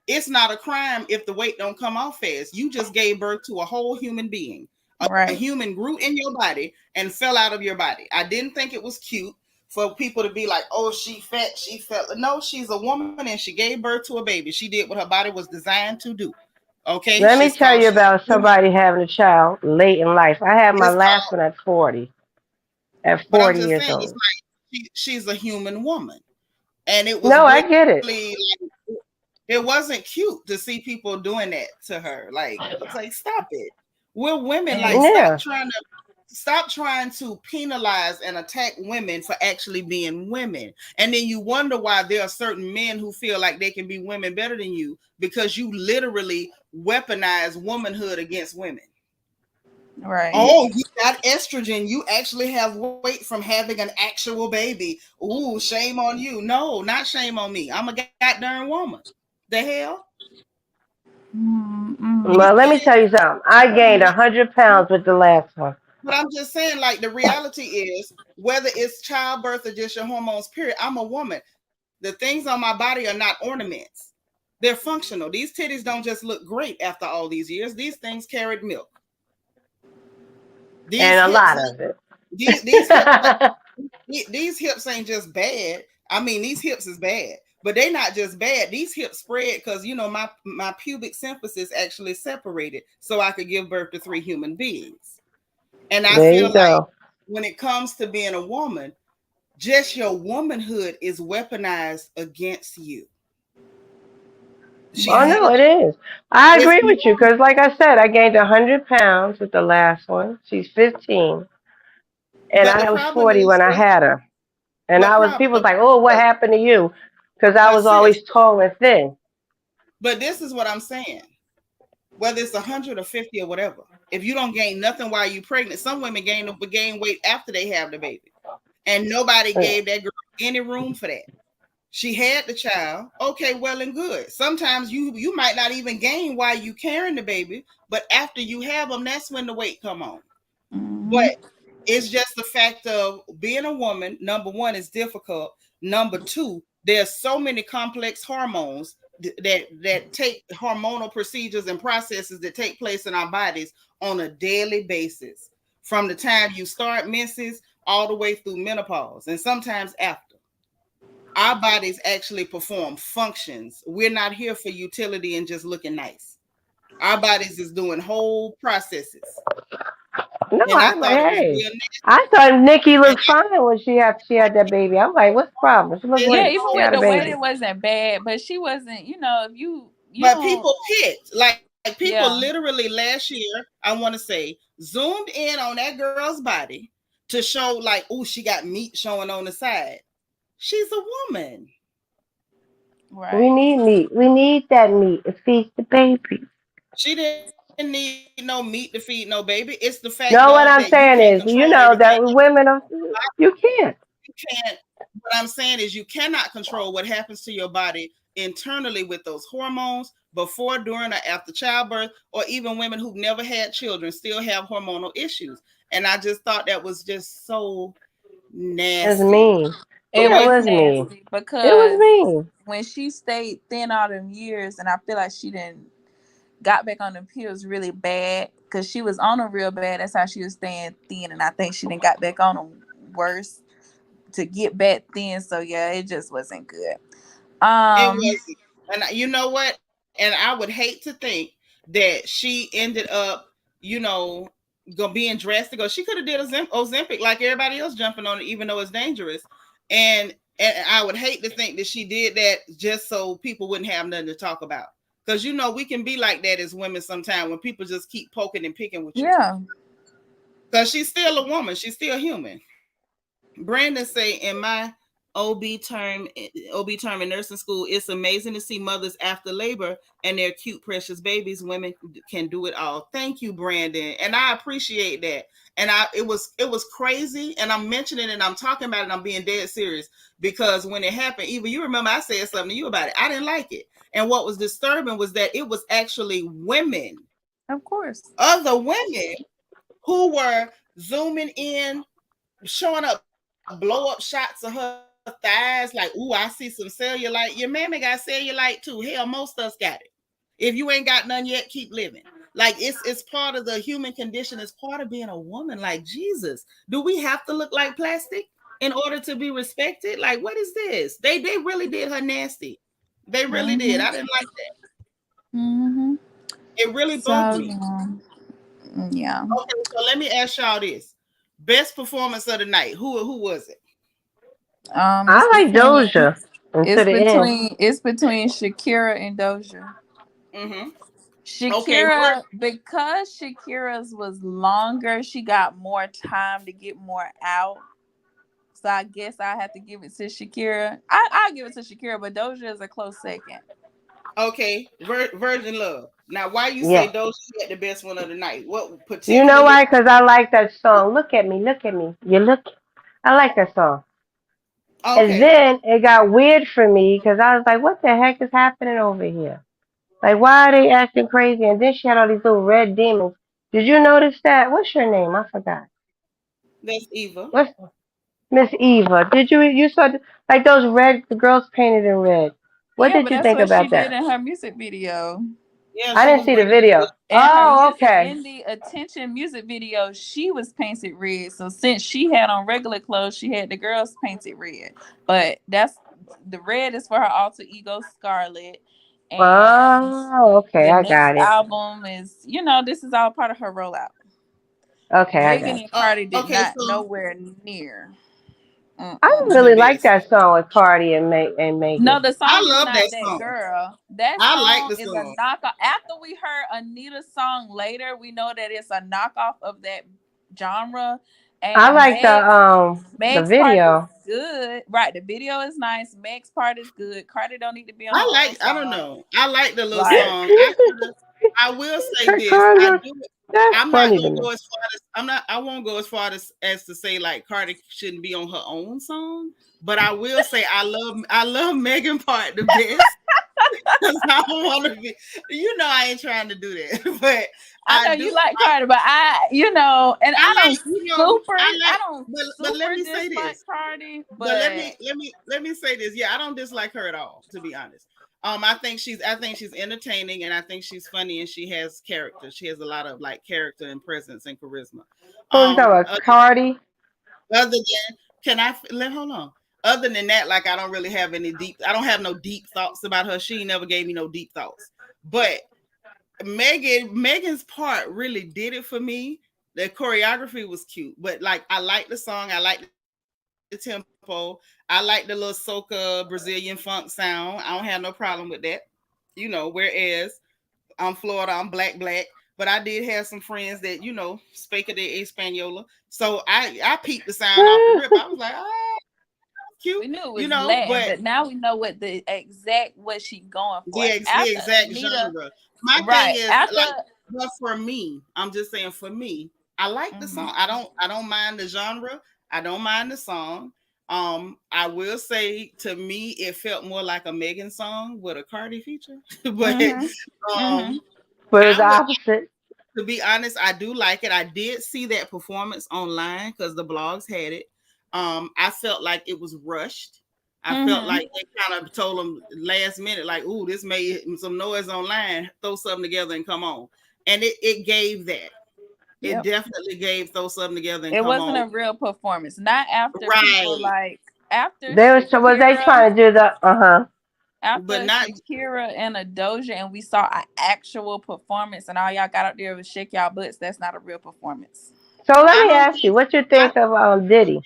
it's not a crime if the weight don't come off fast. You just gave birth to a whole human being. A Right. human grew in your body and fell out of your body. I didn't think it was cute for people to be like, oh, she fat, she fell. No, she's a woman and she gave birth to a baby. She did what her body was designed to do. Okay, Let me tell you about somebody having a child late in life. I had my it's last called. one at 40. At But I'm 40 just years saying, it's old. like she's a human woman, and it was No, I really get it. like, it wasn't cute to see people doing that to her. Like it's like stop it. We're women. Like And Yeah. stop trying to penalize and attack women for actually being women. And then you wonder why there are certain men who feel like they can be women better than you because you literally weaponize womanhood against women. right. Oh, you got estrogen. You actually have weight from having an actual baby. Ooh, shame on you. No, not shame on me. I'm a goddamn woman. The hell? Mm-mm. These Well, let me tell titties. you something. I gained 100 pounds with the last one. But I'm just saying, like, the reality is, whether it's childbirth or just your hormones, period, I'm a woman. The things on my body are not ornaments. They're functional. These titties don't just look great after all these years. These things carried milk. These And a hips, lot of it. these hips, these hips ain't just bad. I mean, these hips is bad, but they not just bad. These hips spread because my pubic symphysis actually separated, so I could give birth to 3 human beings. And I There feel you like go. when it comes to being a woman, just your womanhood is weaponized against you. She Oh, had no, a it is. I it's agree with you more, because, like I said, I gained 100 pounds with the last one. She's 15. And but the I was problem 40 is when I this, had her. And people was like, oh, what but, happened to you? Because I but was sis, always tall and thin. but this is what I'm saying. Whether it's 100 or 50 or whatever, if you don't gain nothing while you're pregnant, some women gain weight after they have the baby. And nobody gave that girl any room for that. She had the child. Okay, well and good. Sometimes you might not even gain while you carrying the baby, but after you have them, that's when the weight come on. But it's just the fact of being a woman. Number one, is difficult. Number two, there's so many complex hormones that take hormonal procedures and processes that take place in our bodies on a daily basis, from the time you start menses all the way through menopause, and sometimes after. Our bodies actually perform functions. We're not here for utility and just looking nice. Our bodies is doing whole processes. No, And I I'm like, thought it was hey. real nasty. I thought Nikki And looked fine when she had that baby. I'm like, what's the problem? She looked I Yeah, didn't great. even She know, with had a the weight, baby. it wasn't bad, but she wasn't. If you but don't, people picked, like people yeah, literally last year, I want to say, zoomed in on that girl's body to show like, oh, she got meat showing on the side. She's a woman. We right. need meat. We need that meat. It feeds the baby. She didn't need no meat to feed no baby. It's the fact of No, that what you I'm can't saying control is, you everything. know, that women are, you can't. You can't. What I'm saying is, you cannot control what happens to your body internally with those hormones before, during, or after childbirth, or even women who've never had children still have hormonal issues. And I just thought that was just so That's nasty. mean. It That was was mean. nasty It was because mean. when she stayed thin all them years, and I feel like she didn't got back on the pills really bad because she was on them real bad. That's how she was staying thin, and I think she didn't got back on them worse to get back thin. So yeah, it just wasn't good. It Um, wasn't. And you know what? And I would hate to think that she ended up, being dressed to go. She could have did Ozempic like everybody else, jumping on it, even though it's dangerous. And I would hate to think that she did that just so people wouldn't have nothing to talk about. Because we can be like that as women sometimes, when people just keep poking and picking with you. yeah, Because she's still a woman. She's still human. Brandon say, in my OB term, OB term in nursing school, it's amazing to see mothers after labor and their cute, precious babies. Women can do it all. Thank you, Brandon, and I appreciate that. And it was crazy, and I'm mentioning it and I'm talking about it. And I'm being dead serious, because when it happened, even you remember I said something to you about it. I didn't like it, and what was disturbing was that it was actually women, of course. other women, who were zooming in, showing up blow up shots of her thighs, like, ooh, I see some cellulite. Your mammy got cellulite too. Hell, most of us got it. If you ain't got none yet, keep living. Like, it's part of the human condition. It's part of being a woman. Like, Jesus, do we have to look like plastic in order to be respected? Like, what is this? They really did her nasty. They really did. Mm-hmm. I didn't like that. Mm-hmm. It really So bugged me. yeah. Okay, so let me ask y'all this: best performance of the night. Who was it? It's I like between Doja until it's the end. between it's between Shakira and Doja. Mm-hmm. Okay, Shakira, because Shakira's was longer, she got more time to get more out. So I guess I have to give it to Shakira. I'll give it to Shakira, but Doja is a close second. okay, Virgin Love. Now, why you say Yeah. Doja had the best one of the night? What You know particularly? why? Because I like that song. Look at me. Look at me. You look. I like that song. And Okay, then it got weird for me because I was like, what the heck is happening over here? Like, why are they acting crazy? And then she had all these little red demons. Did you notice that? What's your name? I forgot. that's Eva. What's Miss Eva? Did you saw like those red, the girls painted in red? What Yeah, did but you that's think what she about did that? in her music video. Yeah, I she didn't was see the bringing video. And her Oh, music okay. in the Attention music video, she was painted red. So since she had on regular clothes, she had the girls painted red. But that's the red is for her alter ego Scarlet. And Oh, okay. the I next got it. album is, this is all part of her rollout. Okay, I Megan got it. and Cardi did Okay, not so nowhere near. I don't Mm-mm. the really like best. that song with Cardi and No, Megan. the I song is love not that that song. girl. That I like song the is a song. knockoff. After we heard Anita's song later, we know that it's a knockoff of that genre. I And like the Meg's part is video. good. Right. The video is nice. Meg's part is good. Cardi don't need to be on her own I don't song. know. I like the little Like, song. I will say this. I Cardi, do. that's I'm not funny to gonna me. go as far as I won't go as far as to say like Cardi shouldn't be on her own song, but I will say I love Megan part the best. because I don't want to be. I ain't trying to do that, but I I know do. you like Cardi, but and I I like, don't super, I I like, don't but let super me say dislike this. Cardi, But but let me say this. Yeah, I don't dislike her at all, to be honest. I think she's entertaining, and I think she's funny, and she has character. She has a lot of like character and presence and charisma. Who's you talking about? Other, Cardi? other than can I let hold on. Other than that, like I don't really have any deep. I don't have no deep thoughts about her. She never gave me no deep thoughts. But Megan's part really did it for me. The choreography was cute, but like I like the song, I like the tempo, I like the little soca Brazilian funk sound. I don't have no problem with that. Whereas I'm Florida, I'm black, but I did have some friends that speak of the Espaniola. So I peeped the sound off the rip. I was like, oh, cute, we knew it was Latin. but But now we know what she going for the after exact Anita. genre. My thing Right is after. like, but for me, I'm just saying for me, I like the Mm-hmm. song. I don't mind the genre. I don't mind the song. I will say to me, it felt more like a Megan song with a Cardi feature. But Mm-hmm. Mm-hmm. um, But it's I the would opposite. to be honest, I do like it. I did see that performance online because the blogs had it. I felt like it was rushed. I felt Mm-hmm. like they kind of told them last minute, like, "Ooh, this made some noise online. Throw something together and come on." And it gave that. It Yep. definitely gave throw something together and It come wasn't on. a real performance. Not after people Right, like after They was they Shakira, trying to do the after but not. Shakira and a Doja, and we saw an actual performance, and all y'all got out there was shake y'all butts. That's not a real performance. So let I me don't ask you, think. what you I think of Diddy?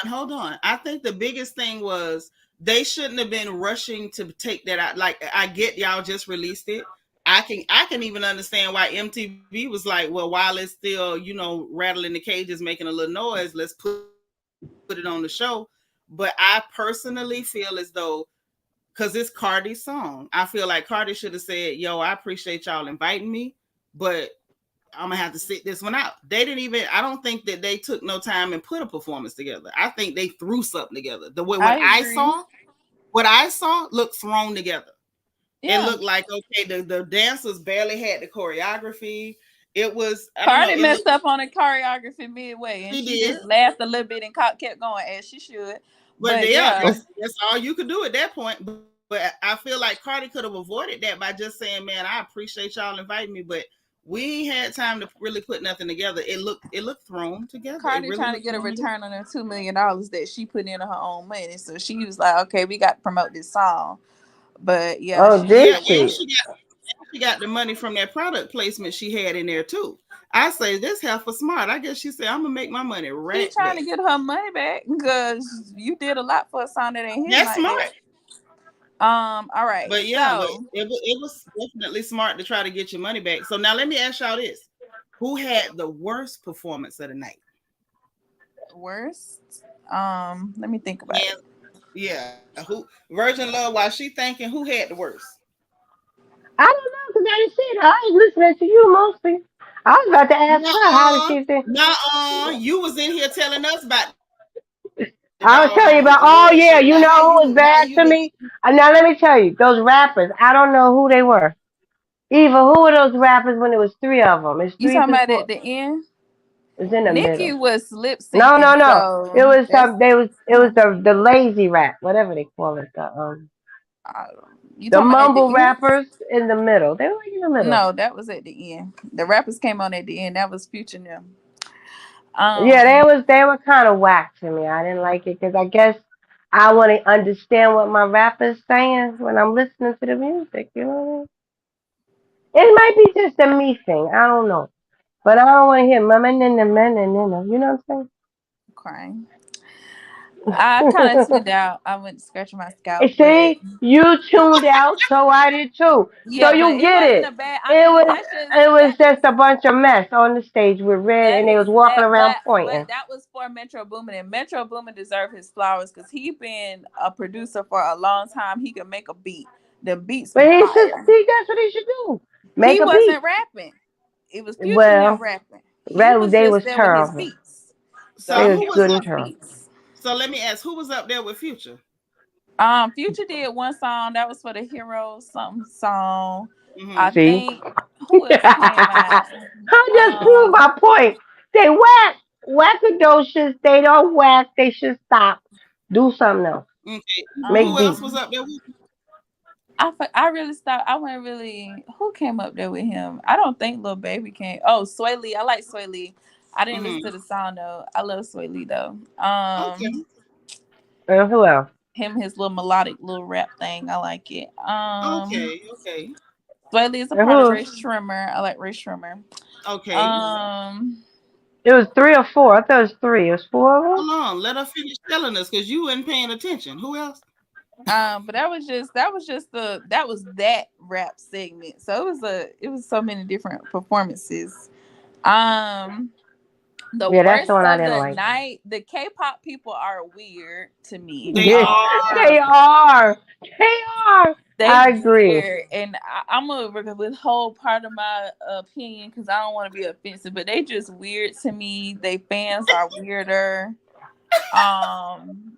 hold on. I think the biggest thing was they shouldn't have been rushing to take that out. Like I get y'all just released it. I can even understand why MTV was like, well, while it's still, rattling the cages, making a little noise, let's put it on the show. But I personally feel as though because it's Cardi's song, I feel like Cardi should have said, yo, I appreciate y'all inviting me, but I'm gonna have to sit this one out. They didn't even. I don't think that they took no time and put a performance together. I think they threw something together. The way I agree. what I saw looked thrown together. It Yeah, looked like okay. The dancers barely had the choreography. It was I don't know. Cardi It messed looked up on the choreography midway, and she she did, just laughed a little bit and kept going as she should. but But yeah, yeah, that's all you could do at that point. But I feel like Cardi could have avoided that by just saying, "Man, I appreciate y'all inviting me, but we ain't had time to really put nothing together." It looked thrown together. It Cardi really trying to looked get a thrown together. return on her $2 million that she put into her own money, so she was like, "Okay, we got to promote this song." But yeah, Oh, she Yeah, did should have and she? went. she got the money from that product placement she had in there too. I say this heifer smart. I guess she said, "I'm gonna make my money She right trying back." to get her money back because you did a lot for a song that ain't hitting That's like that. smart. All right, But yeah, but so it was definitely smart to try to get your money back. So now let me ask y'all this: who had the worst performance of the night? worst. Let me think about it. And yeah, who Virgin Love? While she thinking, who had the worst? I don't know because I didn't see it. I was listening to you mostly. I was about to ask her how did Nuh-uh, she think. nuh-uh. You was in here telling us about the I was doggone telling you about. award Oh show. yeah, you know who was Now bad you to me? Now let me tell you, those rappers. I don't know who they were. Eva, who were those rappers when it was three of them? It's You three talking to about four. at the end? It's in the Nikki middle. was lip No, no, syncing, no. so It was that's some. They was. It was the lazy rap, whatever they call it. uh, you The talking about at the mumble end? rappers in the middle. They were like in the middle. No, that was at the end. The rappers came on at the end. That was Future them. Yeah, Um, they were kind of whack to me. I didn't like it because I guess I want to understand what my rapper's saying when I'm listening to the music. You know what I mean? It might be just a me thing. I don't know, but I don't want to hear mama nina nina nina. You know what crying. I'm I kind of saying? tuned out. I went scratching my scalp, but See, you tuned out, so I did too. So yeah, but you it get wasn't it. a bad. I It mean, was it was that's just just a bunch of mess on the stage with red, that and they is was walking that, around but pointing. that was for Metro Boomin, and Metro Boomin deserved his flowers because he been a producer for a long time. He can make a beat. The beats But be he should fire. see that's what he should do. He Make a beat. wasn't rapping. It was Future and them Well, rapping. He was they just was there with his terrible. beats. so So They who was he was was good and up? making terrible. beats. So let me ask, who was up there with Future? Future did one song that was for the Hero something song. I Mm-hmm. See? think who else came out? I just proved Um, my point. They whack. Wackadocious. They don't whack. They should stop. Do something else. Okay. Make Who else beats. was um, up there with you? I really stopped. I wasn't really who came up there with him. I don't think Lil Baby came. Oh, Sway Lee. I like Sway Lee. I didn't listen to Mm-hmm. the song though. I love Sway Lee though. Okay. And who else? Him his little melodic little rap thing. I like it. Okay. Okay. Sway Lee is a And part of who? Ray Shrimmer. I like Ray Shrimmer. Okay. Um, It was 3 or 4. I thought it was 3. It was 4 of them. Hold on. Let her finish telling us because you weren't paying attention. Who else? but that was that rap segment. So it was so many different performances. Um, the Yeah, that's the worst one I of didn't the like. night, the K-pop people are weird to me. They Yeah, are. they are. They are. They I agree. weird, and I'm gonna withhold part of my opinion because I don't want to be offensive, but they just weird to me. They fans are weirder. Um,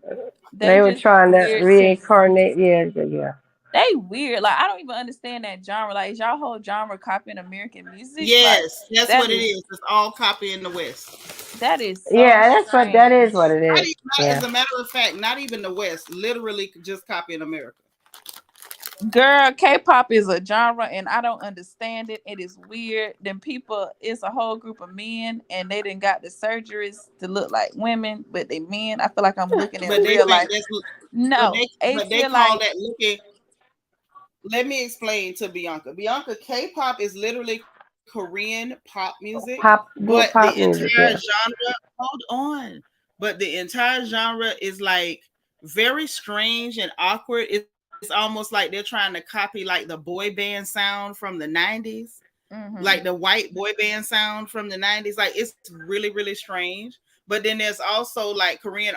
they They were just trying to weird to me. reincarnate. Yeah, yeah. They weird. Like I don't even understand that genre. Like is y'all whole genre copying American music? Like Yes, that's that what it is is. It's all copy in the West. so Yeah, that's what that is. strange. What it Not, is. not, as Yeah. a matter of fact, not even the West. Literally, just copy in America. Girl, K-pop is a genre and I don't understand it. It is weird. Then people, it's a whole group of men and they didn't got the surgeries to look like women, but they men. I feel like I'm looking in But they real think life. that's but No, they they but they feel call like that looking. Let me explain to Bianca. Bianca, K-pop is literally Korean pop music, Pop, but good the pop music. entire Yeah. genre. Hold on, but the entire genre is like very strange and awkward. It's almost like they're trying to copy like the boy band sound from the 90s, like mm-hmm. the white boy band sound from the 90s. Like it's really, really strange. But then there's also like Korean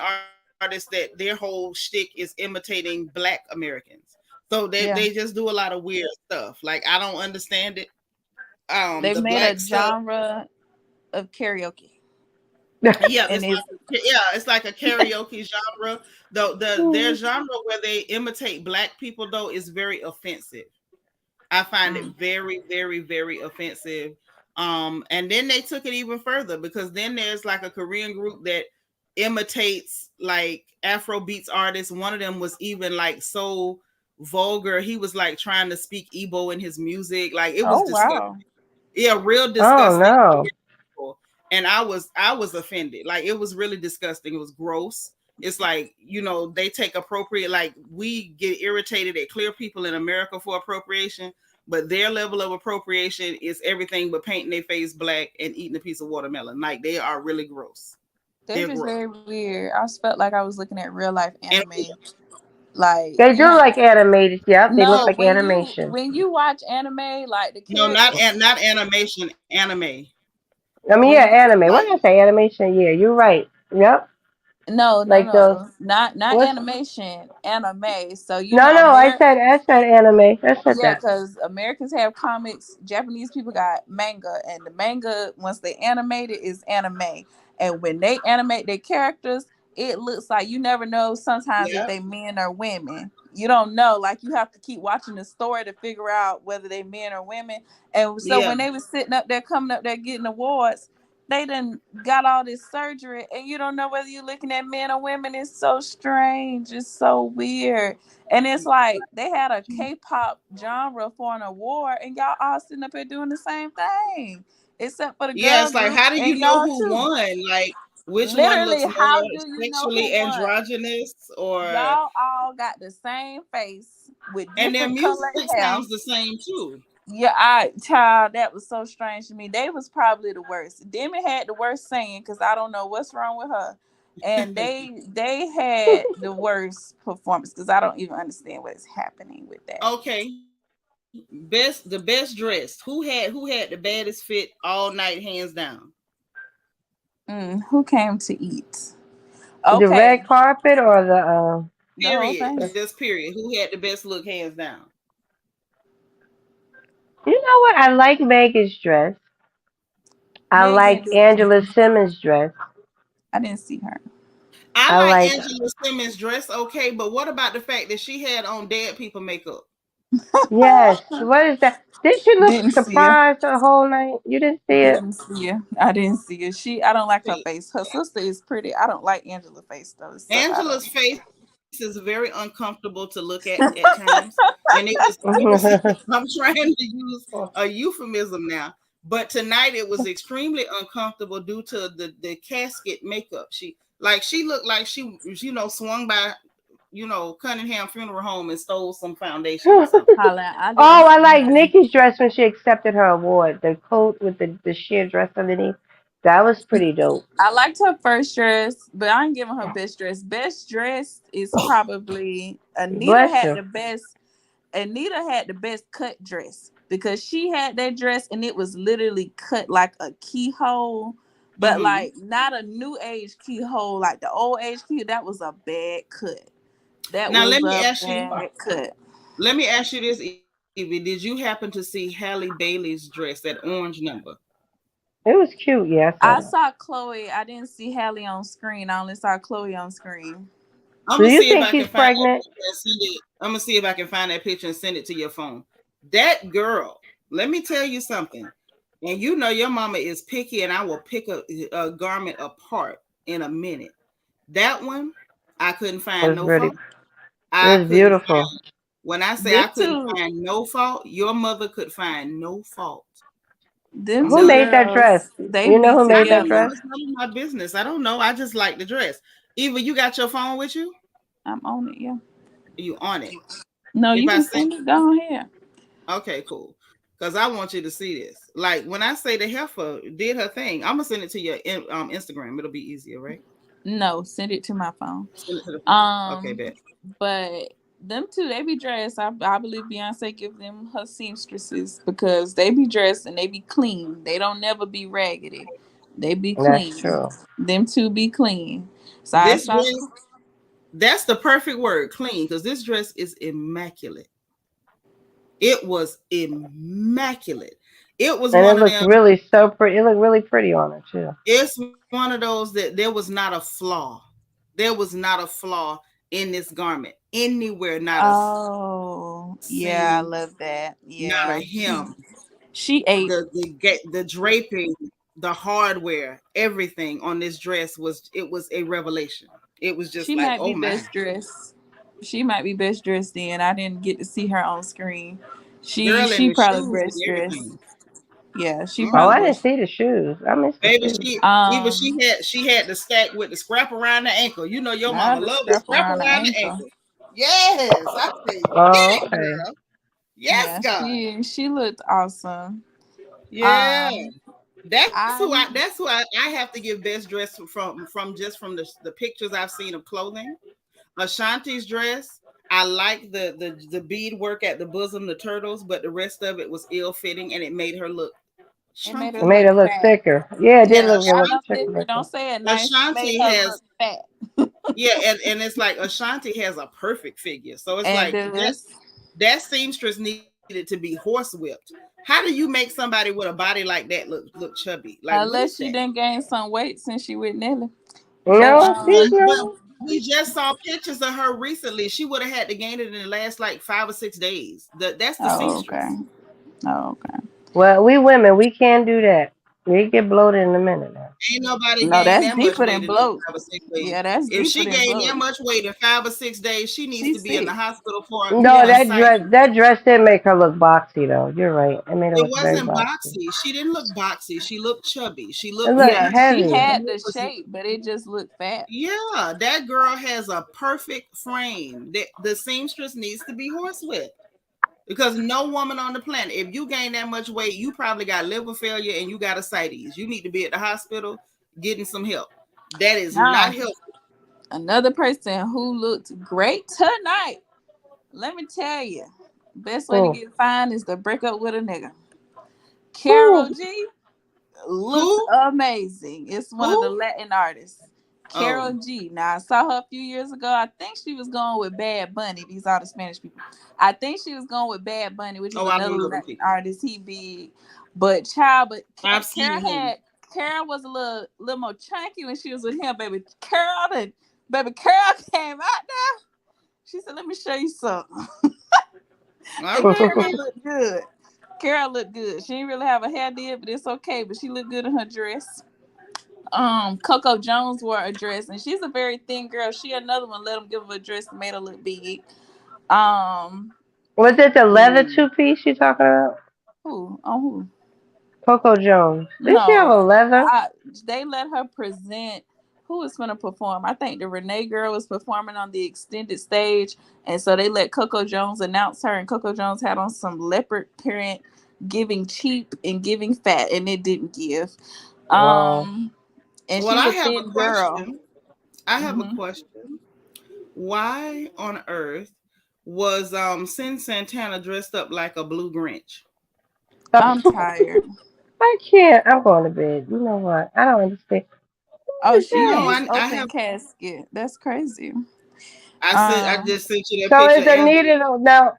artists that their whole shtick is imitating Black Americans. So they Yeah. just do a lot of weird stuff. Like I don't understand it. They The made black a stuff. genre of karaoke. Yeah, And it's it's like a karaoke genre. Though their genre where they imitate black people though is very offensive. I find it mm, very, very, very offensive. And then they took it even further because then there's like a Korean group that imitates like Afro beats artists. One of them was even like so vulgar. He was like trying to speak Igbo in his music. Like it oh was disgusting. wow. Yeah, real Oh disgusting. no. And I was offended. Like it was really disgusting. It was gross. It's like, they take appropriate, like we get irritated at clear people in America for appropriation, but their level of appropriation is everything but painting their face black and eating a piece of watermelon. Like they are really gross. They're They're just gross. very weird. I just felt like I was looking at real life And anime. Like They do you like animated. Yep, they look no, like animation. when you watch anime, like the no, characters not animation, anime. I mean, When yeah, you anime. What like did I say? Animation. Yeah, you're right. Yep. no, no, Like those. no. Not What's? animation, anime. So No, no. I said anime. I said yeah, that. because Americans have comics, Japanese people got manga, and the manga once they animate it is anime. And when they animate their characters, it looks like you never know sometimes if yeah, they men or women. You don't know. Like you have to keep watching the story to figure out whether they men or women. And so yeah, when they was sitting up there coming up there getting awards, they done got all this surgery and you don't know whether you're looking at men or women. It's so strange. It's so weird. And it's like they had a K-pop genre for an award, and y'all all sitting up here doing the same thing, except for the yeah. girl It's like group how do you and know y'all who too. won? Like which one Literally, looks more how do you know who sexually won? androgynous or Y'all all got the same face with and their different colored music hair. sounds the same too. Yeah, child, that was so strange to me. They was probably the worst. Demi had the worst singing because I don't know what's wrong with her, and they had the worst performance because I don't even understand what is happening with that. Okay. The best dressed. Who had the baddest fit all night, hands down? Who came to eat? The Okay, red carpet or the the whole Period. thing. Just period. Who had the best look, hands down? You know what? I like Megan's dress. I like Megan, Angela Simmons' dress. I didn't see her. I I like like. Angela Simmons' dress, okay, but what about the fact that she had on dead people makeup? Yes. What is that? Did you look Didn't see her. surprised the whole night? You didn't see it? Didn't see her. I didn't see her. I don't like her See, face. Her sister is pretty. I don't like Angela's face though. So I Angela's don't. face is very uncomfortable to look at times, and I'm trying to use a euphemism now, but tonight it was extremely uncomfortable due to the casket makeup. She looked like she swung by Cunningham Funeral Home and stole some foundation or something. Holla, I Oh, didn't I see like her. Nikki's dress when she accepted her award. The coat with the sheer dress underneath. That was pretty dope. I liked her first dress, but I ain't giving her best dress. Best dress is probably Anita Bless had you. the best. Anita had the best cut dress because she had that dress and it was literally cut like a keyhole, but Mm-hmm. like not a new age keyhole, like the old age key. That was a bad cut. That Now was a bad cut. let me ask you this, Evie. Did you happen to see Halle Bailey's dress, that orange number? It was cute. Yeah, I saw I that. saw Chloe. I didn't see Hallie on screen. I only saw Chloe on screen. I'm Do gonna you see if think I can she's find that pregnant? picture and send it. I'm gonna see if I can find that picture and send it to your phone. That girl, let me tell you something. And you know your mama is picky, and I will pick a garment apart in a minute. That one, I couldn't It find was no really. fault. It I was couldn't beautiful. find. When I say I Them couldn't two, find no fault, your mother could find no fault. them Who two None. made that dress? girls, they You know be who I made that don't know. together. dress? It's none of my business. I don't know. I just like the dress. Eva, you got your phone with you? I'm on it, yeah. You on it? No, If you I can send, send it down here. okay, cool. Because I want you to see this. Like when I say the heifer did her thing, I'm gonna send it to your Instagram. It'll be easier, right? No, send it to my phone. Send it to the phone. Okay, Um, bet. but them two, they be dressed. I believe Beyonce give them her seamstresses because they be dressed and they be clean. They don't never be raggedy. They be That's clean. true. Them two be clean. So I This saw. dress, that's the perfect word, clean, because this dress is immaculate. It was immaculate. It was And it one of looked them. really so pretty. It looked really pretty on her too. It's one of those that there was not a flaw. There was not a flaw in this garment anywhere. Not a Oh, yeah, I seam. love that. Not a Yeah, hem. she ate. The draping, the hardware, everything on this dress was a revelation. It was just She like, might oh be my. best dressed. She might be best dressed. Then I didn't get to see her on screen. Girl in She the probably shoes best and dressed. everything. Yeah, she Oh, Mm-hmm. probably I didn't best. see the shoes. I missed the Baby, shoes. even Um, she had the stack with the scrap around the ankle. You know your mama not the love the strap scrap around the around the ankle. ankle. Yes, I say get Oh, it, okay. girl. Yes, Yeah, God. she looked awesome. Yeah. Um, That's who I I I have to give best dress from just from the pictures I've seen of clothing. Ashanti's dress, I like the bead work at the bosom, the turtles, but the rest of it was ill fitting and it made her look it made her It chunky. made look it look fat. thicker. Yeah, it did And look a I little love thicker. thicker. Don't say it nice. It made Ashanti her has look fat. yeah, and it's like Ashanti has a perfect figure. So it's And like this, that seamstress needed to be horsewhipped. How do you make somebody with a body like that look chubby? Like what is unless that? she done gained some weight since she with Nelly. But No, she's But no. we just saw pictures of her recently. She would have had to gain it in the last like 5 or 6 days. That's the oh okay, seamstress. oh okay. Well, we women, we can't do that. We get bloated in a minute now. Ain't nobody No, gained that's that much deeper weight than in no bloat. 5 or 6 days. Yeah, that's If deeper she than gained that bloat. much weight in 5 or 6 days, she needs to She's be in the sick. hospital No, for a that psych. dress did make her look boxy though. You're right. It made her It look very wasn't boxy. boxy. She didn't look boxy. She looked chubby. She It looked looked Yeah, fit. she heavy. had And the shape, but it just looked fat. yeah, that girl has a perfect frame. The seamstress needs to be horsewhipped. Because no woman on the planet, if you gain that much weight, you probably got liver failure and you got ascites. You need to be at the hospital getting some help. That is not Now, helpful. another person who looked great tonight. Let me tell you, best way to Who? get fined is to break up with a nigga. Who? Carol G looked Who? amazing. It's one of the Who? Latin artists. Carol Oh, G. Now I saw her a few years ago. I think she was going with Bad Bunny. These are the Spanish people. I think she was going with Bad Bunny, which is I another don't know them Latin people. artist. He big, but I've seen Carol him. was a little more chunky when she was with him, baby. Carol Baby Carol came out there. She said, "Let me show you something." All And right Carol now. looked good. Carol looked good. She didn't really have a hair did, but it's okay. But she looked good in her dress. Coco Jones wore a dress, and she's a very thin girl. She another one let them give her a dress and made her look big. Um, Was it the leather Mm. 2-piece you talking about? who? On who? Coco Jones. Did she have No, a leather? they let her present who was going to perform. I think the Renee girl was performing on the extended stage, and so they let Coco Jones announce her, and Coco Jones had on some leopard print, giving cheap and giving fat, and it didn't give. Oh. Um, and Well, she's I a have a thin girl. question. I have a Hmm. question. Why on earth was Sin Santana dressed up like a blue Grinch? I'm tired. I can't. I'm going to bed. You know what? I don't understand. Who Oh, is she No, that? is I open have. casket. That's crazy. I Um, just sent you that So picture. is Anita now?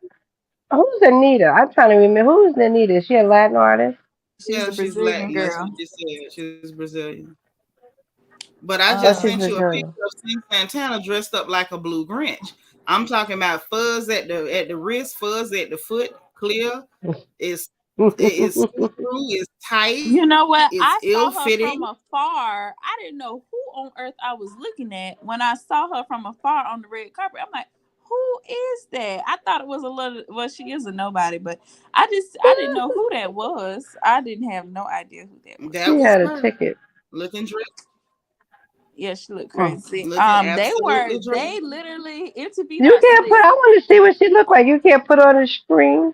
Who's Anita? I'm trying to remember. Who's Anita? Is she a Latin artist? she's Yeah, a she's Brazilian Latin. That's what girl. you said. She's Brazilian. But I Oh, just she's sent Um, you a picture Brazilian. of Sin Santana dressed up like a blue Grinch. I'm talking about fuzz at the wrist, fuzz at the foot, clear. It's it's see through. It's tight. You know what? It's I ill saw her from fitting. afar. I didn't know who on earth I was looking at when I saw her from afar on the red carpet. I'm like, who is that? I thought it was a little. Well, she is a nobody, but I didn't know who that was. I didn't have no idea who that That She was. was had a her ticket. looking Yeah, she looked Mm. crazy. looking They absolutely dressed. they literally MTV You not can't put. slick. I want to see what she look like. You can't put on the screen.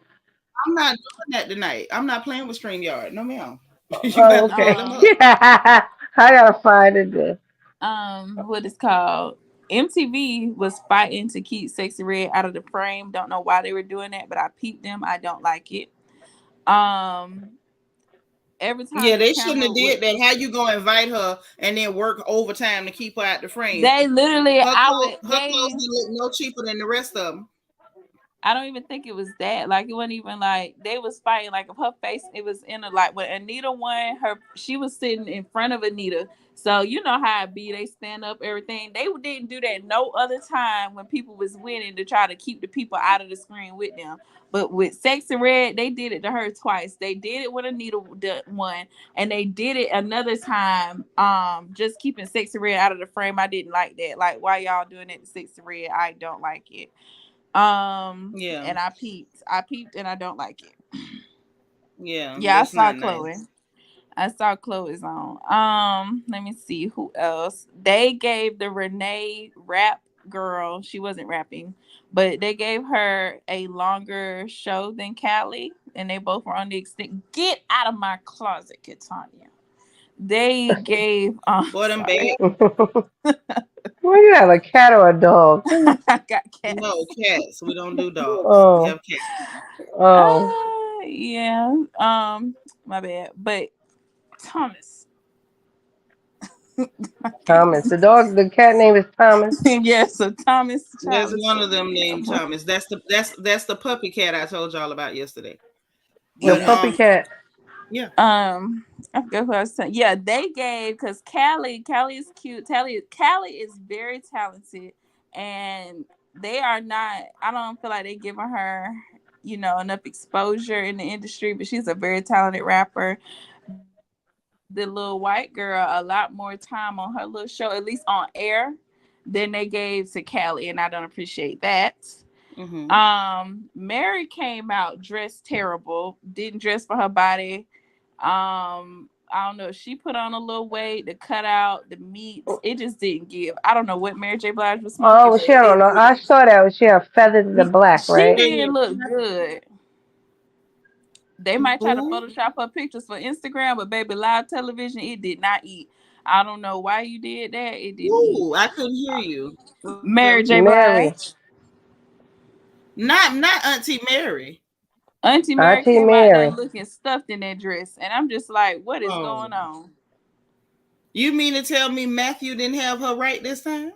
I'm not doing that tonight. I'm not playing with StreamYard. No, ma'am. You Oh, better pull okay. them Um, up. I gotta find it. Then. what it's called. MTV was fighting to keep Sexy Red out of the frame. Don't know why they were doing that, but I peeped them. I don't like it. Um, every time Yeah, the they shouldn't camera have would, did that. How you gonna invite her and then work overtime to keep her out the frame? they literally, Her clothes didn't look no cheaper than the rest of them. I don't even think it was that. Like it wasn't even like they was fighting. Like if her face, it was in a like when Anita won, she was sitting in front of Anita. So you know how it be. They stand up everything. They didn't do that no other time when people was winning to try to keep the people out of the screen with them. But with Sexy Red, they did it to her twice. They did it when Anita won, and they did it another time. Just keeping Sexy Red out of the frame. I didn't like that. Like why y'all doing that to Sexy Red? I don't like it. Yeah, And I peeped, and I don't like it. yeah, Yeah, I that's saw not Chloe. nice. I saw Chloe's on. Let me see who else. They gave the Renee rap girl. She wasn't rapping, but they gave her a longer show than Callie, and they both were on the extent. Get out of my closet, Katanya. They gave. Boy, them bad. Sorry, Well, you have a cat or a dog? I got No cats. cats. We don't do dogs. We Oh, have cats. oh, Yeah. My bad. But Thomas. I can't. Thomas. The dog. The cat name is Thomas. Yeah, so Thomas There's child is one so of them named damn. Thomas. That's the puppy cat I told y'all about yesterday. The But Yeah. puppy cat. yeah, I forgot who I was saying. Yeah, they gave because Callie is cute. Callie is very talented, and they are not. I don't feel like they giving her, enough exposure in the industry. But she's a very talented rapper. They gave the little white girl a lot more time on her little show, at least on air, than they gave to Callie, and I don't appreciate that. mm-hmm. Mary came out dressed terrible, didn't dress for her body. I don't know. She put on a little weight, the cutout, the meats. It just didn't give. I don't know what Mary J. Blige was Oh, smoking, well, but she. I don't it know. I didn't. saw that. She had feathers in the black, She right? didn't look good. They might try to Who? Photoshop her pictures for Instagram, but baby, live television, it did not eat. I don't know why you did that. It didn't eat. Who? I couldn't hear you. What was that? Mary J. Mary. Blige. Not Auntie Mary. Auntie Mary Auntie came out there Mary. looking stuffed in that dress. And I'm just like, what is Oh, going on? you mean to tell me Matthew didn't have her right this time?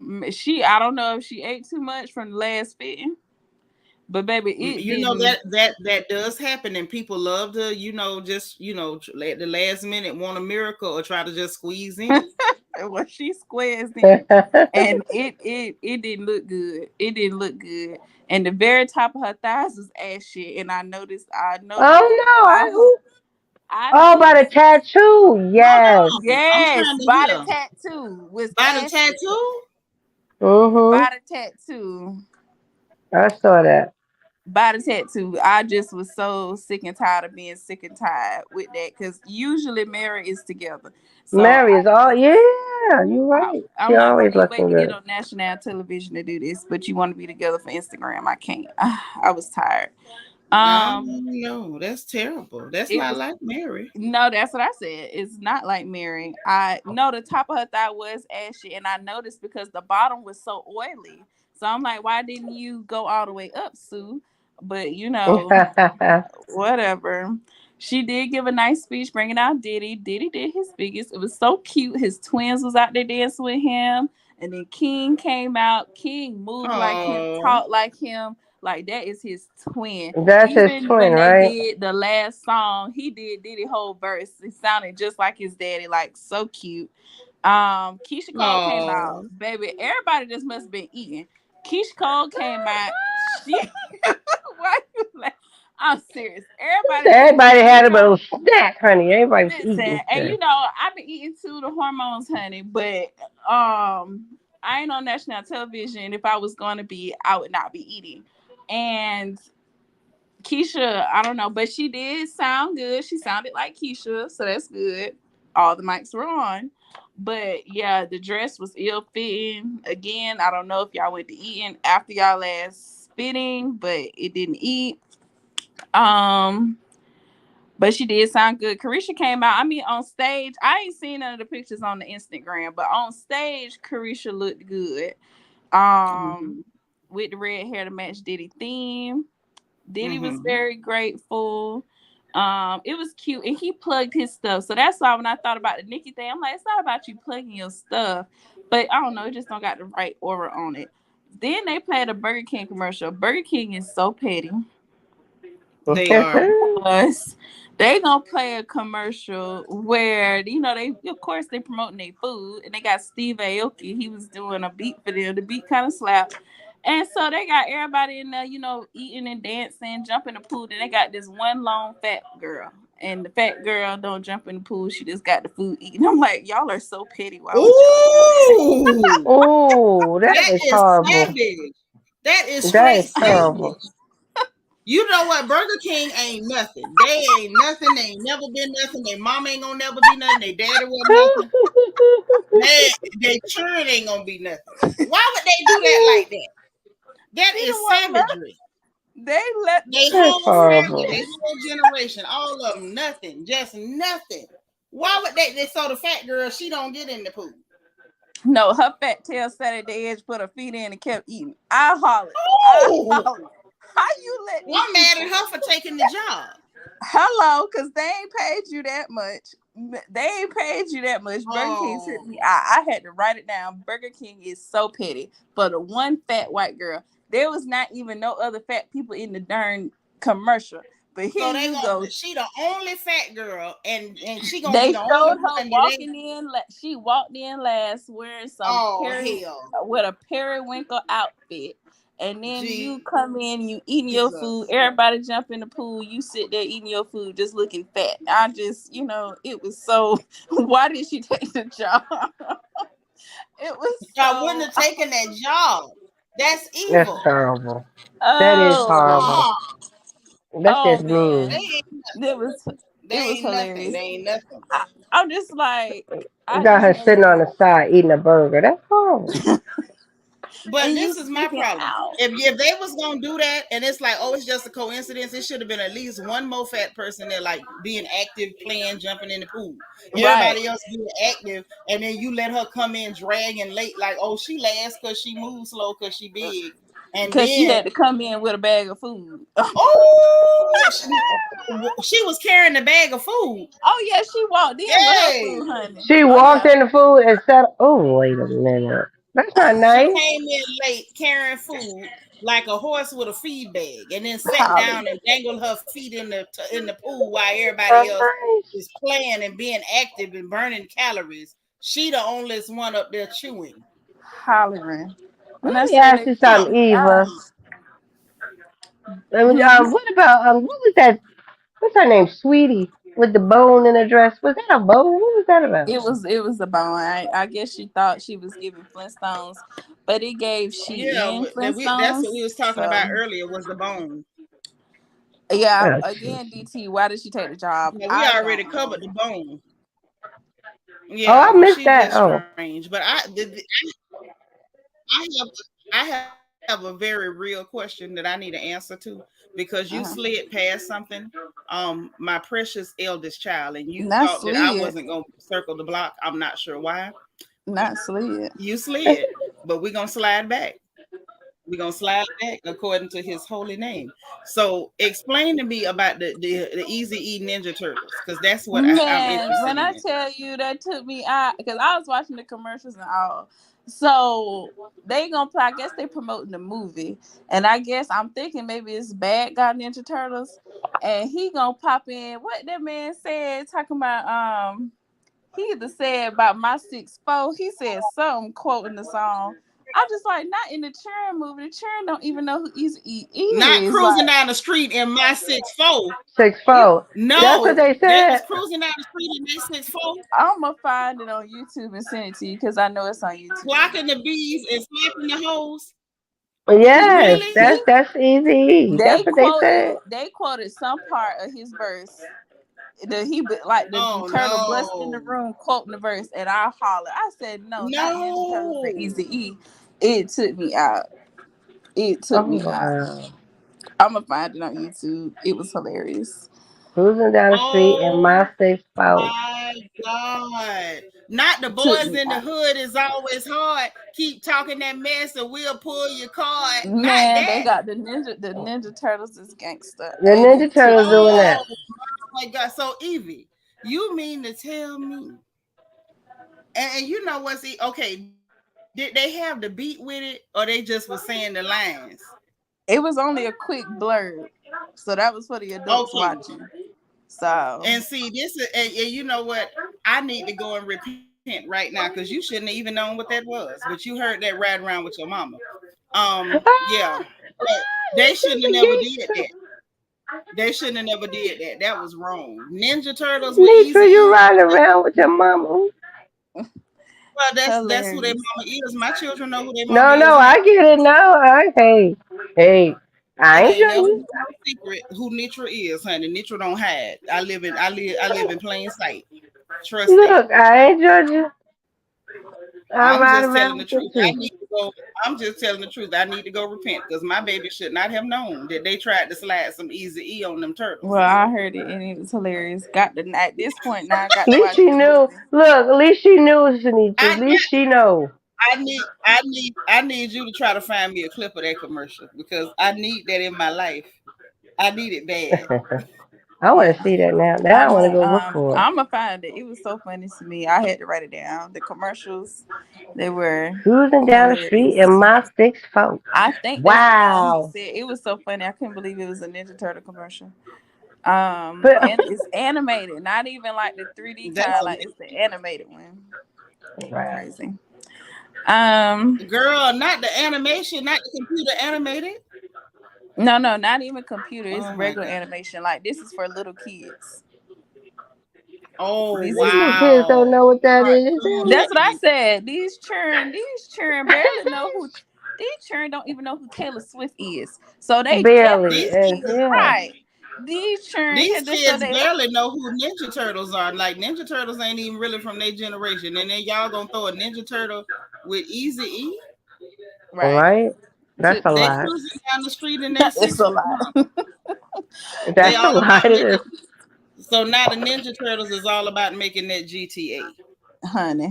I don't know if she ate too much from the last fitting. But baby, it You know didn't. that does happen, and people love to, just at the last minute want a miracle or try to just squeeze in. Well, she squares in, and it didn't look good. It didn't look good. And the very top of her thighs was ashy. And I noticed. I noticed. Oh no, I oh, by the noticed. tattoo. Hold Yes. on, I'm Yes, trying to body hear. tattoo was By the ashy. tattoo? Mhm. Body tattoo. I saw that. Body tattoo. I just was so sick and tired of being sick and tired with that because usually Mary is together. So Mary is all. Yeah, you're right. She I'm like, why always do you wait looking to get good. on national television to do this? But you want to be together for Instagram? I can't. I was tired. Um, No, that's terrible. That's it not was like Mary. no. That's what I said. It's not like Mary. I know the top of her thigh was ashy, and I noticed because the bottom was so oily. So I'm like, why didn't you go all the way up, Sue? But whatever. She did give a nice speech bringing out Diddy. Diddy did his biggest. It was so cute. His twins was out there dancing with him. And then King came out. King moved like him, Oh, talked like him. Like that is his twin. That's his Even twin, when they right? did the last song, he did Diddy whole verse. It sounded just like his daddy, like so cute. Keisha Cole came out, oh, baby. Everybody just must have been eating. Keisha Cole came out. She why you laugh? I'm serious. Everybody just been Everybody had a eating. little snack, honey. Everybody was Listen, eating and shit. I've been eating too the hormones, honey. But I ain't on national television. If I was going to be, I would not be eating. And Keisha, I don't know, but she did sound good. She sounded like Keisha, so that's good. All the mics were on. But yeah, the dress was ill fitting. Again, I don't know if y'all went to eating after y'all last spitting, but it didn't eat. Um, but she did sound good. Carisha came out. I mean, on stage, I ain't seen none of the pictures on the Instagram, but on stage, Carisha looked good. Um, mm-hmm, with the red hair to match Diddy theme. Diddy was mm-hmm. very grateful. It was cute, and he plugged his stuff. So that's why when I thought about the Nicki thing, I'm like, it's not about you plugging your stuff, but I don't know, it just don't got the right aura on it. Then they played a Burger King commercial. Burger King is so petty. They are. Us, they gonna play a commercial where they of course they promoting their food and they got Steve Aoki. He was doing a beat for them. The beat kind of slapped. And so they got everybody in there, eating and dancing, jumping in the pool. Then they got this one lone fat girl. And the fat girl don't jump in the pool. She just got the food eating. I'm like, y'all are so petty. Why would y'all do that? Ooh, Oh, that that is is horrible. savage. That is That straight is terrible. savage. You know what? Burger King ain't nothing. They ain't nothing. They ain't never been nothing. Their mom ain't gonna never be nothing. Their daddy was nothing. They children ain't gonna be nothing. Why would they do that like that? That She the is one left. savagery. They let They That's whole family, horrible. they whole generation, all of them, nothing, just nothing. Why would they saw the fat girl? She don't get in the pool. no, her fat tail sat at the edge, put her feet in, and kept eating. I hollered. I Oh, hollered. How you let well, these I'm mad people? at her for taking the job. Hello, because they ain't paid you that much. They ain't paid you that much. Burger King sent Oh, me. I had to write it down. Burger King is so petty for the one fat white girl. There was not even no other fat people in the darn commercial. But here so they you gonna go. she the only fat girl, and she gonna be They the only showed her one that ain't. walking in. She walked in last wearing some Oh hell, with a periwinkle outfit. And then you come in, you eating your food. Jesus. Everybody jump in the pool. You sit there eating your food, just looking fat. I just, it was so. Why did she take the job? It was I wouldn't so. have taken that job. That's That's evil. terrible. That is horrible. Oh, Uh-uh. That's oh just They mean. man, ain't it nothing. was They it was ain't nothing. hilarious. They ain't nothing. I'm just like, You I got just her know sitting on the side eating a burger. That's horrible. But and you this is my speaking problem. out. If they was gonna do that, and it's like, oh, it's just a coincidence, it should have been at least one more fat person there, like being active, playing, jumping in the pool. Right. Everybody else being active, and then you let her come in dragging late, like, oh, she last because she moves slow because she big, and Because she then had to come in with a bag of food. oh, she was carrying the bag of food. Oh yeah, she walked in with her Yay! food, honey. She Oh walked yeah. in the food and said, "Oh, wait a minute. That's not She nice." came in late carrying food. like a horse with a feed bag, and then sat Holly. down and dangled her feet in the pool while everybody else Nice. is playing and being active and burning calories. She the only one up there chewing. Hollering. When Let I me said ask they you put something, me Eva. out. Hmm. What about what was that? What's her name? Sweetie with the bone in her dress. Was that a bone? What was that about? It was a bone. I guess she thought she was giving Flintstones, but it gave Yeah, she in that's what we Flintstones. was talking So about earlier was the bone. yeah, Oh, again, DT, why did she take the job? Yeah, we I already don't covered know. the bone. oh, I Yeah, missed she that. just Oh, strange. But I have a very real question that I need to answer to because you Uh-huh. slid past something. My precious eldest child, and you Not thought that I slid, wasn't gonna circle the block. I'm not sure why. not slid. You slid, but we're gonna slide back. We're gonna slide back according to his holy name. So explain to me about the Easy E Ninja Turtles, because that's what I'm Man, interested when I in. tell you that took me out because I was watching the commercials and all. So they gonna play, I guess they promoting the movie. And I guess I'm thinking maybe it's Bad Guy Ninja Turtles. And he gonna pop in. What that man said, talking about he either said about my 6'4". He said something quoting the song. I just like not in the Churn movie. The Churn don't even know who Easy E Not is. cruising Like down the street in my 6'4". 6'4". That's what No, they they was said. cruising down the street in their 6'4", I'm gonna find it on YouTube and send it to you because I know it's on YouTube. clocking the bees and slapping the hoes. Yes, Really? He that's easy. That's they what they quoted said. they quoted some part of his verse. Like the Oh turtle blessed in the no. room quoting the verse, and I hollered. I said, "No, not Ninja Turtles and No. Easy E." It took me out. It took Oh me out. wow. I'm gonna find it on YouTube. It was hilarious. Cruising down the street in my Oh 6'4". my God. Not the Took boys me in the out. hood is always hard. Keep talking that mess and we'll pull your card. Not Man, they that. got the Ninja Turtles is gangster, The and Ninja it took Turtles me doing out. Oh that. my God. So Evie, you mean to tell me, and you know what's okay, did they have the beat with it or they just was saying the lines? It was only a quick blurb, so that was for the adults Okay. watching. So And see, this is, and you know what? I need to go and repent right now because you shouldn't have even known what that was, but you heard that riding around with your mama. Yeah, Ah, but they shouldn't have Nisha the never did that. gangster. They shouldn't have never did that. That was wrong. Ninja Turtles with Easy Nisha, you E. riding around with your mama. Well, that's who their hilarious. mama is. My children know who their mama No, is, no, honey. I get it now. Hey, I It ain't ain't never judging. been no secret who Nitra is, honey. Nitra don't hide. I live in plain sight. Trust that. Look, I ain't judging. I I'm ride just telling around the with them truth. I too. need to go. I'm just telling the truth. I need to go repent because my baby should not have known that they tried to slide some Easy E on them turtles. Well, I heard it and it was hilarious. Got to at this point now. I got At to least watch she the knew. movie. Look, at least she knew, Shanice. I At least she know. I need you to try to find me a clip of that commercial because I need that in my life. I need it bad. I want Yeah, to see that now. Now I want to go look for it. I'm gonna find it. It was so funny to me. I had to write it down. The commercials, they were Cruising down the street in hilarious. my 6'4". I think that's the one he Wow. said. It was so funny. I couldn't believe it was a Ninja Turtle commercial. But And it's animated, not even like the 3D That's kind. Like it's the animated one. wow. Crazy. Um, girl, not the animation, not the computer animated. no, no, not even computer. It's Oh my regular god. animation. Like this is for little kids. Oh These These is little kids don't wow. know what that is. Cartoon That's what I animation. said. These churn barely know who. These churn don't even know who Taylor Swift is. So they Barely. definitely These And kids yeah. right. These churn These here just so kids they barely know who Ninja Turtles are. Like Ninja Turtles ain't even really from their generation, and then y'all gonna throw a Ninja Turtle with Easy E? All right. right. That's Took a me They lot. out. cruising down the street in their It's six. a lot, They That's a all lot. about It making. is. So now the Ninja Turtles is all about making that GTA. honey,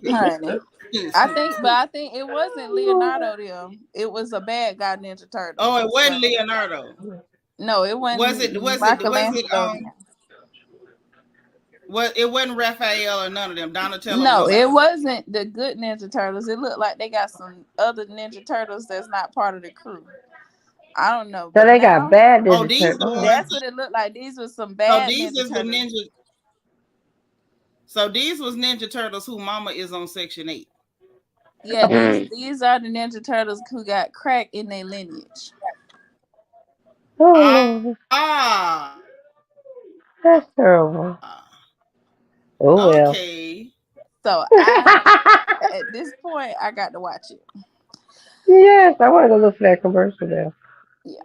honey. Okay. But I think it wasn't Leonardo them. It was a bad guy Ninja Turtle. Oh, it wasn't So Leonardo. no, it Was wasn't it? Was it? Was it? Michelangelo. Them. What it wasn't Raphael or none of them. Donatello No, was it wasn't the good Ninja Turtles. It looked like they got some other Ninja Turtles that's not part of the crew. I don't know, So but they got now bad oh Ninja these the Turtles. ones that's what it looked like. These were some so bad these Ninja is the Turtles. ninja so these was Ninja Turtles who mama is on Section 8. Yeah, these are the Ninja Turtles who got crack in their lineage. Oh Lord, Ah, that's terrible. Oh well. okay. So at this point, I got to watch it. Yes, I want to go look for that commercial there. Yeah,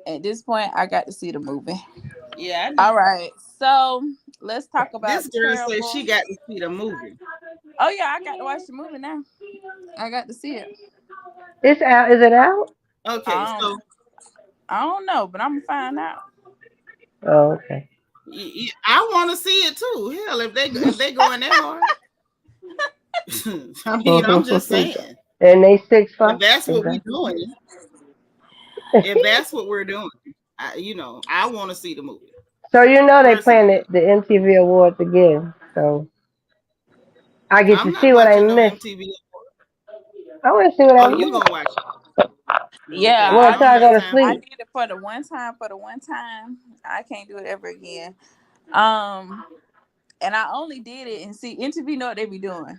at this point, I got to see the movie. Yeah, I need All right, so let's talk this about girl says she terrible. got to see the movie. Oh yeah, I got to watch the movie now. I got to see it. It's out. Is it out? Okay, Um, so I don't know, but I'm gonna find out. Oh, okay. I want to see it too. Hell, if they going that hard, I mean, I'm just saying. And they If 6'5". that's what we Exactly. doing, if that's what we're doing, I want to see the movie So they playing personally. the MTV Awards again. So I get to I'm not see what I watching no missed. MTV. I want to see what I Oh, you missed. gonna watch it? Yeah, Okay, Well, I until don't I got go to time I for sleep. it. did it for the one time. For the one time, I can't do it ever again. Um, and I only did it and see MTV know what they be doing,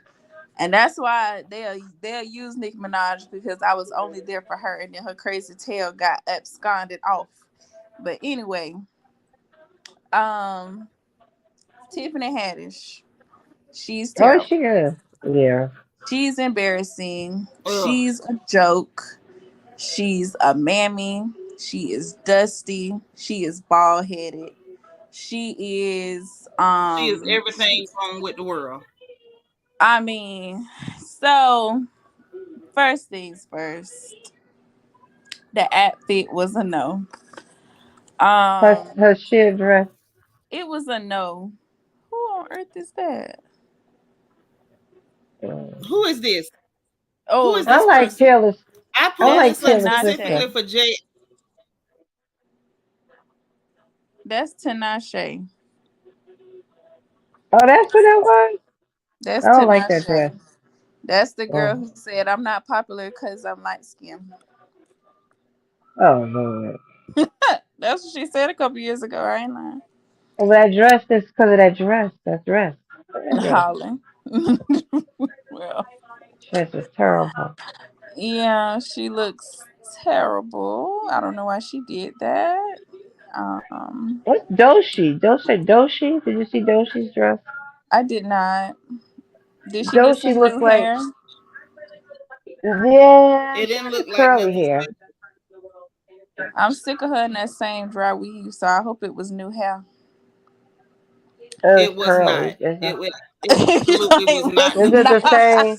and that's why they'll use Nicki Minaj because I was only there for her, and then her crazy tail got absconded off. But anyway, um, Tiffany Haddish, she's Oh, she terrible. is. Yeah. She's embarrassing. Ugh. She's a joke. She's a mammy. She is dusty. She is bald headed. She is She is everything wrong with the world. I mean, so first things first, the outfit was a no. Her Um sheer dress. it was a no. Who on earth is that? Who is this? Who Oh, is I this like person? Taylor. I I pulled that's like this up Taylor Tinashe. sister. specifically for Jay. That's Tinashe. Oh, that's what that was. That's I don't like that dress. Tinashe. That's the girl Oh, who said I'm not popular because I'm light skinned. oh Lord. That's what she said a couple years ago. I ain't lying. Well, that dress is because of that dress. That dress. That dress. Hollering. Well, Dress is terrible. yeah, she looks terrible. I don't know why she did that. Um, What's Doshi? Doshi? Did you see Doshi's dress? I did not. Did she get Doshi some new looked like, hair? yeah, It she didn't got the look like curly nothing hair. special. I'm sick of her in that same dry weave, so I hope it was new hair. It's It was curly. not. It absolutely was It was not Is new it the hair. not. same?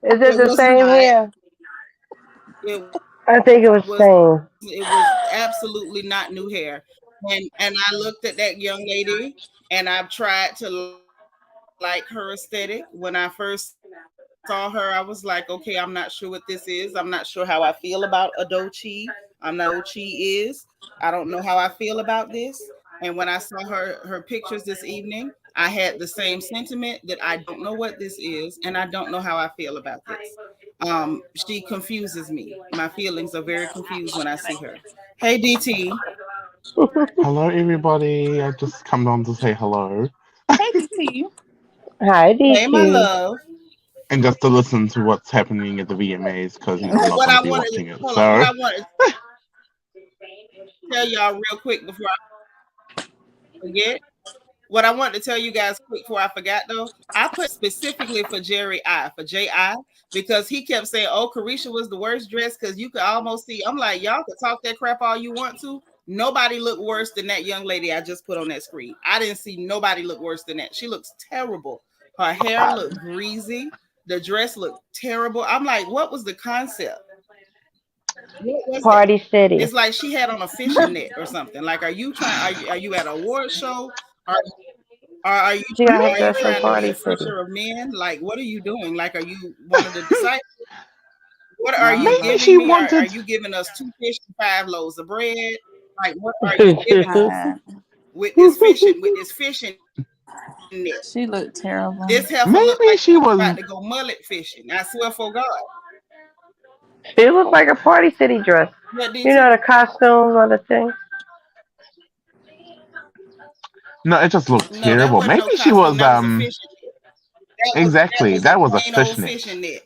Is it It the was same not. hair? It I think it was the same. absolutely not new hair. And I looked at that young lady and I've tried to like her aesthetic. When I first saw her, I was like, okay, I'm not sure what this is. I'm not sure how I feel about Adochi. I'm not sure what Adochi is. I don't know how I feel about this. And when I saw her pictures this evening, I had the same sentiment that I don't know what this is and I don't know how I feel about this. She confuses me. My feelings are very confused when I see her. Hey DT. Hello, everybody. I just come on to say hello Hey, DT. Hi, Hey my DT. love. and just to listen to what's happening at the VMAs because I'm not What going to I be wanted watching it. hold on, what So, I wanted to tell y'all real quick before I forget. What I wanted to tell you guys quick before I forgot though, I put specifically for J.I. because he kept saying, "Oh, Carisha was the worst dressed," because you could almost see. I'm like, y'all can talk that crap all you want to. Nobody looked worse than that young lady I just put on that screen. I didn't see nobody look worse than that. She looks terrible. Her hair looked greasy. The dress looked terrible. I'm like, what was the concept? What was that? Party City. It's like she had on a fishing net or something. Like, are you trying? Are you at an award show? Are are you She got her are you dress from trying to be Party a City. fisher of men? Like, what are you doing? Like, are you one of the disciples? What are Oh you maybe Lord. giving she me? Are wanted. you giving us 2 fish and 5 loaves of bread? Like, what are you She giving us God. with this fishing? With this fishing net. She looked terrible. This heifer looked Maybe like she she was was. about to go mullet fishing. I swear for God. She looked like a Party City dress. What You DT? know the costumes or the thing. No, it just looked No, that terrible. wasn't no Maybe she costume. was. That was a fishing net. That Exactly. was a That was a plain old fishnet. fishing net.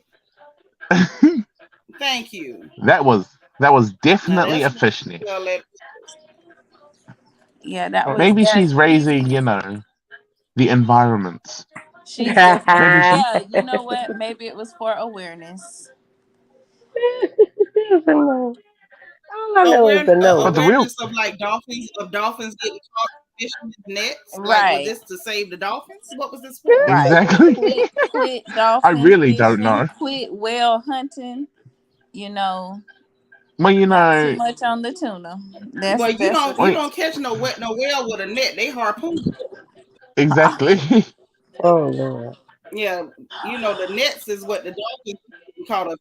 Thank you. that was Now definitely that's a what fishnet. well that Yeah, that was Maybe that. she's raising, the environment. She's definitely. Maybe she. Yeah, you know what? Maybe it was for awareness. All I know is aware, the nose. But the real awareness of like dolphins getting caught in fishermen's nets. Like, was Right, this to save the dolphins? What was this for? right. exactly. Quit I dolphin really don't fishing. know. Quit whale hunting. You know, Well, not too much on the tuna. Well, That's what you wait, don't catch no whale with a net. They harpoon. exactly. Oh Lord. Yeah, the nets is what the dolphins caught up.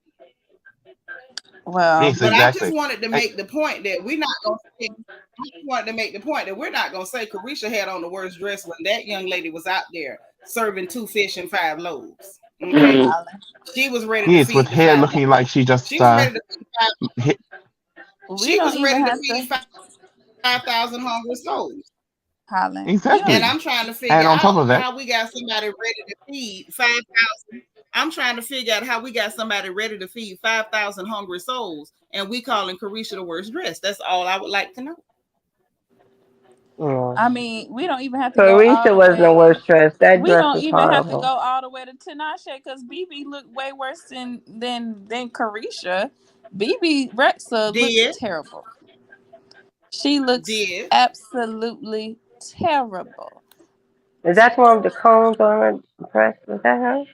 well, Yes, But I just exactly. wanted to I- make the point that we're not going to say. I just wanted to make the point that we're not going to say Carisha had on the worst dress when that young lady was out there serving 2 fish and 5 loaves. Okay, Holland. she was ready to yes, with feed the hair 5. looking like she just She was ready to feed five. hit. We She don't was even ready to have feed to, 5,000 hungry souls. Holland. You And don't. Exactly. I'm trying to And figure on top out of that, how we got somebody ready to feed 5,000. I'm trying to figure out how we got somebody ready to feed 5,000 hungry souls, and we calling Carisha the worst dressed. That's all I would like to know. Mm. I mean, we don't even have to go all Teresa the wasn't the way. worst dressed. That We dress don't was even have to go horrible. all the way to Tinashe because BB looked way worse than Carisha. BB Rexa looks Did, terrible. She looks did. absolutely terrible. Is that the one with the cones on her breast? Was that her?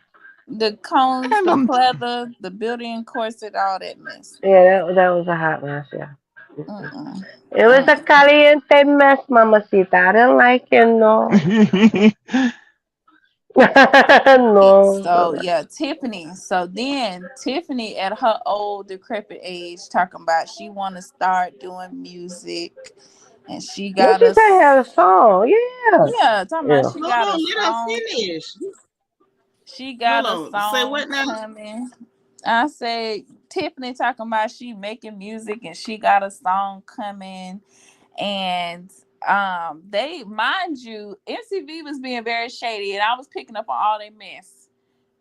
The cones, and the pleather, the built-in corset, all that mess. Yeah, that was a hot mess. Yeah. Mm-mm. It was a Mm-mm. caliente mess, mamacita. I didn't like it, no. No. So yeah, Tiffany. So then Tiffany at her old decrepit age talking about she wanna start doing music and she What got you say? us Had a song? Yeah. yeah, talking about Yeah. she Hold got a on, let us song. finish. She Hold got a on. Say song what now? coming. I said Tiffany talking about she making music and she got a song coming. And they mind you, MCV was being very shady and I was picking up on all their mess.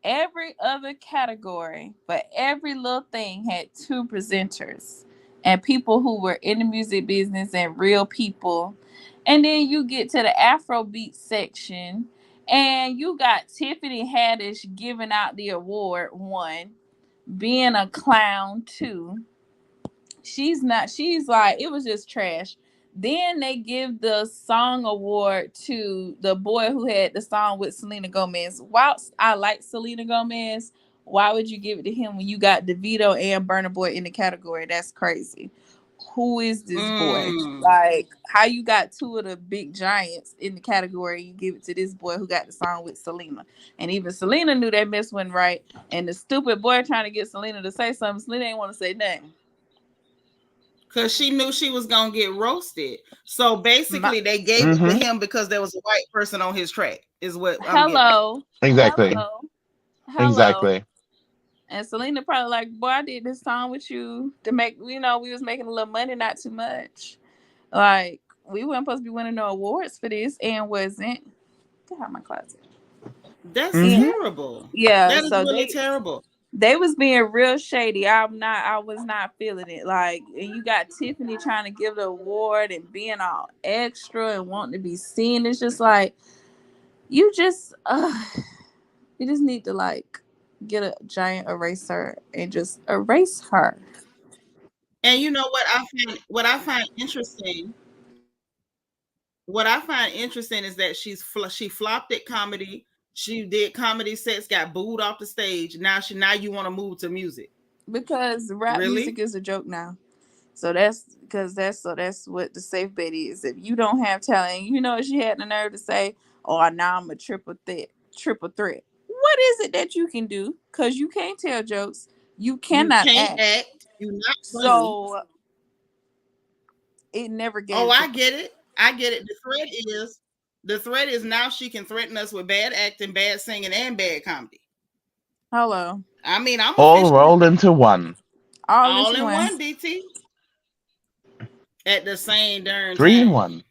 Every other category for every little thing had 2 presenters and people who were in the music business and real people. And then you get to the Afrobeat section and you got Tiffany Haddish giving out the award, 1, being a clown, 2. She's like, it was just trash. Then they give the song award to the boy who had the song with Selena Gomez. Whilst I like Selena Gomez, why would you give it to him when you got DeVito and Burna Boy in the category? That's crazy. Who is this boy? Mm. Like, how you got 2 of the big giants in the category, you give it to this boy who got the song with Selena. And even Selena knew that mess wasn't right. And the stupid boy trying to get Selena to say something, Selena ain't want to say nothing. Because she knew she was gonna get roasted. So basically they gave it to hmm him because there was a white person on his track, is what I'm getting at. Hello, Exactly. hello, hello. Exactly. And Selena probably like, boy, I did this song with you to make, we was making a little money, not too much. Like, we weren't supposed to be winning no awards for this and wasn't. Get out of my closet. That's And hmm terrible. yeah, That is so really terrible. they was being real shady. I was not feeling it. Like, and you got Tiffany trying to give the award and being all extra and wanting to be seen. It's just like, you just you just need to like get a giant eraser and just erase her. And you know what I find interesting what I find interesting is that she flopped at comedy. She did comedy sets, got booed off the stage. Now you want to move to music. Because rap music Really? is a joke now. So that's what the safe bet is. If you don't have talent, she had the nerve to say, "Oh, now I'm a triple threat." Triple threat. What is it that you can do? Because you can't tell jokes. You You cannot can't act. act. You're not funny. So it never Oh, gave. I get it. I get it. The threat is The threat is now she can threaten us with bad acting, bad singing, and bad comedy. Hello. I mean, I'm All officially rolled into one. All all this in one. one, DT, at the same darn 3 in 1. time.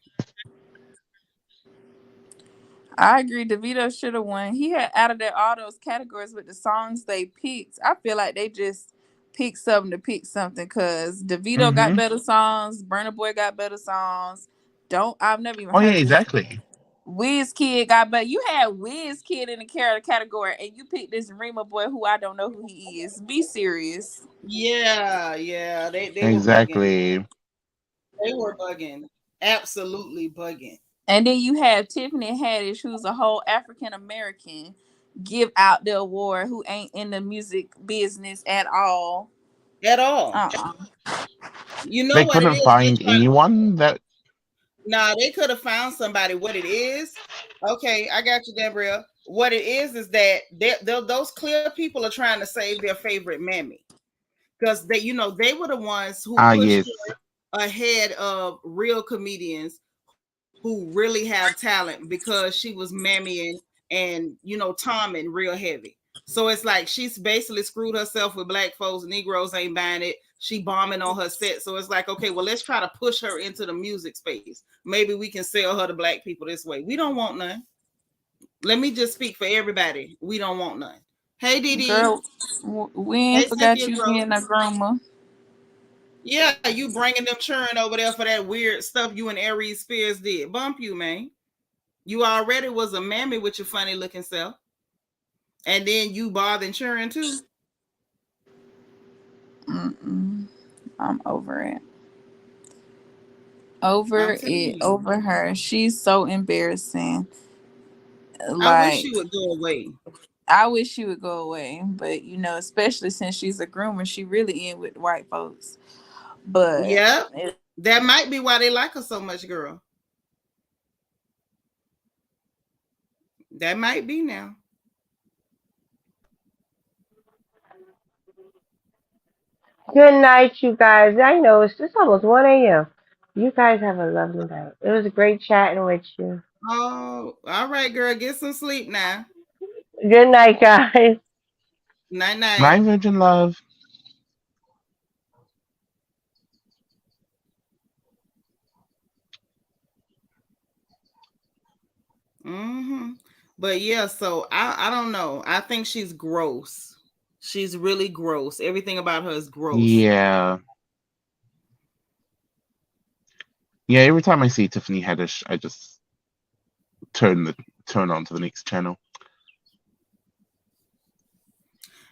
I agree. DeVito should have won. He had out of all those categories with the songs they picked. I feel like they just picked something to pick something because DeVito got Mm-hmm. better songs. Burna Boy got better songs. I've never even Oh yeah, heard of this. exactly. Wizkid got better. You had Wizkid in the category, and you picked this Rima boy who I don't know who he is. Be serious. Yeah, they were bugging. Exactly. They were bugging. Absolutely bugging. And then you have Tiffany Haddish, who's a whole African American, give out the award who ain't in the music business at all. At all. Uh-uh. You know They what it couldn't is? find anyone that. Nah, they could have found somebody. What it is? Okay, I got you, Gabrielle. What it is that those clear people are trying to save their favorite mammy because they were the ones who Ah, pushed yes. her ahead of real comedians who really have talent because she was mammying and Tom and real heavy. So it's like she's basically screwed herself with black folks. Negroes ain't buying it. She bombing on her set. So it's like, okay, well, let's try to push her into the music space. Maybe we can sell her to black people this way. We don't want none. Let me just speak for everybody. We don't want none. Hey, Dee. Girl, we ain't Hey, forgot Cynthia you Grove. being a groomer. Yeah, you bringing them churn over there for that weird stuff you and Aries Spears did. Bump you, man. You already was a mammy with your funny looking self. And then you bothering churn too. Mm-mm. I'm over it. I'm Over telling it. you. Over her. She's so embarrassing. I wish Like, she would go away. I wish she would go away. But, especially since she's a groomer, she really in with white folks. But Yeah. That might be why they like her so much, girl. That might be now. Good night, you guys. I know it's almost 1 a.m. You guys have a lovely night. It was great chatting with you. Oh, all right, girl. Get some sleep now. Good night, guys. Night night. My Virgin Love. Mm-hmm. But yeah, so I don't know. I think she's gross. She's really gross. Everything about her is gross. Yeah. Yeah, every time I see Tiffany Haddish, I just turn on to the next channel.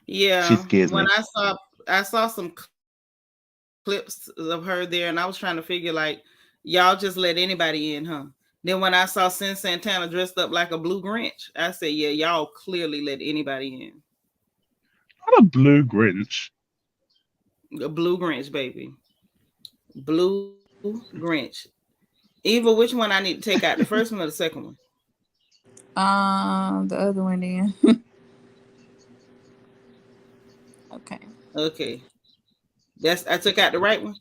She Yeah. scares When me. I saw some clips of her there, and I was trying to figure like, y'all just let anybody in, huh? Then when I saw Sin Santana dressed up like a blue Grinch, I said, yeah, y'all clearly let anybody in. What a blue Grinch. A blue Grinch, baby. Blue Grinch. Eva, which one I need to take out? The first one or the second one? the other one then. Okay. Okay. I took out the right one.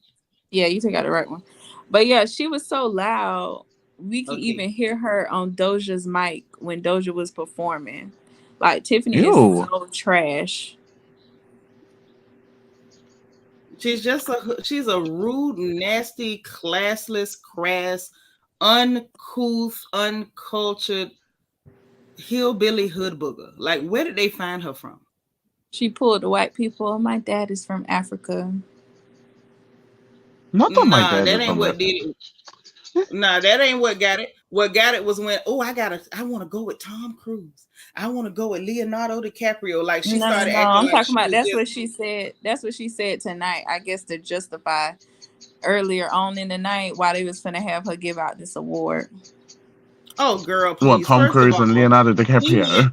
Yeah, you took out the right one. But yeah, she was so loud. We could Okay. even hear her on Doja's mic when Doja was performing. Like Tiffany is Ew. so trash. She's a rude, nasty, classless, crass, uncouth, uncultured hillbilly hood booger. Like, where did they find her from? She pulled the white people. My dad is from Africa. Not that my Nah, dad that is ain't from what did it. Nah, that ain't what got it. What got it was when, I want to go with Tom Cruise. I want to go with Leonardo DiCaprio. Like she No, no, started no. acting I'm like talking she about was that's just, what she said. That's what she said tonight. I guess to justify earlier on in the night why they was finna have her give out this award. oh girl, What, please. Tom First of Cruise and all, Leonardo he went DiCaprio?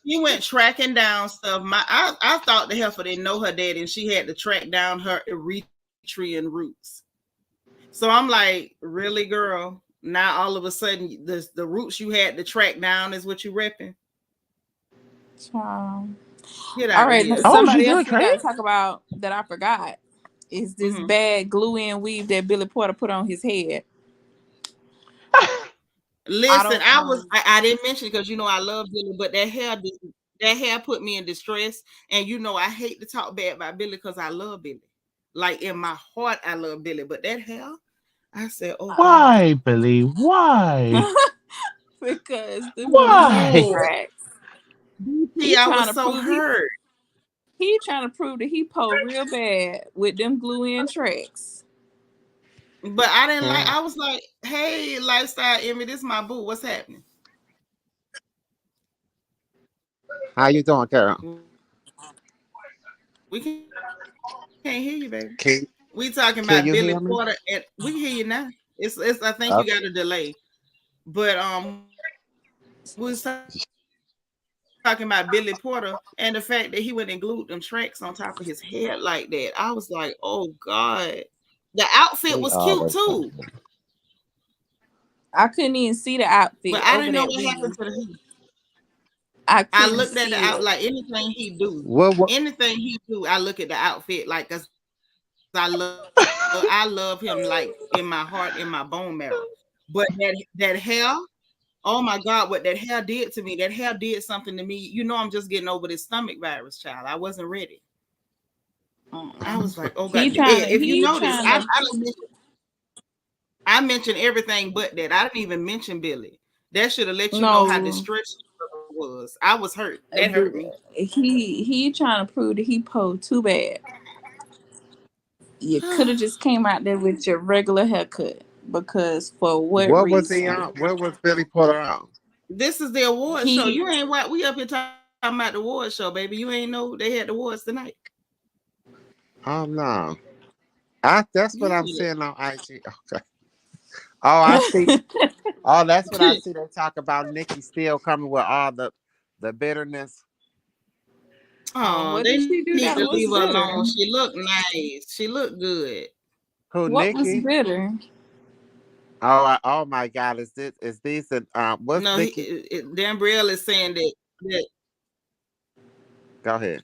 he went tracking down stuff. I thought the heifer didn't know her daddy, and she had to track down her Eritrean roots. So I'm like, really, girl? Now all of a sudden, the roots you had to track down is what you repping? Child. Get All out of right, here. Oh, she's somebody else gonna we got trade? to talk about that I forgot is this Mm-hmm. bad glue in weave that Billy Porter put on his head. Listen, don't I didn't mention because I love Billy, but that hair put me in distress. And I hate to talk bad about Billy because I love Billy. Like in my heart, I love Billy. But that hair, I said, oh God. Why, Billy? Why? because them glue-in Why? No. tracks. BP, He I trying was to so prove hurt. he trying to prove that he po real bad with them glue-in tracks. But I didn't like, Hmm. I was like, hey, lifestyle Emmy, this is my boo. What's happening? How you doing, Carol? We can't hear you, baby. Can We talking Can about you Billy hear me? Porter, and we can hear you now. It's I think you Okay. got a delay. But we was talking about Billy Porter and the fact that he went and glued them tracks on top of his head like that. I was like, oh God. The outfit We was cute always talking too. about I couldn't even see the But outfit I over didn't know that what happened wig. to the hair. I I couldn't looked at the see out it. like anything he do. what Anything he do, I look at the outfit like cause I love him like in my heart, in my bone marrow. But that hair, oh my God, what that hair did to me, that hair did something to me. I'm just getting over this stomach virus, child. I wasn't ready. I was like, oh God. If you He notice, trying to I mentioned everything but that. I didn't even mention Billy. That should have let you know how no distressed I was. I was hurt. That hurt me. he trying to prove that he po too bad. You could have just came out there with your regular haircut because for what what was he reason? on? What was Billy Porter on? This is the award show. He You ain't what we up here talking about the award show, baby. You ain't know they had the awards tonight. Oh no. That's what I'm Yeah. seeing on IG. Okay. Oh, I see. Oh, that's what I see. They talk about Nikki still coming with all the bitterness. Oh, what they did she do need that to was leave her bitter? alone. She looked nice. She looked good. Who, What was Nikki? bitter? Oh my God! Is these and what's No, Nikki? Dan Brielle is saying that Go ahead.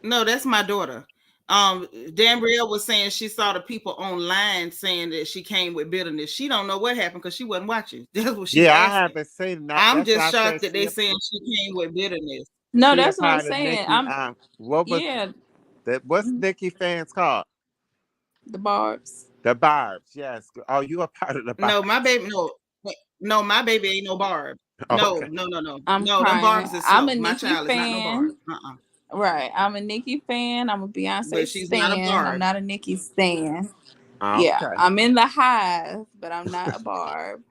no, that's my daughter. Dan Brielle was saying she saw the people online saying that she came with bitterness. She don't know what happened because she wasn't watching. That's what she's Yeah, I asking. haven't seen that. I'm That's what just I shocked said. that they saying she came with bitterness. No, She a that's what I'm part of saying. Nikki. What was Yeah, that? What's Nikki fans called? the barbs. The Barbs. Yes. Oh, you a part of the Barbs? No, my baby, no, my baby ain't no Barb. No, Okay. no, no, no, I'm no. Them crying. Barbs is I'm slow. a My Nicki child is not no Barb. fan. Right. I'm a Nicki fan. I'm a Beyonce But she's not a stan. I'm Barb. not a Nicki stan. Yeah. Okay. I'm in the hive, but I'm not a barb.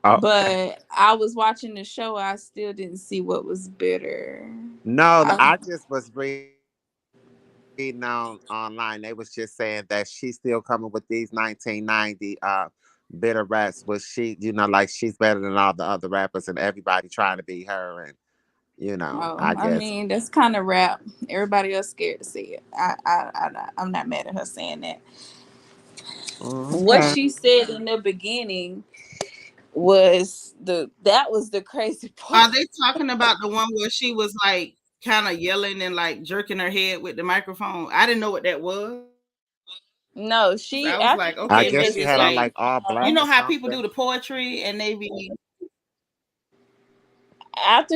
Okay. But I was watching the show. I still didn't see what was bitter. No, I, I just was reading online. They was just saying that she's still coming with these 1990 bitter raps. Was she, like she's better than all the other rappers and everybody trying to be her and I I guess. mean, that's kind of rap. Everybody else scared to see it. I'm not mad at her saying that. What Okay. she said in the beginning that was the crazy part. Are they talking about the one where she was like kind of yelling and like jerking her head with the microphone? I didn't know what that was. I was No, like, she okay, after maybe she it's I like did guess the she had on like singing all black song, how or people do the something. poetry and they be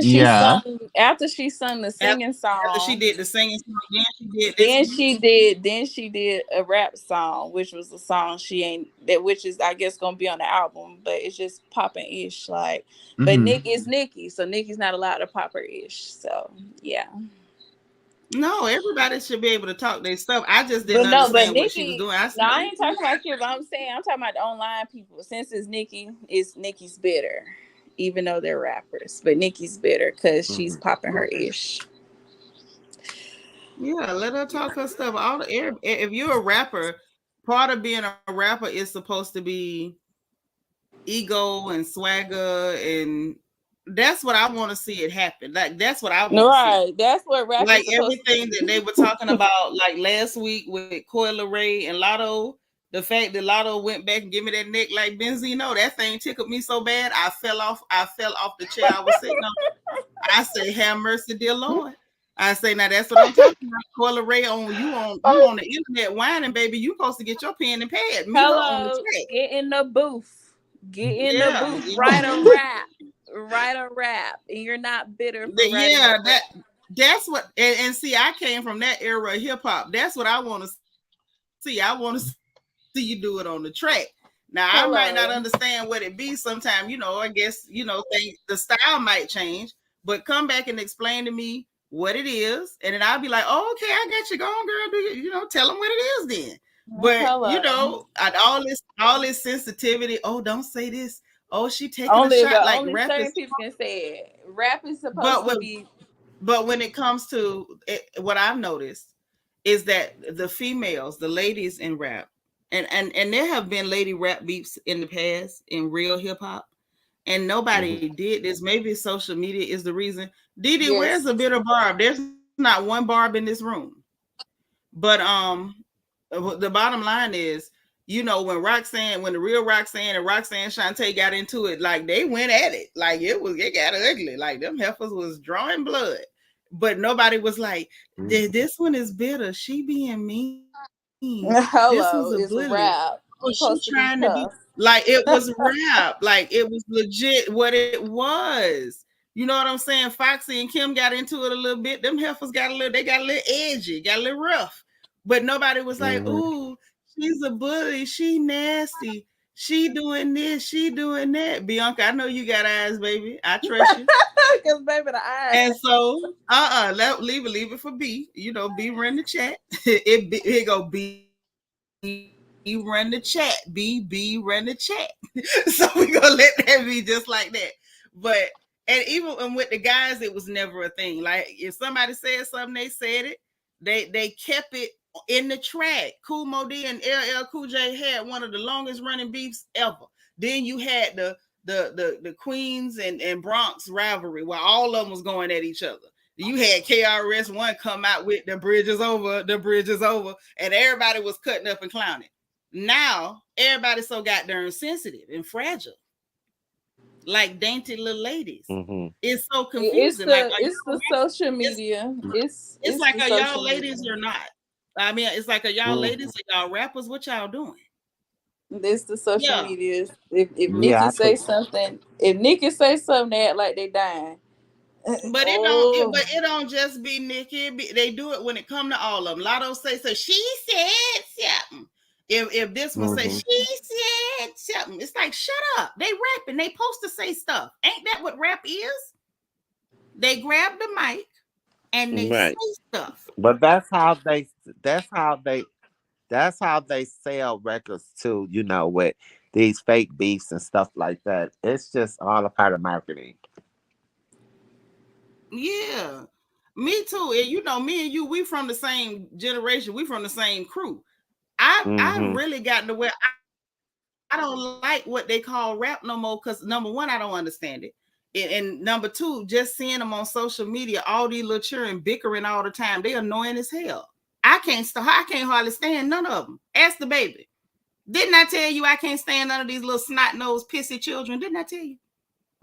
Yeah. after she sung the singing after she song, did the singing song, then she did this one. then she did a rap song, which was a song she ain't that which is I guess gonna be on the album, but it's just popping ish like. But Hmm. Nick is Nikki, so Nikki's not allowed to pop her ish. So yeah. No, everybody should be able to talk their stuff. I just didn't But no, but understand what she was Nikki, doing. I said, no, I ain't talking about you, but I'm talking about the online people. Since it's Nikki's bitter, even though they're rappers. But Nikki's bitter because she's Hmm. popping her ish. yeah, let her talk her stuff. If you're a rapper, part of being a rapper is supposed to be ego and swagger, and that's what I want to see it happen. Like that's what I want to see. Right. That's what rap Like is supposed to everything that be. they were talking about, like last week with Coi Leray and Lotto. The fact that Lotto went back and give me that neck like Benzino, that thing tickled me so bad. I fell off. I fell off the chair I was sitting on. I say, "Have mercy, dear Lord." I say, "Now that's what I'm talking about." Coi Leray on the internet whining, baby. You supposed to get your pen and pad. Meet her on the Hello, track. get in the booth. Get in the Yeah, booth, write a rap, and you're not bitter for writing a rap. that's what. And see, I came from that era of hip hop. That's what I want to see. I want to see you do it on the track. Now I might not Hello. understand what it be. Sometime, I guess the style might change. But come back and explain to me what it is, and then I'll be like, "Oh, okay, I got you. Go on, girl. Do tell them what it is then." But Hello. all this sensitivity. Oh, don't say this. Oh, she taking a shot like Only rappers. certain people can say it. Rap is supposed But to when be. but when it comes to it, what I've noticed is that the females, the ladies in rap, and there have been lady rap beefs in the past in real hip hop, and nobody did this. Maybe social media is the reason. Didi, where's Yes. the bit of Barb? There's not one Barb in this room. But the bottom line is, when the real Roxanne and Roxanne Shante got into it, like they went at it, like it got ugly, like them heifers was drawing blood, but nobody was like, this one is bitter, she being mean, this was a Hello. bully, It's oh rap. she Supposed to trying be to be, tough. like it was rap, like it was legit what it was. You know what I'm saying? Foxy and Kim got into it a little bit. Them heifers got a little edgy, got a little rough. But nobody was like, ooh, she's a bully. She nasty. She doing this. She doing that. Bianca, I know you got eyes, baby. I trust you. Because baby, the eyes. And so, leave it for B. B run the chat. It go B run the chat. B run the chat. So we gonna let that be just like that. But and even with the guys, it was never a thing. Like if somebody said something, they said it. They kept it in the track. Kool Moe Dee and LL Cool J had one of the longest running beefs ever. Then you had the Queens and Bronx rivalry where all of them was going at each other. You had KRS-One come out with the bridge is over, and everybody was cutting up and clowning. Now everybody's so goddamn sensitive and fragile, like dainty little ladies. It's so confusing. It's the social media. It's like, the are y'all social ladies media. or not? I mean, it's like, are y'all ladies or y'all rappers? What y'all doing? It's the social Yeah. media. If Nikki say something, they act like they dying. But Oh, it don't just be Nikki. They do it when it come to all of them. Lotto say so. She said something. If this one say she said something, it's like shut up. They rapping. They supposed to say stuff. Ain't that what rap is? They grab the mic and they say stuff. But that's how they sell records too, with these fake beefs and stuff like that. It's just all a part of marketing. Yeah, me too. And me and you, we from the same generation. We from the same crew. I really gotten to where I don't like what they call rap no more because number one, I don't understand it. And number two, just seeing them on social media, all these little children bickering all the time, they annoying as hell. I can't hardly stand none of them. Ask the baby. Didn't I tell you I can't stand none of these little snot-nosed pissy children? Didn't I tell you?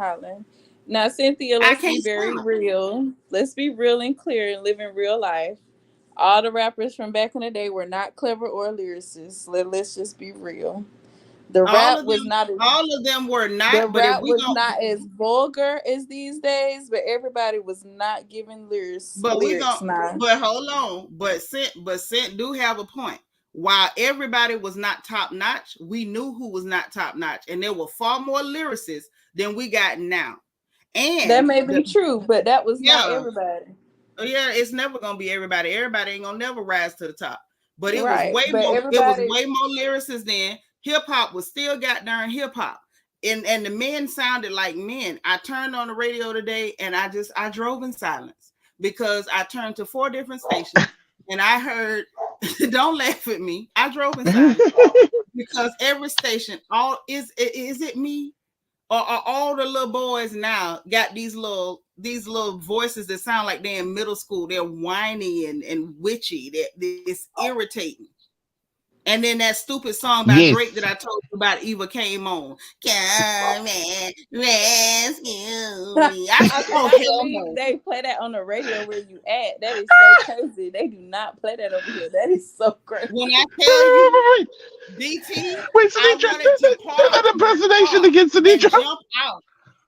Holland. Now, Cynthia, I let's be can't very stand them. real. Let's be real and clear and live in real life. All the rappers from back in the day were not clever or lyricists. Let's just be real. The All rap of was them, not as all of them were the not. But if rap we was don't, not as vulgar as these days, but everybody was not giving lyrics now. but hold on. But Cent do have a point. While everybody was not top notch, we knew who was not top notch, and there were far more lyricists than we got now. That And may be true, but that was not yeah, everybody. it's never gonna be everybody. Everybody ain't gonna never rise to the top. But it was Right. way But more. It was everybody way more lyricists then. Hip hop was still goddamn hip hop, and the men sounded like men. I turned on the radio today, and I drove in silence because I turned to 4 different stations, and I heard. Don't laugh at me. I drove in silence because every station, all is it me? Or are all the little boys now got these little voices that sound like they're in middle school? They're whiny and witchy. It's irritating. And then that stupid song by Drake that I told you about, Eva, came on. Come and rescue me. I Oh, cannot hell believe no. they play that on the radio where you at. That is so crazy. They do not play that over here. That is so crazy. When I tell you, DT, I wanted to park an impersonation against the and jump out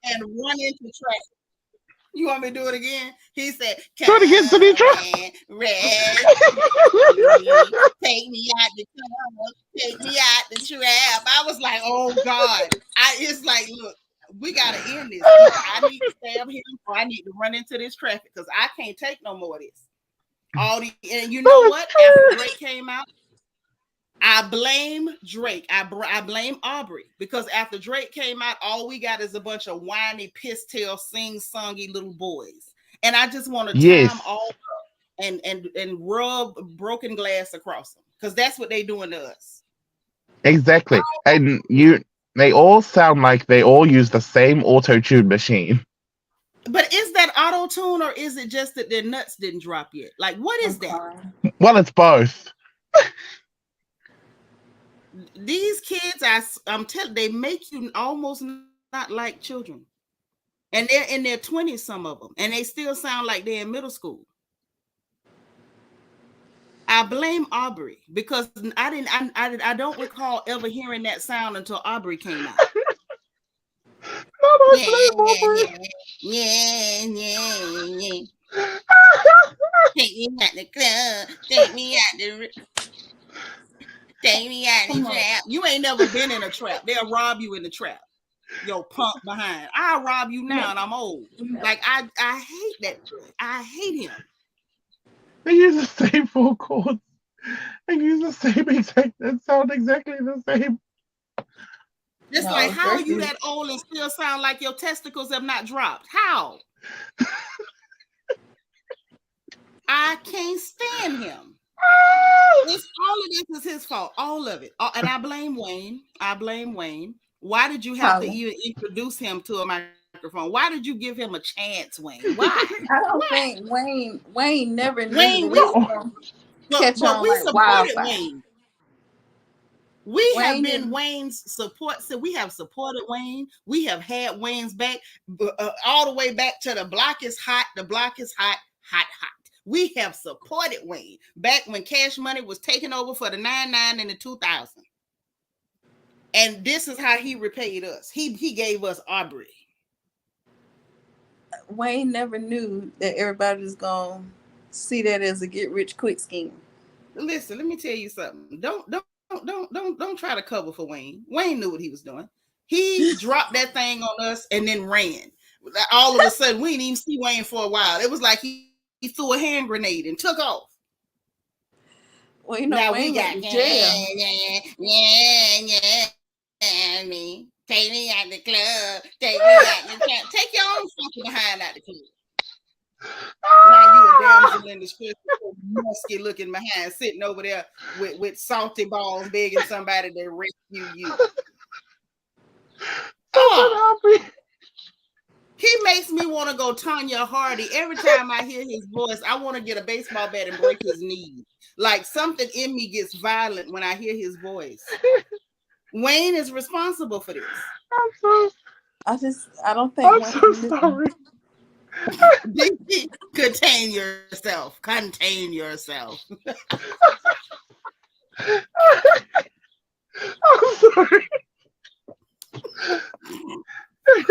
and run into traffic. You want me to do it again? He said, "Come and rescue me, take me out the club, take me out the trap." I was like, "Oh God!" It's like, look, we gotta end this. Either I need to stab him, or I need to run into this traffic because I can't take no more of this. And you know what? After Drake came out, I blame Drake. I blame Aubrey because after Drake came out, all we got is a bunch of whiny, piss-tail, sing-songy little boys. And I just want to tie them all up and rub broken glass across them because that's what they doing to us. Exactly. And they all sound like they all use the same auto-tune machine. But is that auto-tune or is it just that their nuts didn't drop yet? Like, what is that? Well, it's both. These kids, I'm telling, they make you almost not like children, and they're in their 20s, some of them, and they still sound like they're in middle school. I blame Aubrey because I don't recall ever hearing that sound until Aubrey came out. Yeah. Take me out the club, take me out the trap. You ain't never been in a trap. They'll rob you in the trap. Yo, punk behind. I'll rob you now and I'm old. Like, I hate that. I hate him. They use the same 4 chords. They use the same exact, that sound exactly the same. It's like, how are you that old and still sound like your testicles have not dropped? How? I can't stand him. It's all of this is his fault. All of it. And I blame Wayne. Why did you have to even introduce him to a microphone? Why did you give him a chance, Wayne? Why? I don't think Wayne never knew Wayne, catch on we like supported wildfire. Wayne. We have been Wayne's support. So we have supported Wayne. We have had Wayne's back all the way back to the block is hot. The block is hot. We have supported Wayne back when Cash Money was taking over for the 99 in the 2000. And this is how he repaid us. He gave us Aubrey. Wayne never knew that everybody was gonna see that as a get rich quick scheme. Listen, let me tell you something. Don't try to cover for Wayne. Wayne knew what he was doing. He dropped that thing on us and then ran. All of a sudden, we didn't even see Wayne for a while. It was like he threw a hand grenade and took off. Well, you know, now Wayne went to jail. Me. Take me out the club. Take me out the club. Take your own fucking behind out the club. Now you a damsel in distress, musky looking behind, sitting over there with salty balls, begging somebody to rescue you. He makes me want to go Tanya Hardy. Every time I hear his voice, I want to get a baseball bat and break his knee. Like something in me gets violent when I hear his voice. Wayne is responsible for this. I don't think I'm so sorry. Contain yourself. I'm sorry. I'm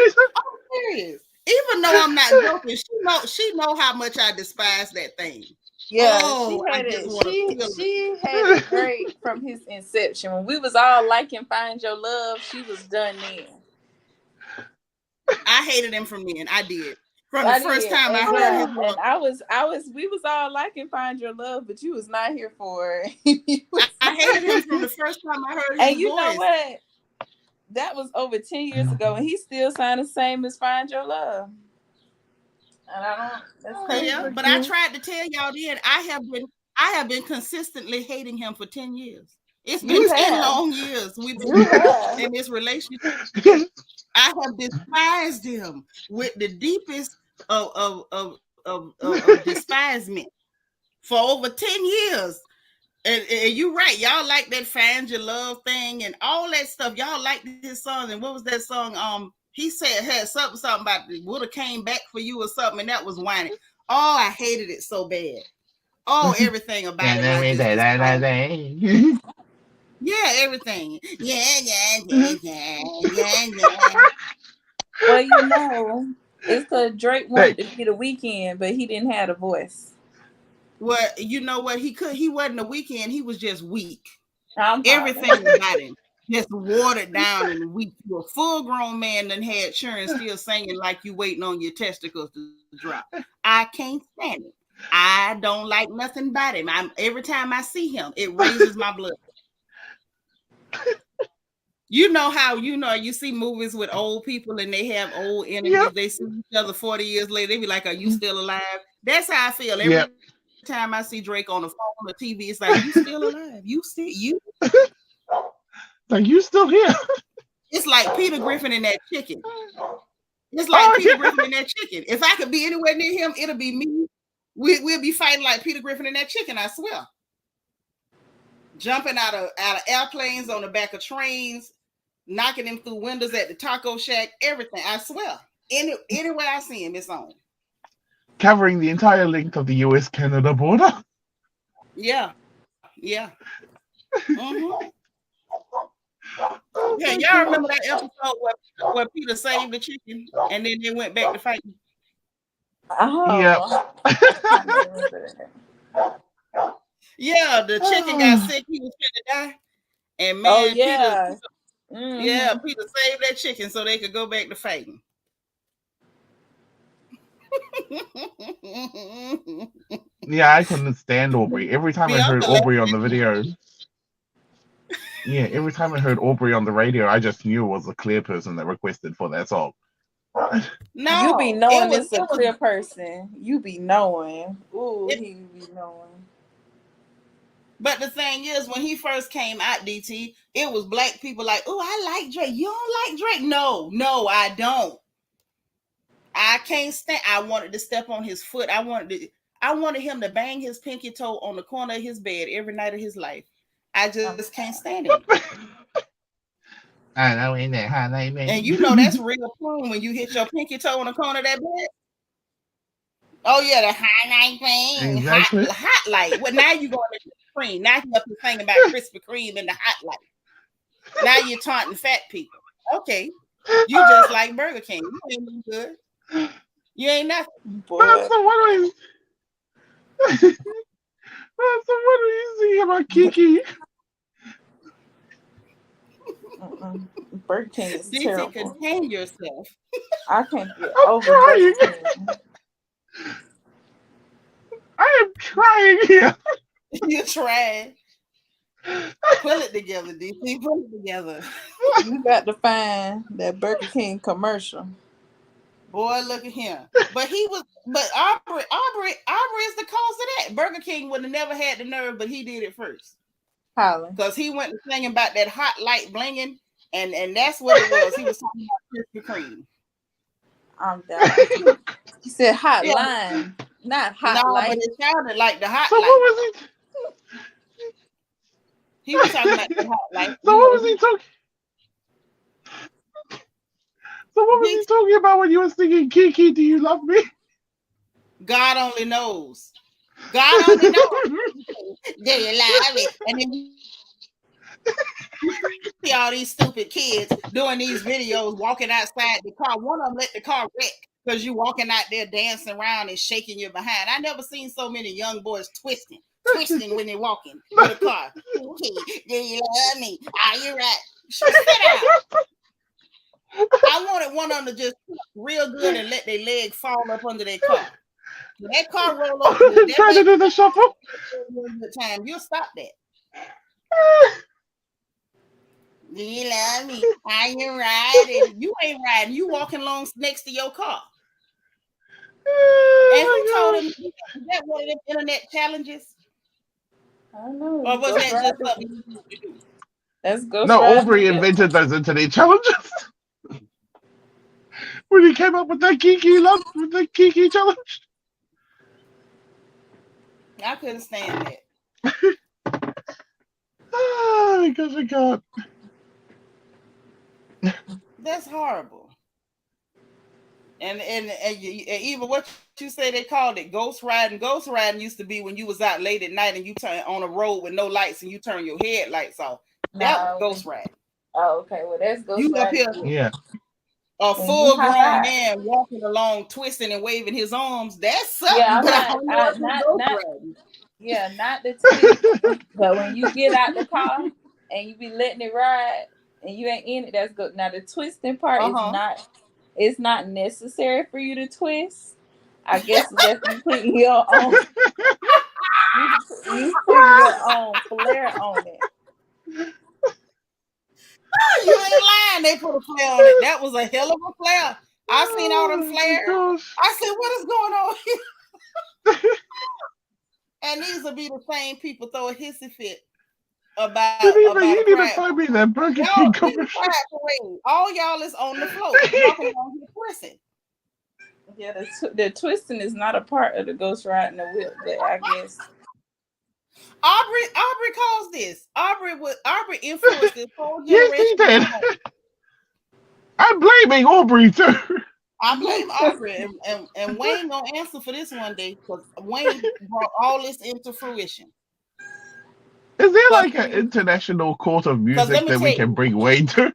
serious. Even though I'm not joking, she know how much I despise that thing. Yeah, she had it great from his inception. When we was all liking Find Your Love, she was done then. I hated him from then. I did. From the first time I heard his voice. And we was all liking Find Your Love, but you was not here for it. I hated him from the first time I heard his voice. And you know what? That was over 10 years ago, and he still sounded the same as Find Your Love. And I don't. But I tried to tell y'all then. I have been consistently hating him for 10 years. It's been 10 long years we've been in this relationship. I have despised him with the deepest of despisement for over 10 years. And you're right. Y'all like that Find Your Love thing and all that stuff. Y'all like his song. And what was that song? He said had something about would have came back for you or something, and that was whining. Oh, I hated it so bad. Oh, everything about it. I just yeah, everything. Yeah. Well, you know, it's because Drake wanted to be the Weeknd, but he didn't have a voice. Well, you know what? He wasn't a Weeknd. He was just weak. I'm Everything about him just watered down and weak. You're a full grown man that had children still singing like you waiting on your testicles to drop. I can't stand it. I don't like nothing about him. Every time I see him, it raises my blood. You know how you see movies with old people and they have old enemies. Yep. They see each other 40 years later. They be like, "Are you still alive?" That's how I feel every time I see Drake on the phone or TV. It's like, "You still alive? You like you still here?" It's like Peter Griffin and that chicken. It's like Peter Griffin and that chicken. If I could be anywhere near him, it'll be me. We'll be fighting like Peter Griffin and that chicken. I swear. Jumping out of airplanes, on the back of trains, knocking him through windows at the taco shack, everything. I swear. Anywhere I see him, it's on. Covering the entire length of the US-Canada border. Yeah. Mm-hmm. Yeah, y'all remember that episode where Peter saved the chicken and then they went back to fighting? Oh. Yeah, the chicken got sick. He was going to die. And man, Peter saved that chicken so they could go back to fighting. Yeah, I couldn't stand Aubrey. Every time I heard Aubrey on the video. Yeah, every time I heard Aubrey on the radio, I just knew it was a Clear person that requested for that song. No, you be knowing it's a Clear person. You be knowing. Ooh, he be knowing. But the thing is, when he first came out, DT, it was black people like, "Oh, I like Drake. You don't like Drake?" No, I don't. I can't stand. I wanted to step on his foot. I wanted him to bang his pinky toe on the corner of his bed every night of his life. I just can't stand it. I know in that hot night, man. And you know that's real fun when you hit your pinky toe on the corner of that bed. Oh yeah, the high night thing, exactly. hot light. Well, now you going to Krispy Kreme. Now you up to thinking about Krispy Kreme and the hot light. Now you're taunting fat people. Okay, you just like Burger King. You ain't good. You ain't nothing. Boy. So what do you see about Kiki? Burger King is terrible. Contain yourself. I can't get over Burger King. I am trying here. You're trying. Pull it together, DC. Pull it together. You got to find that Burger King commercial. Boy, look at him. But Aubrey is the cause of that. Burger King would have never had the nerve, but he did it first. Because he went and sang about that hot light blinging, and that's what it was. He was talking about Krispy Kreme. I'm down. He said hot line, not hot light. But it sounded like the hot light. What was he was talking about the hot light. So what was he talking? So what was he talking about when you were singing Kiki, do you love me? God only knows. God only knows. Do you love me? And then you see all these stupid kids doing these videos, walking outside the car. One of them let the car wreck because you walking out there dancing around and shaking your behind. I never seen so many young boys twisting when they're walking in the car. Okay, do you love me? Are you right? Sit down. I wanted one of them to just real good and let their leg fall up under their car. When that car roll up, trying to do the shuffle. Time you'll stop that. Do you love me? Are you riding? You ain't riding. You walking along next to your car. And who told him? Is that one of them internet challenges? I don't know. Or was that just something you used to do? Let's go. No, Aubrey invented those internet challenges. When he came up with that Kiki challenge. I couldn't stand that. my gosh, I can't. That's horrible. And even what you say they called it ghost riding. Ghost riding used to be when you was out late at night and you turn on a road with no lights and you turn your headlights off. That was ghost riding. Oh, okay. Well, that's ghost You up riding. here, Yeah. a When you hop full-grown out. man walking along, twisting and waving his arms. That's something. Yeah, But I don't know if it's ghost riding. Yeah, not the twist. But when you get out the car and you be letting it ride and you ain't in it, that's good. Now the twisting part is not. It's not necessary for you to twist. I guess just you putting your own. You putting your own flair on it. You ain't lying. They put a flare on it. That was a hell of a flare. I seen all them flares. I said, what is going on here? And these will be the same people throw a hissy fit about you need to pride. find me that Burger King commercial. All y'all is on the floor walking along here twisting. Yeah, the twisting is not a part of the ghost riding the whip, but I guess Aubrey caused this. Aubrey influenced this whole generation. Yes, he did. I'm blaming Aubrey too. I blame Aubrey, and Wayne gonna answer for this one day because Wayne brought all this into fruition. Is there like an international court of music that we can bring Wayne to?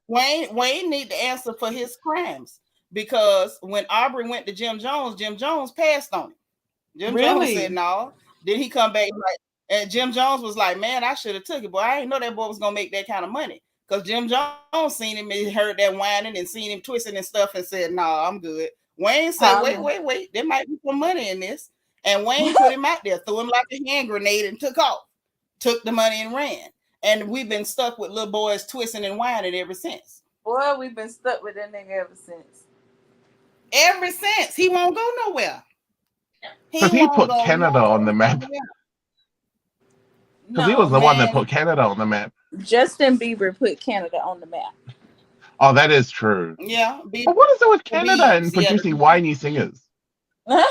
Wayne need to answer for his crimes because when Aubrey went to Jim Jones passed on it. Jim Jones said no. Then he come back and Jim Jones was like, man, I should have took it, boy. I didn't know that boy was gonna make that kind of money. Because Jim Jones seen him and heard that whining and seen him twisting and stuff and said, no, I'm good. Wayne said, wait, there might be some money in this. And Wayne put him out there, threw him like a hand grenade and took off. Took the money and ran. And we've been stuck with little boys twisting and whining ever since. Boy, we've been stuck with that nigga ever since. Ever since. He won't go nowhere. Because he put Canada on the map. Because he was the one that put Canada on the map. Justin Bieber put Canada on the map. Oh, that is true. Yeah. But what is it with Canada and producing whiny singers? Not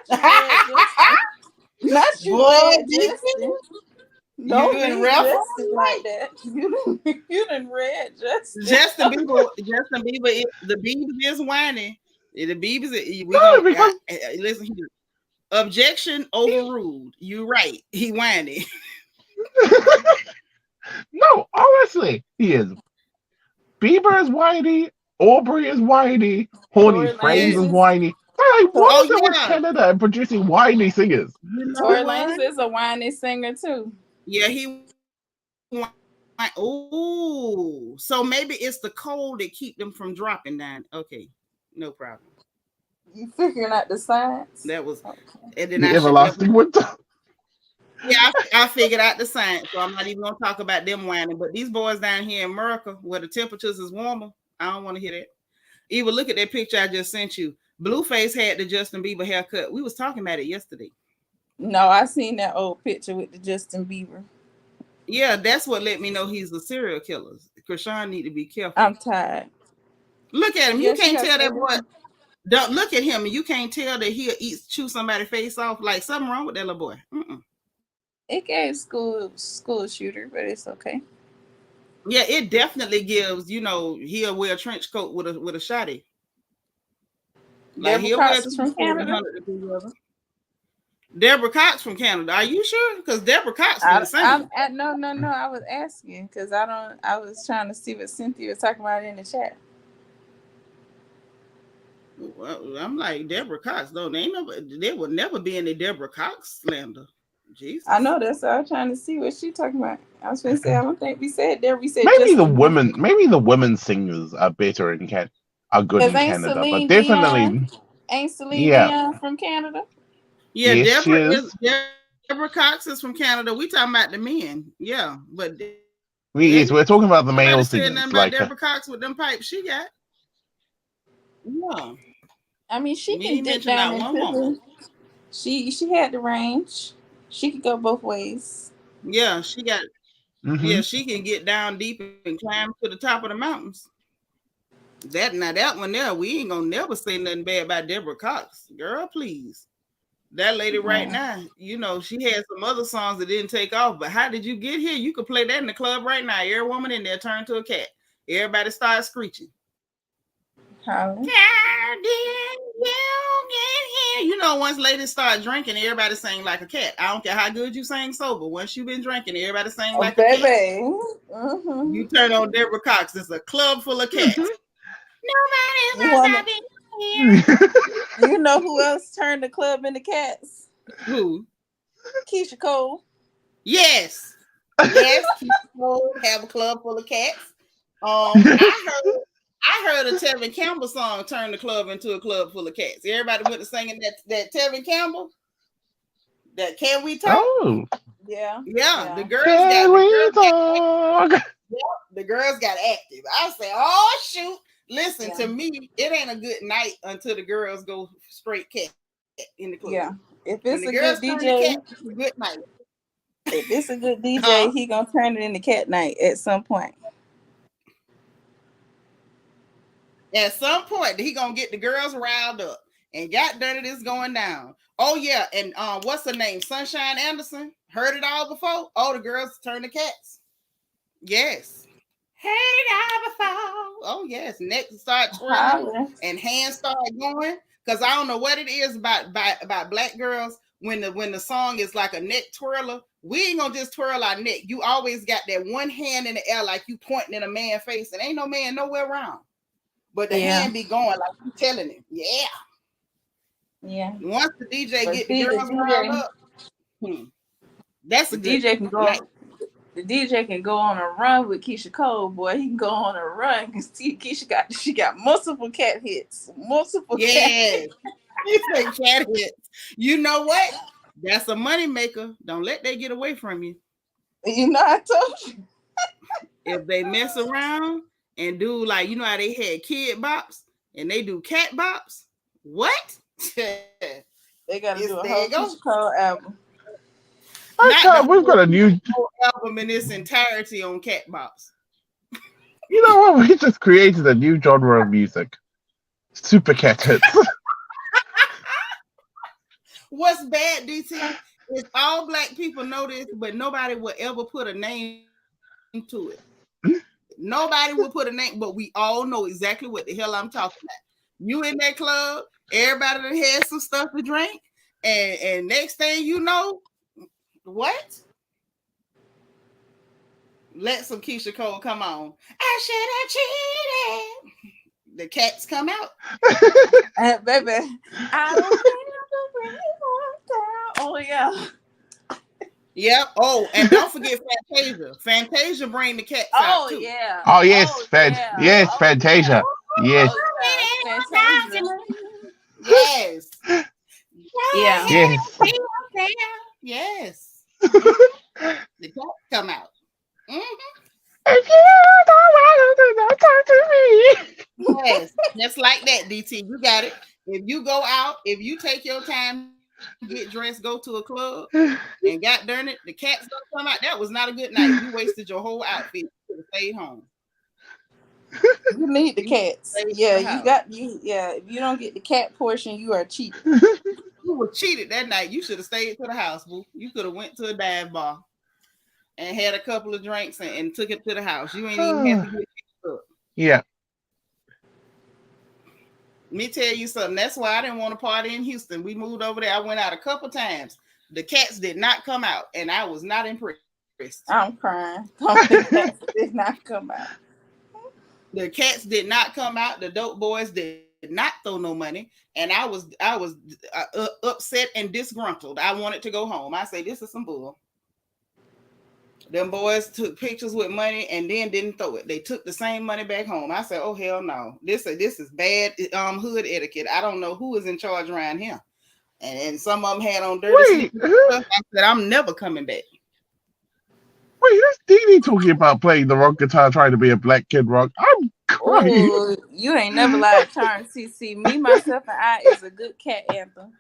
you, Justin. Not you, Justin. No, you didn't Justin like that. You didn't read Justin. Justin Bieber is the Bieber is whiny. The Bieber is listen here. Objection overruled. You right. He whiny. No, honestly, he is. Bieber is whiny. Aubrey is whiny. Horny Frames is whiny. Like, what is it with Canada and producing whiny singers? Tory Lanez is a whiny singer too. Yeah, he. Oh, so maybe it's the cold that keep them from dropping down. Okay, no problem. You figuring out the science? That was, and then the everlasting winter. Yeah, I figured out the science, so I'm not even gonna talk about them whining. But these boys down here in America, where the temperatures is warmer, I don't want to hear that. Even look at that picture I just sent you. Blueface had the Justin Bieber haircut. We was talking about it yesterday. No, I seen that old picture with the Justin Bieber. Yeah, that's what let me know he's a serial killer. Krishan need to be careful. I'm tired. Look at him. You can't tell that boy. Don't look at him, and you can't tell that he'll chew somebody's face off. Like something wrong with that little boy. It gave school shooter, but it's okay. Yeah, it definitely gives. He'll wear a trench coat with a shotty. Like he'll wear from Canada. Deborah Cox from Canada. Are you sure? Because Deborah Cox from the same. No. I was asking because I was trying to see what Cynthia was talking about in the chat. Well, I'm like Deborah Cox. Though there will never be any Deborah Cox slander. Jesus. I know that's what I was trying to see what she talking about. I was going to say I don't think we said Deborah. We said maybe the women singers are better in Canada. Are good in Canada, but definitely ain't Celine Dion from Canada? Yeah, yes, Deborah Cox is from Canada. We talking about the men, yeah, but we're talking about the male singers. Nothing about Deborah Cox with them pipes she got. Yeah, I mean she can dip down into she had the range. She could go both ways. Yeah, she got. Yeah, she can get down deep and climb to the top of the mountains. That one there, we ain't gonna never say nothing bad about Deborah Cox, girl. Please. That lady right now, you know, she had some other songs that didn't take off, but how did you get here? You could play that in the club right now. Every woman in there turned to a cat. Everybody starts screeching. How did you get here? You know, once ladies start drinking, everybody sing like a cat. I don't care how good you sing sober. Once you've been drinking, everybody sing like a cat. Mm-hmm. You turn on Deborah Cox. It's a club full of cats. Nobody's gonna be here. You know who else turned the club into cats? Who? Keisha Cole. Yes. Yes, Keisha Cole have a club full of cats. I heard a Tevin Campbell song turn the club into a club full of cats. Everybody went to singing that Tevin Campbell. That Can We Talk? Oh. Yeah. The girls got active. I say, oh shoot. Listen to me, it ain't a good night until the girls go straight cat in the club. Yeah. If it's a good DJ, it's a good night. If it's a good DJ, he gonna turn it into cat night at some point. At some point, he gonna get the girls riled up. And got done, it is going down. Oh yeah, and what's her name? Sunshine Anderson. Heard it all before? Oh, the girls turn to cats. Yes. Heard it all before. Oh yes. Neck start twirling and hands start going. Because I don't know what it is about black girls when the song is like a neck twirler. We ain't gonna just twirl our neck. You always got that one hand in the air like you pointing in a man's face, and ain't no man nowhere around. But the hand be going like you telling him, yeah. Yeah. Once the DJ get the girls riled up, that's a good DJ can go. Night. The DJ can go on a run with Keisha Cole, boy. He can go on a run because Keisha got multiple cat hits. Multiple cat hits. You say cat hits. You know what? That's a money maker. Don't let that get away from you. You know, I told you. If they mess around and do like, you know how they had kid bops and they do cat bops? What? They gotta do a whole Keisha Cole album. We've got a new album in its entirety on cat bops. You know what? We just created a new genre of music. Super cat hits. What's bad, DT, is all black people know this, but nobody will ever put a name to it. Nobody will put a name, but we all know exactly what the hell I'm talking about. You in that club, everybody that had some stuff to drink, and next thing you know, what? Let some Keisha Cole come on. I should have cheated. The cats come out. Baby, I don't oh yeah. Yep. Oh, and don't forget Fantasia. Fantasia bring the cats out too. Yeah. Oh yes, yes, Fantasia. Yes. Yes. Yeah. Yes. Yes. The cats come out. If you don't talk to me. Yes, just like that, DT. You got it. If you go out, if you take your time, get dressed, go to a club, and got darn it, the cats don't come out. That was not a good night. You wasted your whole outfit. You could have stayed home. You need the cats. Yeah, you got you. Yeah, if you don't get the cat portion, you are cheated. You were cheated that night. You should have stayed to the house, boo. You could have went to a dive bar and had a couple of drinks and took it to the house. You ain't even have to get picked up. Yeah. Me tell you something. That's why I didn't want to party in Houston. We moved over there. I went out a couple times. The cats did not come out, and I was not impressed. I'm crying. The cats did not come out. The cats did not come out. The dope boys did not throw no money, and I was upset and disgruntled. I wanted to go home. I say, this is some bull. Them boys took pictures with money and then didn't throw it. They took the same money back home. I said, oh hell no. This is bad hood etiquette. I don't know who is in charge around here. And some of them had on dirty stuff. I said, I'm never coming back. Wait, who's Dee Dee talking about playing the rock guitar, trying to be a black kid rock? I'm crying. Ooh, you ain't never lied, Charm CC. Me, Myself, and I is a good cat anthem.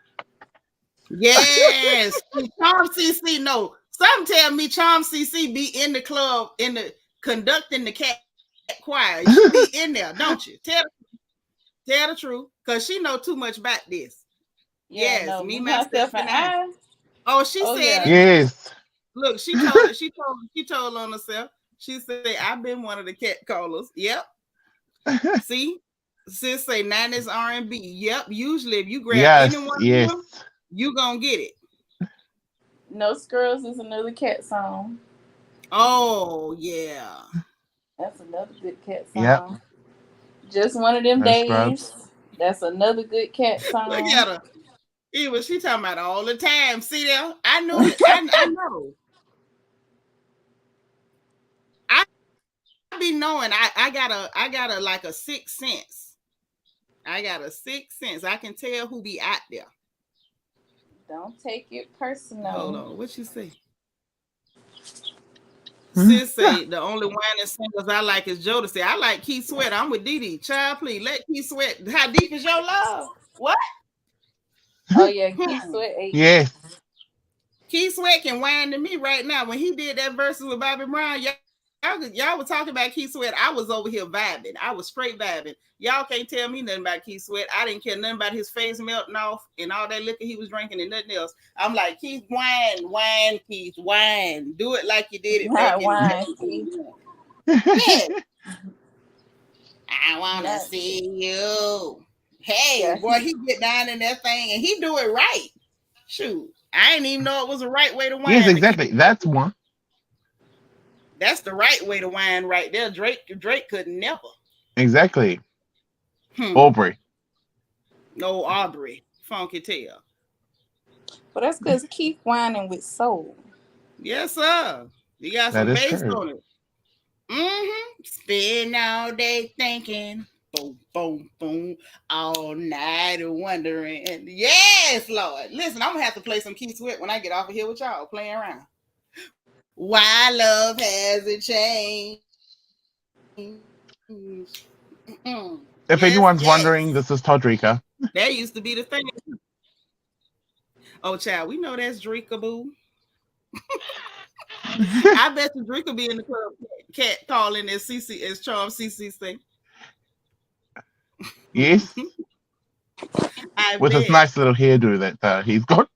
Yes. Charm CC, no. Some tell me Charm CC be in the club, conducting the cat choir. You be in there, don't you? Tell the truth, because she know too much about this. Yeah, Yes, no, me, me, myself, myself, and and I. I. Oh, she Oh said yeah. it. Yes. Look, she told it. She told on herself. She said, "I've been one of the cat callers." Yep. See, sis say 90s R&B. Yep. Usually, if you grab any Yes. one of Yes. them, you gonna get it. No Scrubs is another cat song. Oh yeah. That's another good cat Yep. song. Just One of Them No scrubs. Days. That's another good cat Look song. at her. Even she talking about all the time. See there? I knew. I know. I be knowing. I got a like a sixth sense. I got a sixth sense. I can tell who be out there. Don't take it Hold personal. on. What you say? Hmm? Sis say the only whining singers I like is Jodeci. I like Keith Sweat. I'm with Dee Dee. Child, please let Keith Sweat. How deep is your love? What? Oh yeah, Keith Hmm. Sweat 8. Yes. Keith Sweat can whine to me right now. When he did that verses with Bobby Brown, y'all were talking about Keith Sweat. I was over here vibing. I was straight vibing. Y'all can't tell me nothing about Keith Sweat. I didn't care nothing about his face melting off and all that liquor he was drinking and nothing else. I'm like, Keith, whine, Keith, whine. Do it like you did it back Not in wine, the see. yeah. I want to Not see you. Hey, yeah, boy, he get down in that thing and he do it right. Shoot. I didn't even know it was the right way to Yes, whine to keep. exactly. That's one. That's the right way to whine right there. Drake could never. Exactly. Hmm. Aubrey. No Aubrey. Funky tail. but that's because Keith whining with soul. Yes, sir. You got That some is bass true. on it. Mm-hmm. Spend all day thinking. Boom, boom, boom. All night wondering. Yes, Lord. Listen, I'm gonna have to play some Keith Sweat when I get off of here with y'all playing around. Why love hasn't changed. If Yes, anyone's wondering, yes. this is Todrika. That used to be the thing. Oh, child, we know that's Drinkable. I bet you Drink will be in the club cat calling as CC as Charm CC thing. Yes. I With his bet. nice little hairdo that he's got.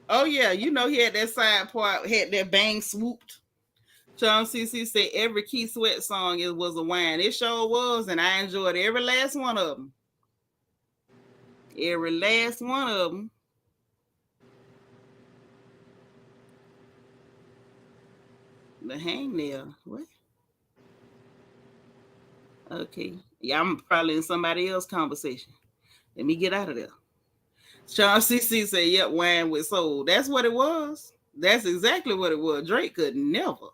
Oh yeah, you know he had that side part, had that bang swooped. Charm CC said every Key Sweat song it was a wine. It sure was, and I enjoyed every last one of them. Every last one of them. The hangnail. What? Okay. Yeah, I'm probably in somebody else's conversation. Let me get out of there. Sean CC said, yep, wine with soul. That's what it was. That's exactly what it was. Drake could never.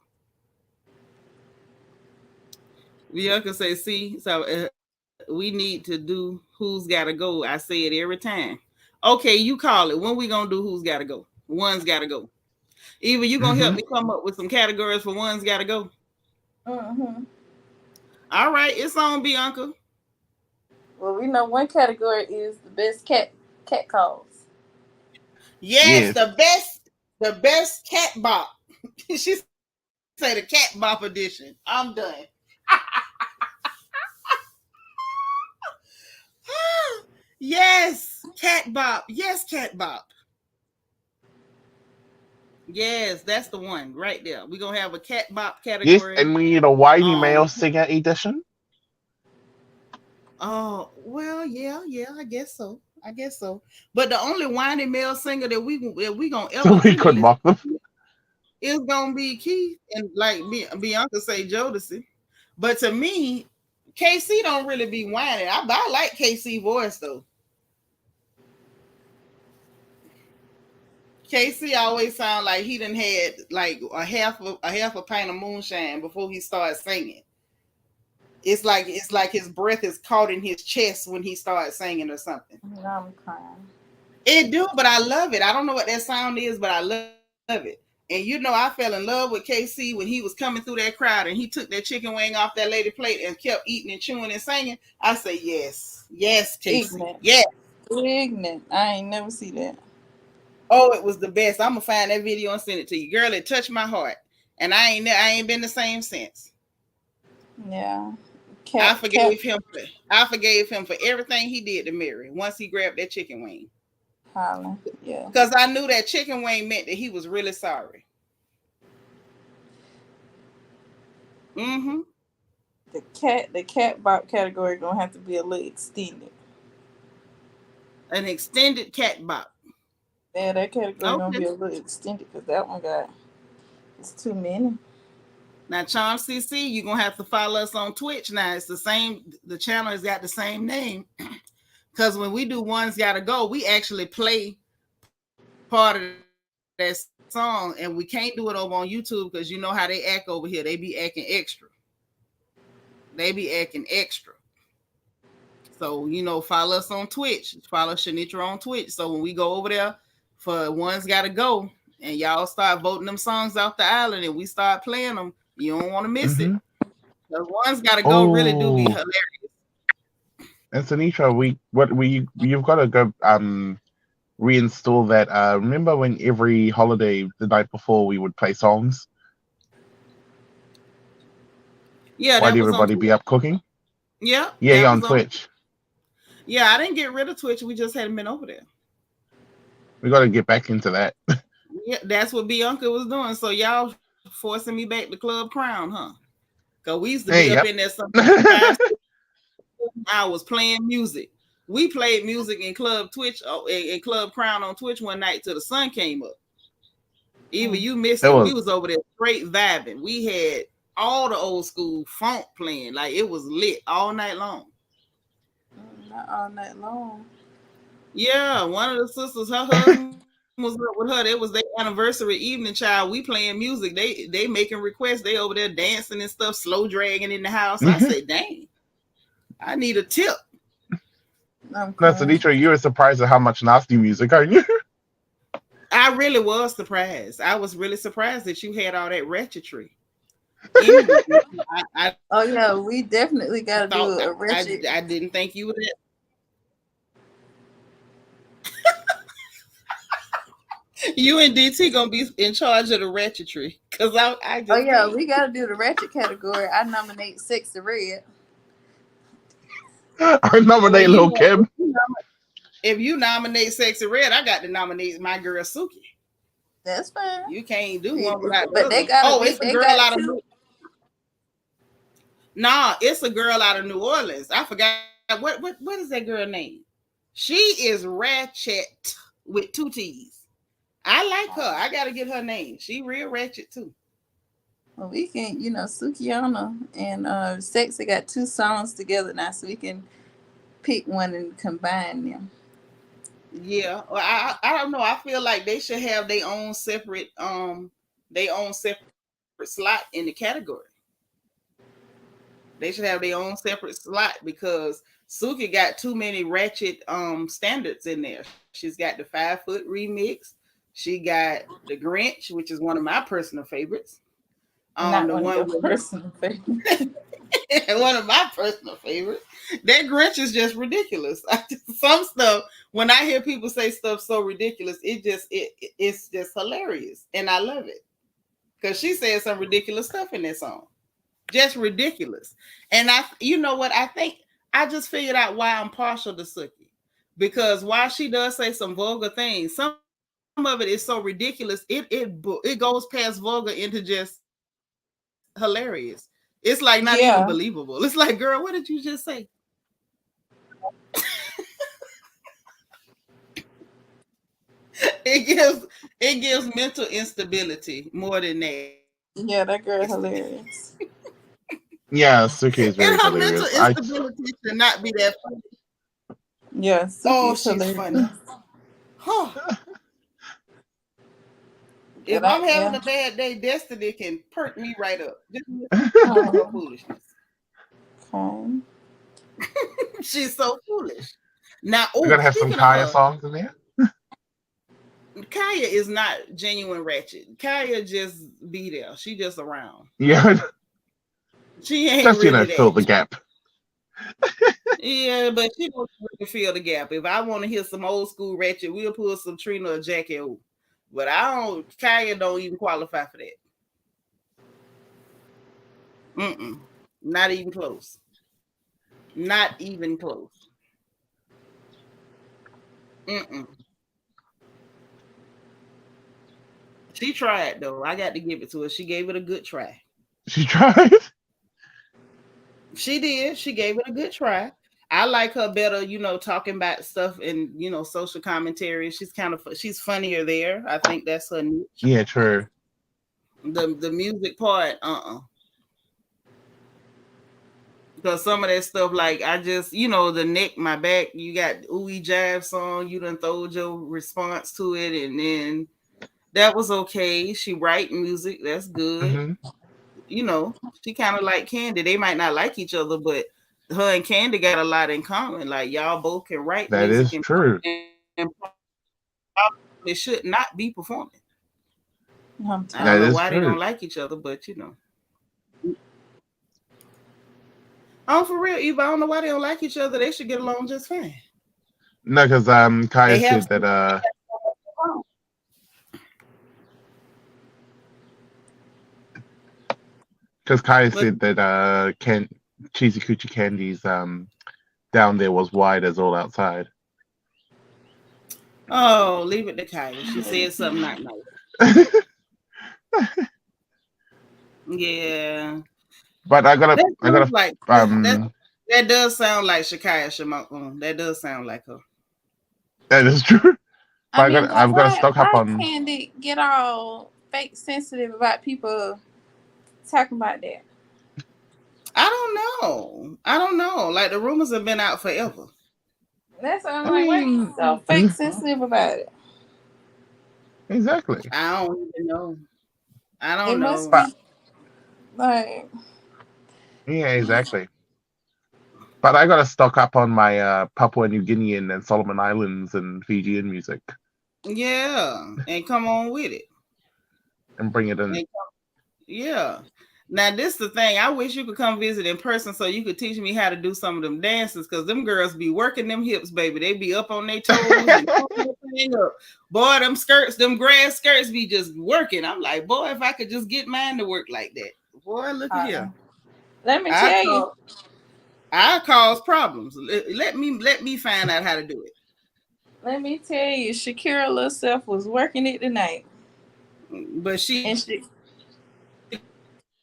Bianca say, see, so we need to do who's gotta go. I say it every time. Okay, you call it. When we gonna do who's gotta go? One's gotta go. Eva, you gonna help Mm-hmm. me come up with some categories for one's gotta go? Mm-hmm. All right, it's on Bianca. Well, we know one category is the best cat calls. Yes, Yes. the best cat bop. She say the cat bop edition. I'm done. Yes, cat bop. Yes, cat bop. Yes, that's the one right there. We're gonna have a cat bop Yes, category. and we need a whitey male Um singer edition. oh well, yeah, I guess so. I guess so. But the only whiny male singer that we gonna So ever we could please mock them. is gonna be Keith and like Bianca say Jodeci. But to me, KC don't really be whining. I like KC voice though. KC always sound like he done had like a half a pint of moonshine before he starts singing. It's like his breath is caught in his chest when he starts singing or something. I'm crying. It do, but I love it. I don't know what that sound is, but I love it. And I fell in love with KC when he was coming through that crowd and he took that chicken wing off that lady plate and kept eating and chewing and singing. I say yes, yes, KC, Ignorant. yes. Ignorant. I ain't never see that. Oh, it was the best. I'm gonna find that video and send it to you, girl. It touched my heart, and I ain't been the same since. Yeah. I forgave him for everything he did to Mary once he grabbed that chicken wing. Holla, yeah. Because I knew that chicken wing meant that he was really sorry. Mm-hmm. The cat bop category gonna have to be a little extended. An extended cat bop. Yeah, that category gonna be a little extended because that one it's too many. Now, Charm CC, you're gonna have to follow us on Twitch. Now it's the same. The channel has got the same name. Because when we do One's Gotta Go, we actually play part of that song, and we can't do it over on YouTube because you know how they act over here. They be acting extra. So, follow us on Twitch. Follow Shanitra on Twitch. So when we go over there for One's Gotta Go, and y'all start voting them songs off the island, and we start playing them, you don't want to miss it. The One's Gotta Go really do be hilarious. And Shanitra, you've got to go reinstall that. Remember when every holiday the night before we would play songs? Yeah, why'd everybody be up cooking? Yeah, on Twitch. Yeah, I didn't get rid of Twitch. We just hadn't been over there. We got to get back into that. Yeah, that's what Bianca was doing. So y'all forcing me back to Club Crown, huh? Because we used to be up in there sometimes 5 hours playing music. We played music in Club Crown on Twitch one night till the sun came up. Even you missed it. We was over there straight vibing. We had all the old school funk playing. Like it was lit all night long. Not all night long. Yeah, one of the sisters, her husband was up with her. It was their anniversary evening, child. We playing music. They making requests. They over there dancing and stuff, slow dragging in the house. I said, dang, I need a tip. No, Shanitra, you were surprised at how much nasty music, aren't you? I really was surprised. I was really surprised that you had all that ratchetry. Oh yeah, we definitely got to do a ratchet. I didn't think you would. You and DT gonna be in charge of the ratchetry because I just. Oh yeah, we got to do the ratchet category. I nominate Sexy Red. I nominate Lil Kim. If you nominate Sexy Red, I got to nominate my girl Suki. That's fine. You can't do one without. But they got. It's a girl out of. Nah, it's a girl out of New Orleans. I forgot what is that girl name? She is ratchet with 2 T's. I like her. I gotta get her name. She real ratchet too. Well, we can, Sukiana and Sexy got 2 songs together now, so we can pick one and combine them. Yeah, well, I don't know. I feel like they should have their own separate slot in the category. They should have their own separate slot because Suki got too many ratchet standards in there. She's got the 5 Foot remix. She got the Grinch, which is one of my personal favorites. Not the one of your personal favorites. One of my personal favorites. That Grinch is just ridiculous. Some stuff, when I hear people say stuff so ridiculous, it's just hilarious, and I love it because she said some ridiculous stuff in that song. Just ridiculous. And you know what? I think I just figured out why I'm partial to Suki. Because while she does say some vulgar things, some of it is so ridiculous, it goes past vulgar into just hilarious. It's like not even believable. It's like, girl, what did you just say? It gives mental instability more than that. Yeah, that girl hilarious. Yeah, Suki is very hilarious. Mental instability should not be that funny. Yeah, she's funny. Huh. If I'm having a bad day, Destiny can perk me right up. Just foolishness. She's so foolish. Now, we're gonna have some Kaya songs in there. Kaya is not genuine ratchet. Kaya just be there. She just around. Yeah. She ain't just really fill the gap. Yeah, but she don't really fill the gap. If I want to hear some old school ratchet, we'll pull some Trina or Jackie O. But Kaya don't even qualify for that. Not even close. Not even close. Mm-mm. She tried though. I got to give it to her. She gave it a good try. She tried. She did. She gave it a good try. I like her better, talking about stuff and social commentary. She's funnier there. I think that's her niche. Yeah, true. The music part, because some of that stuff, like I just, the neck, my back, you got Ooey Jive song, you done throwed your response to it, and then that was okay. She write music, that's good. Hmm. She kind of like Candy. They might not like each other, but her and Candy got a lot in common. Like y'all both can write That music is true. and probably should not be performing. I That don't know is why they true. don't like each other, but Oh, for real, Eva, I don't know why they don't like each other. They should get along just fine. No, because Kaya They have said that because Kaya but said that can cheesy coochie candies down there was wide as all outside. oh, leave it to Kaya. She said something not nice. Yeah. But I gotta That I sounds gotta like that does sound like Shakaya Shimon. That does sound like her. that is true. But I mean, but I've got to why stock up why on. can't it get all fake sensitive about people talking about that? I don't know. Like the rumors have been out forever. That's what I'm I like. Why you mean, so fake sensitive about it? exactly. I don't even know. I It don't must know. But be like yeah, exactly. But I got to stock up on my Papua New Guinean and Solomon Islands and Fijian music Yeah, and come on with it. and bring it in. And yeah. Now this the thing. I wish you could come visit in person so you could teach me how to do some of them dances because them girls be working them hips, baby. They be up on their toes and pulling that thing up. Boy, them skirts, them grass skirts be just working. I'm like, boy, if I could just get mine to work like that. Boy, look at here. let me I tell you. cause, I cause problems. Let me find out how to do it. Let me tell you, Shakira little self was working it tonight. But And she she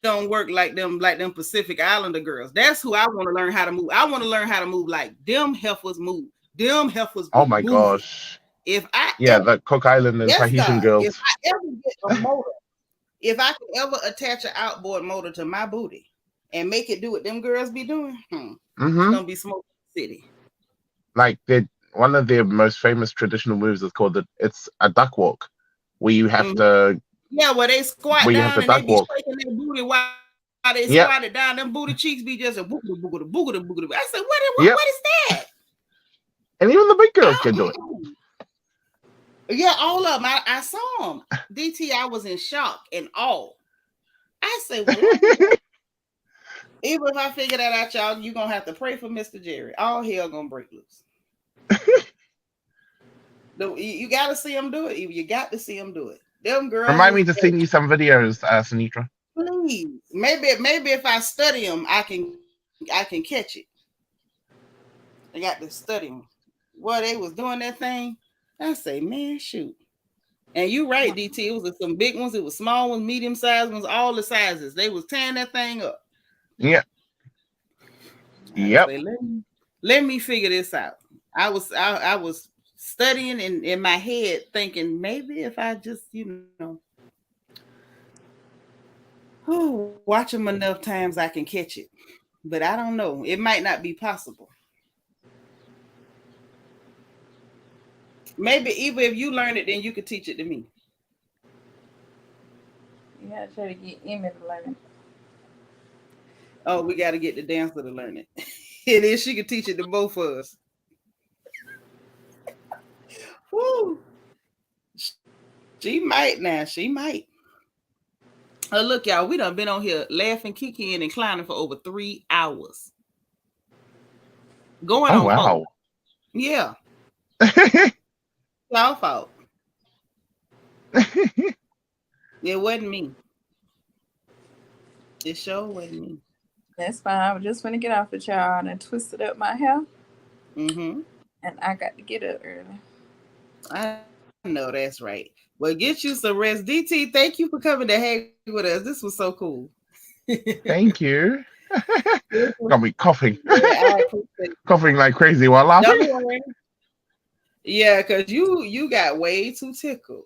don't work like them Pacific Islander girls. That's who I want to learn how to move. I want to learn how to move like them heifers move. Them heifers Oh be my moving. gosh. If I Yeah, ever, the Cook Island and yes, Tahitian God, if girls. I ever get a motor, if I could ever attach an outboard motor to my booty and make it do what them girls be doing, it's Mm-hmm. gonna be smoke city. Like one of their most famous traditional moves is called it's a duck walk, where you have Mhm. to Yeah, where they squat down and they duck be walk. shaking their booty while they Yep, squatted down. Them booty cheeks be just a boogada boogada boogada boogada. I said, yep. what is that? And even the big girls can do it. Yeah, all of them. I saw them. DT, I was in shock and awe. I say, well, even if I figure that out, y'all, you're gonna have to pray for Mr. Jerry. All hell gonna break loose. You got to see him do it. You got to see him do it. Them girls Remind is me to send you some videos, Sinitra. please. Maybe if I study them, I can catch it. I got to study them. Well, they was doing that thing. I say, man, shoot. And you right, DT. It was some big ones. It was small ones, medium sized ones, all the sizes. They was tearing that thing up. Yep, I yep. say, let me figure this out. I was studying in my head, thinking maybe if I just watch them enough times, I can catch it. But I don't know. It might not be possible. Maybe even if you learn it, then you could teach it to me. you gotta try to get Emmy to learn it. Oh, we got to get the dancer to learn it. And then she could teach it to both of us. Woo. She might now. She might. Oh, look, y'all. We done been on here laughing, kicking, and clowning for over 3 hours. Going Oh on 4. wow. Yeah. Y'all fault. It wasn't me. It sure wasn't me. That's fine. I'm just gonna get off with y'all and twisted up my hair. Mm-hmm. And I got to get up early. I know that's right. Well, get you some rest. DT, thank you for coming to hang with us. This was so cool. Thank you. Got me coughing. Yeah, I appreciate it. Coughing like crazy while Don't laughing. worry. Yeah, because you got way too tickled.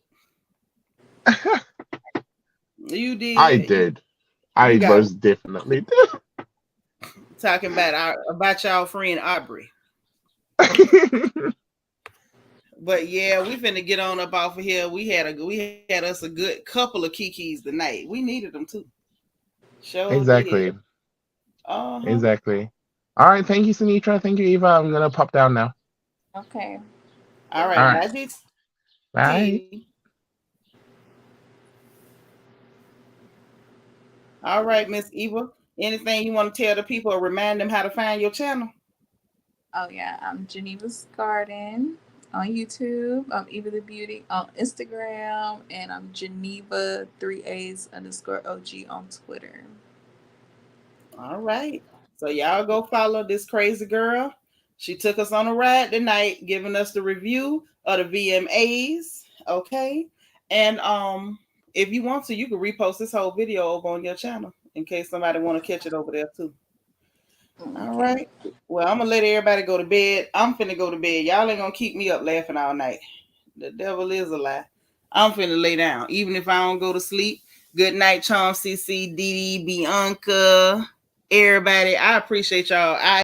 You I did. You did. you I got most definitely did. talking about y'all friend Aubrey. But yeah, we finna get on up off of here. We had us a good couple of kikis tonight. We needed them too. Sure did. Exactly. Uh-huh. Exactly. All right. Thank you, Sinitra. Thank you, Eva. I'm gonna pop down now. Okay. All Good All right, night. right. bye DT. Bye. All right, Miss Eva. Anything you want to tell the people or remind them how to find your channel? Oh yeah, I'm Geneva's Garden on YouTube. I'm Eva the Beauty on Instagram, and I'm Geneva 3A's underscore OG on Twitter. All right. So y'all go follow this crazy girl. She took us on a ride tonight, giving us the review of the VMAs. Okay. And if you want to, you can repost this whole video over on your channel in case somebody want to catch it over there too. All Okay. right. Well, I'm gonna let everybody go to bed. I'm finna go to bed. Y'all ain't gonna keep me up laughing all night. The devil is a lie. I'm finna lay down, even if I don't go to sleep. Good night, Charm, CC, Dee Dee, Bianca, everybody. I appreciate y'all. I